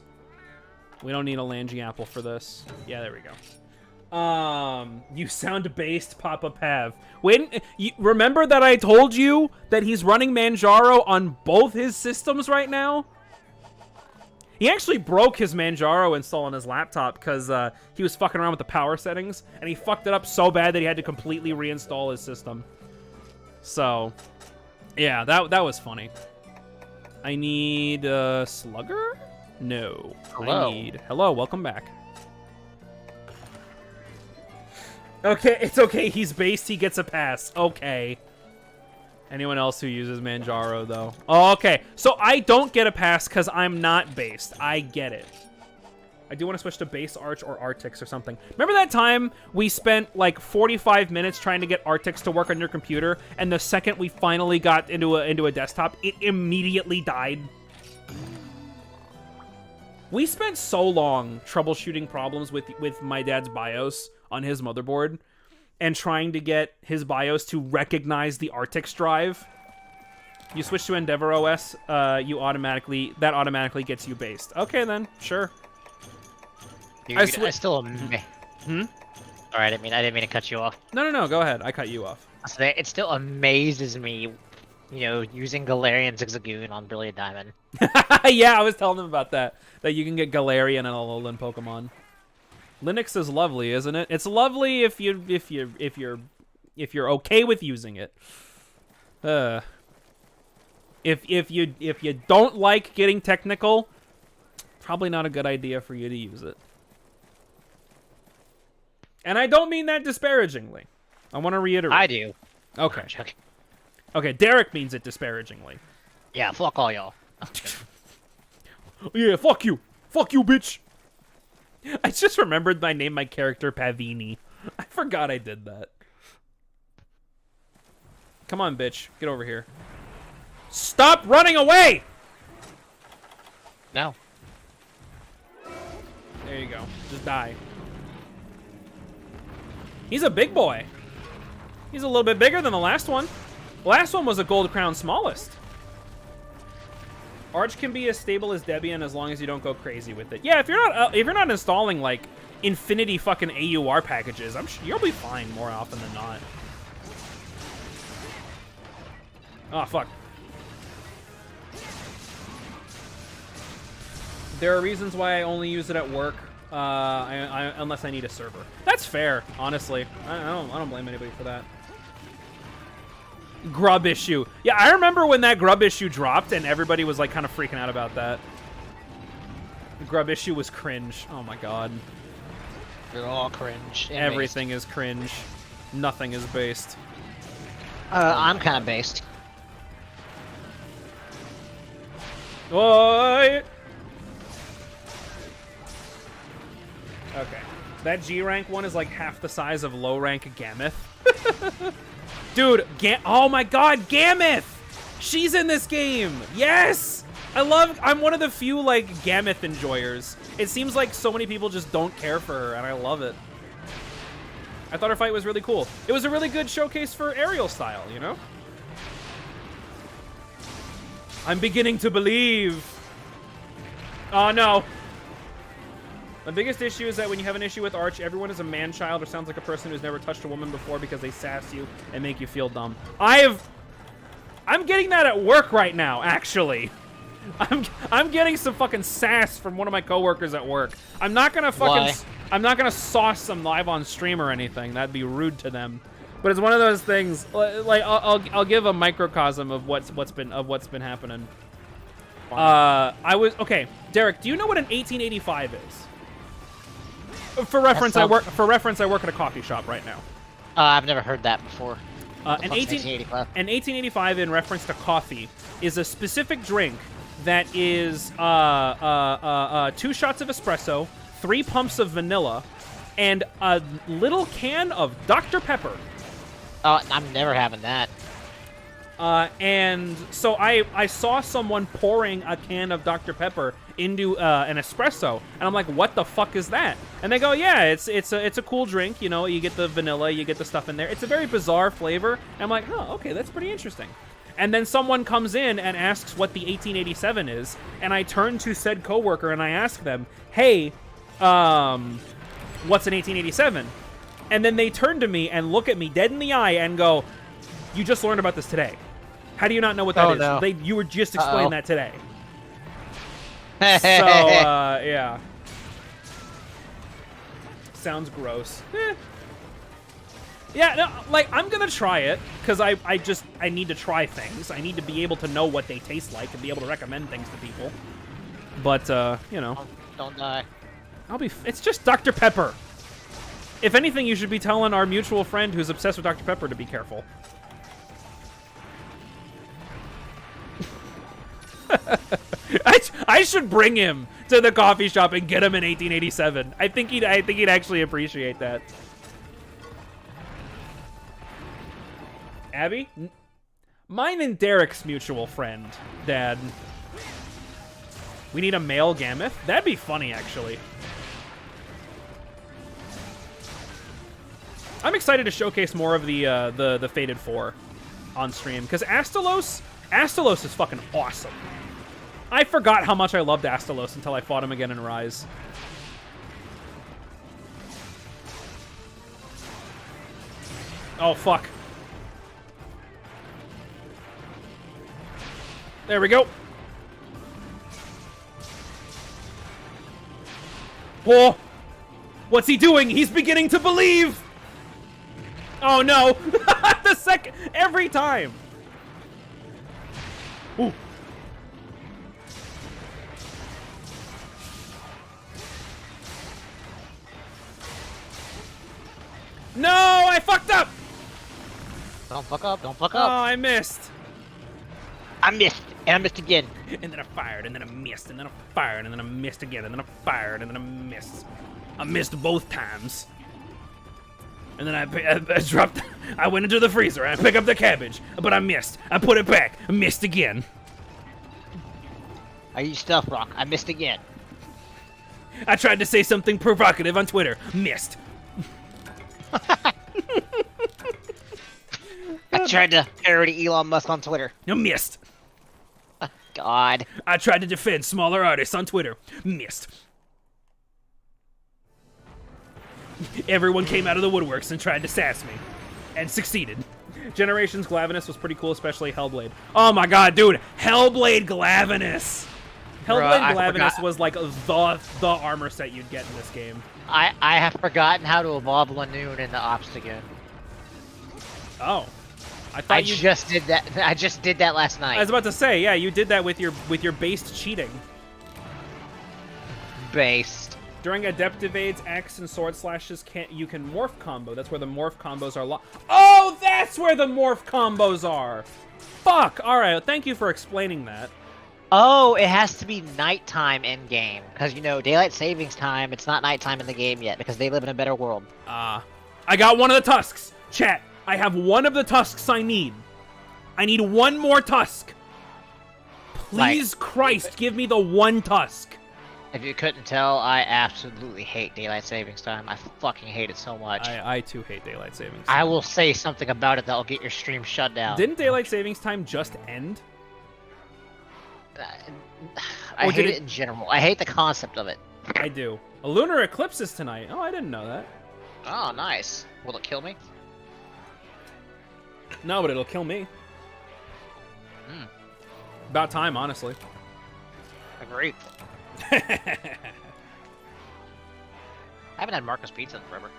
We don't need a Langy Apple for this. Yeah, there we go. You sound based, Papa Pav. Remember that I told you that he's running Manjaro on both his systems right now? He actually broke his Manjaro install on his laptop because he was fucking around with the power settings, and he fucked it up so bad that he had to completely reinstall his system. So, yeah, that was funny. I need Slugger? No. Hello. Hello, welcome back. Okay, it's okay. He's based. He gets a pass. Okay. Anyone else who uses Manjaro, though? Oh, okay. So I don't get a pass because I'm not based. I get it. I do want to switch to base Arch or Artix or something. Remember that time we spent like 45 minutes trying to get Artix to work on your computer, and the second we finally got into a desktop, it immediately died? We spent so long troubleshooting problems with my dad's BIOS on his motherboard and trying to get his BIOS to recognize the Artix drive. You switch to EndeavorOS, that automatically gets you based. Okay then, sure. Dude, I still Alright, I didn't mean to cut you off. No, go ahead. I cut you off. So it still amazes me, you know, using Galarian Zigzagoon on Brilliant Diamond. Yeah, I was telling them about that you can get Galarian and Alolan Pokemon. Linux is lovely, isn't it? It's lovely if you're okay with using it. If you don't like getting technical, probably not a good idea for you to use it. And I don't mean that disparagingly. I want to reiterate. I do. Okay. I'm joking. Okay, Derek means it disparagingly. Yeah, fuck all y'all. Yeah, fuck you. Fuck you, bitch. I just remembered I named my character Pavini. I forgot I did that. Come on, bitch. Get over here. Stop running away! No. There you go. Just die. He's a big boy. He's a little bit bigger than the last one. The last one was a gold crown smallest. Arch can be as stable as Debian as long as you don't go crazy with it. Yeah, if you're not installing like infinity fucking AUR packages, I'm sure you'll be fine more often than not. Oh fuck. There are reasons why I only use it at work, unless I need a server. That's fair, honestly. I don't blame anybody for that. Grub issue. Yeah, I remember when that grub issue dropped and everybody was like kind of freaking out about that. The grub issue was cringe. Oh my god. You're all cringe. Everything is cringe. Nothing is based. I'm kind of based. Oi! Okay. That G rank one is like half the size of low rank Gameth. Dude, oh my god, Gameth! She's in this game! Yes! I'm one of the few, like, Gameth enjoyers. It seems like so many people just don't care for her, and I love it. I thought her fight was really cool. It was a really good showcase for aerial style, you know? I'm beginning to believe. Oh, no. My biggest issue is that when you have an issue with Arch, everyone is a man-child or sounds like a person who's never touched a woman before because they sass you and make you feel dumb. I'm getting that at work right now, actually. I'm getting some fucking sass from one of my coworkers at work. I'm not gonna sauce them live on stream or anything. That'd be rude to them. But it's one of those things. Like I'll give a microcosm of what's been happening. Okay, Derek. Do you know what an 1885 is? For reference, I work at a coffee shop right now. I've never heard that before. An 1885 in reference to coffee is a specific drink that is 2 shots of espresso, 3 pumps of vanilla, and a little can of Dr. Pepper. I'm never having that. And so I saw someone pouring a can of Dr. Pepper into an espresso, and I'm like, what the fuck is that? And they go, yeah, it's a cool drink, you know, you get the vanilla, you get the stuff in there. It's a very bizarre flavor. And I'm like, oh, okay, that's pretty interesting. And then someone comes in and asks what the 1887 is, and I turn to said coworker and I ask them, hey, what's an 1887? And then they turn to me and look at me dead in the eye and go, you just learned about this today. How do you not know what that is? No. You were just explaining that today. So, yeah. Sounds gross. Yeah, no, like, I'm gonna try it, because I need to try things. I need to be able to know what they taste like and be able to recommend things to people. But, you know. Don't die. It's just Dr. Pepper. If anything, you should be telling our mutual friend who's obsessed with Dr. Pepper to be careful. I should bring him to the coffee shop and get him an 1887. I think he'd actually appreciate that. Abby? Mine and Derek's mutual friend, Dad. We need a male Gameth? That'd be funny, actually. I'm excited to showcase more of the Fated 4 on stream, because Astalos is fucking awesome. I forgot how much I loved Astalos until I fought him again in Rise. Oh, fuck. There we go. Whoa! What's he doing? He's beginning to believe! Oh, no! Every time! Ooh. No, I fucked up! Don't fuck up, don't fuck Oh, up. I missed. I missed, and I missed again. And then I fired, and then I missed, and then I fired, and then I missed again, and then I fired, and then I missed. I missed both times. And then I dropped, I went into the freezer, and I picked up the cabbage, but I missed. I put it back, I missed again. I used Stealth Rock, I missed again. I tried to say something provocative on Twitter, missed. I tried to parody Elon Musk on Twitter. I missed. God. I tried to defend smaller artists on Twitter, missed. Everyone came out of the woodworks and tried to sass me, and succeeded. Generations Glavenus was pretty cool, especially Hellblade. Oh my god, dude, Hellblade Glavenus! Hellblade Glavenus was like the armor set you'd get in this game. I have forgotten how to evolve Lanoon in the Ops again. Oh. I thought you just did that. I just did that last night. I was about to say, yeah, you did that with your based cheating. Based. During adept evades, X and sword slashes you can morph combo. That's where the morph combos are locked. Oh, that's where the morph combos are. Fuck. All right. Thank you for explaining that. Oh, it has to be nighttime in game because you know daylight savings time. It's not nighttime in the game yet because they live in a better world. I got one of the tusks. Chat. I have one of the tusks I need. I need one more tusk. Please, Christ, give me the one tusk. If you couldn't tell, I absolutely hate daylight savings time. I fucking hate it so much. I too hate daylight savings time. I will say something about it that'll get your stream shut down. Didn't daylight savings time just end? I hate it in general. I hate the concept of it. I do. A lunar eclipse is tonight. Oh, I didn't know that. Oh, nice. Will it kill me? No, but it'll kill me. About time, honestly. Agreed. I haven't had Marcus Pizza in forever.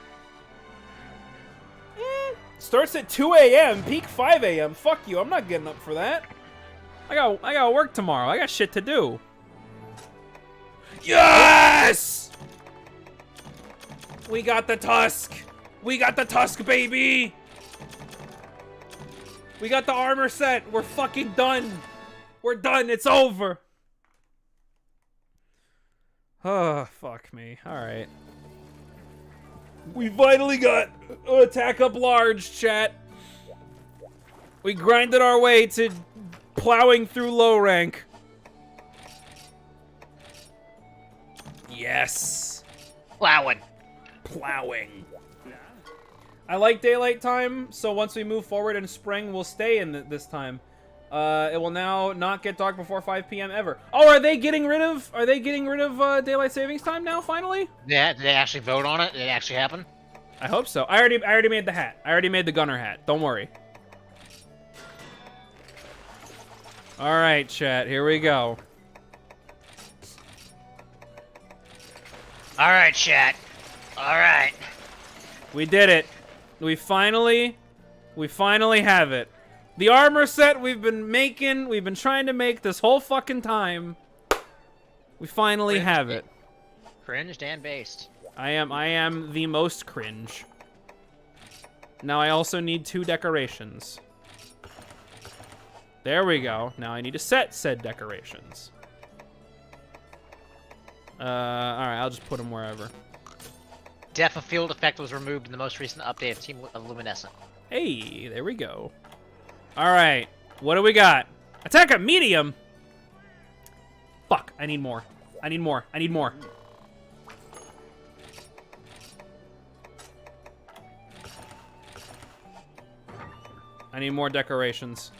Starts at 2 a.m., peak 5 a.m. Fuck you, I'm not getting up for that. I got work tomorrow. I got shit to do. Yes! We got the tusk. We got the tusk, baby. We got the armor set. We're fucking done. We're done. It's over. Oh, fuck me. All right. We finally got attack up large, chat. We grinded our way to plowing through low rank. Yes. Plowing. Plowing. I like daylight time, so once we move forward in spring, we'll stay in this time. It will now not get dark before 5 p.m. ever. Oh, are they getting rid of daylight savings time now? Finally? Yeah, did they actually vote on it? Did it actually happen? I hope so. I already made the hat. I already made the gunner hat. Don't worry. All right, chat. Here we go. All right, chat. All right. We did it. We finally have it. The armor set we've been trying to make this whole fucking time. We finally have it. Cringed and based. I am the most cringe. Now I also need 2 decorations. There we go. Now I need to set said decorations. Alright, I'll just put them wherever. Depth of field effect was removed in the most recent update of Team Luminescent. Hey, there we go. Alright, what do we got? Attack at medium! Fuck, I need more. I need more. I need more. I need more decorations.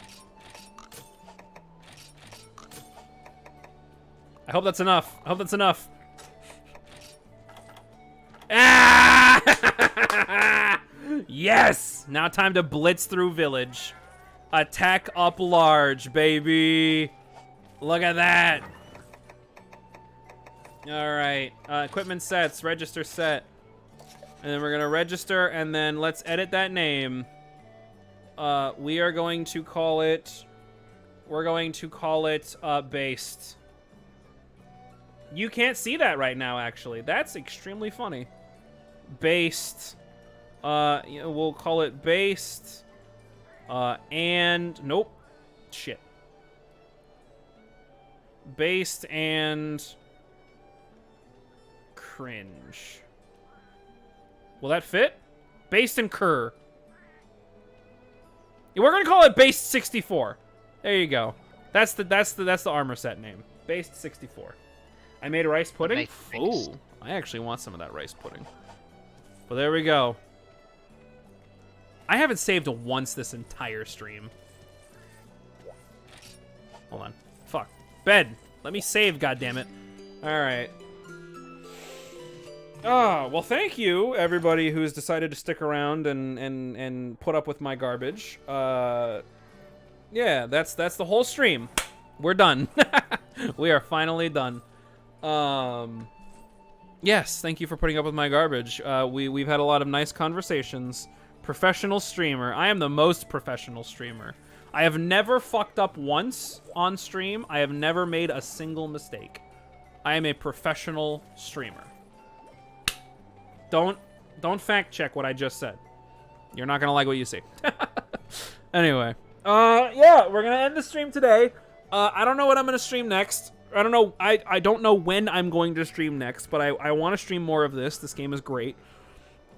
I hope that's enough. I hope that's enough. Ah! Yes! Now time to blitz through village. Attack up large, baby. Look at that. Alright. Equipment sets. Register set. And then we're going to register, and then let's edit that name. We are going to call it... We're going to call it, based. You can't see that right now, actually. That's extremely funny. Based We'll call it based. And nope. Shit. Based and cringe. Will that fit? Based and cur. Yeah, we're gonna call it based 64. There you go. That's the armor set name. Based 64. I made rice pudding. Ooh, I actually want some of that rice pudding. But there we go. I haven't saved once this entire stream. Hold on. Fuck. Bed. Let me save, goddammit. Alright. Oh, well, thank you, everybody who's decided to stick around and put up with my garbage. Yeah, that's the whole stream. We're done. We are finally done. Yes, thank you for putting up with my garbage. We've had a lot of nice conversations. Professional streamer. I am the most professional streamer. I have never fucked up once on stream. I have never made a single mistake. I am a professional streamer. Don't fact check what I just said. You're not gonna like what you see. Anyway, yeah, we're gonna end the stream today. I don't know what I'm gonna stream next. I don't know. I don't know when I'm going to stream next, but I want to stream more of this. This game is great.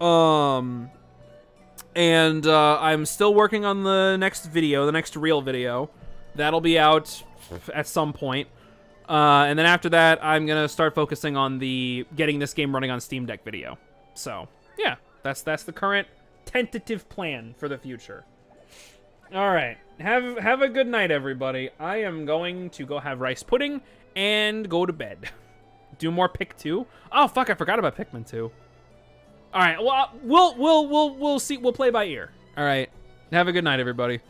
And I'm still working on the next video, the next real video. That'll be out at some point. And then after that, I'm gonna start focusing on the getting this game running on Steam Deck video. So yeah, that's the current tentative plan for the future. All right, have a good night, everybody. I am going to go have rice pudding and go to bed. Do more Pick 2. Oh fuck, I forgot about Pikmin 2. All right, well we'll see. We'll play by ear. All right, have a good night, everybody.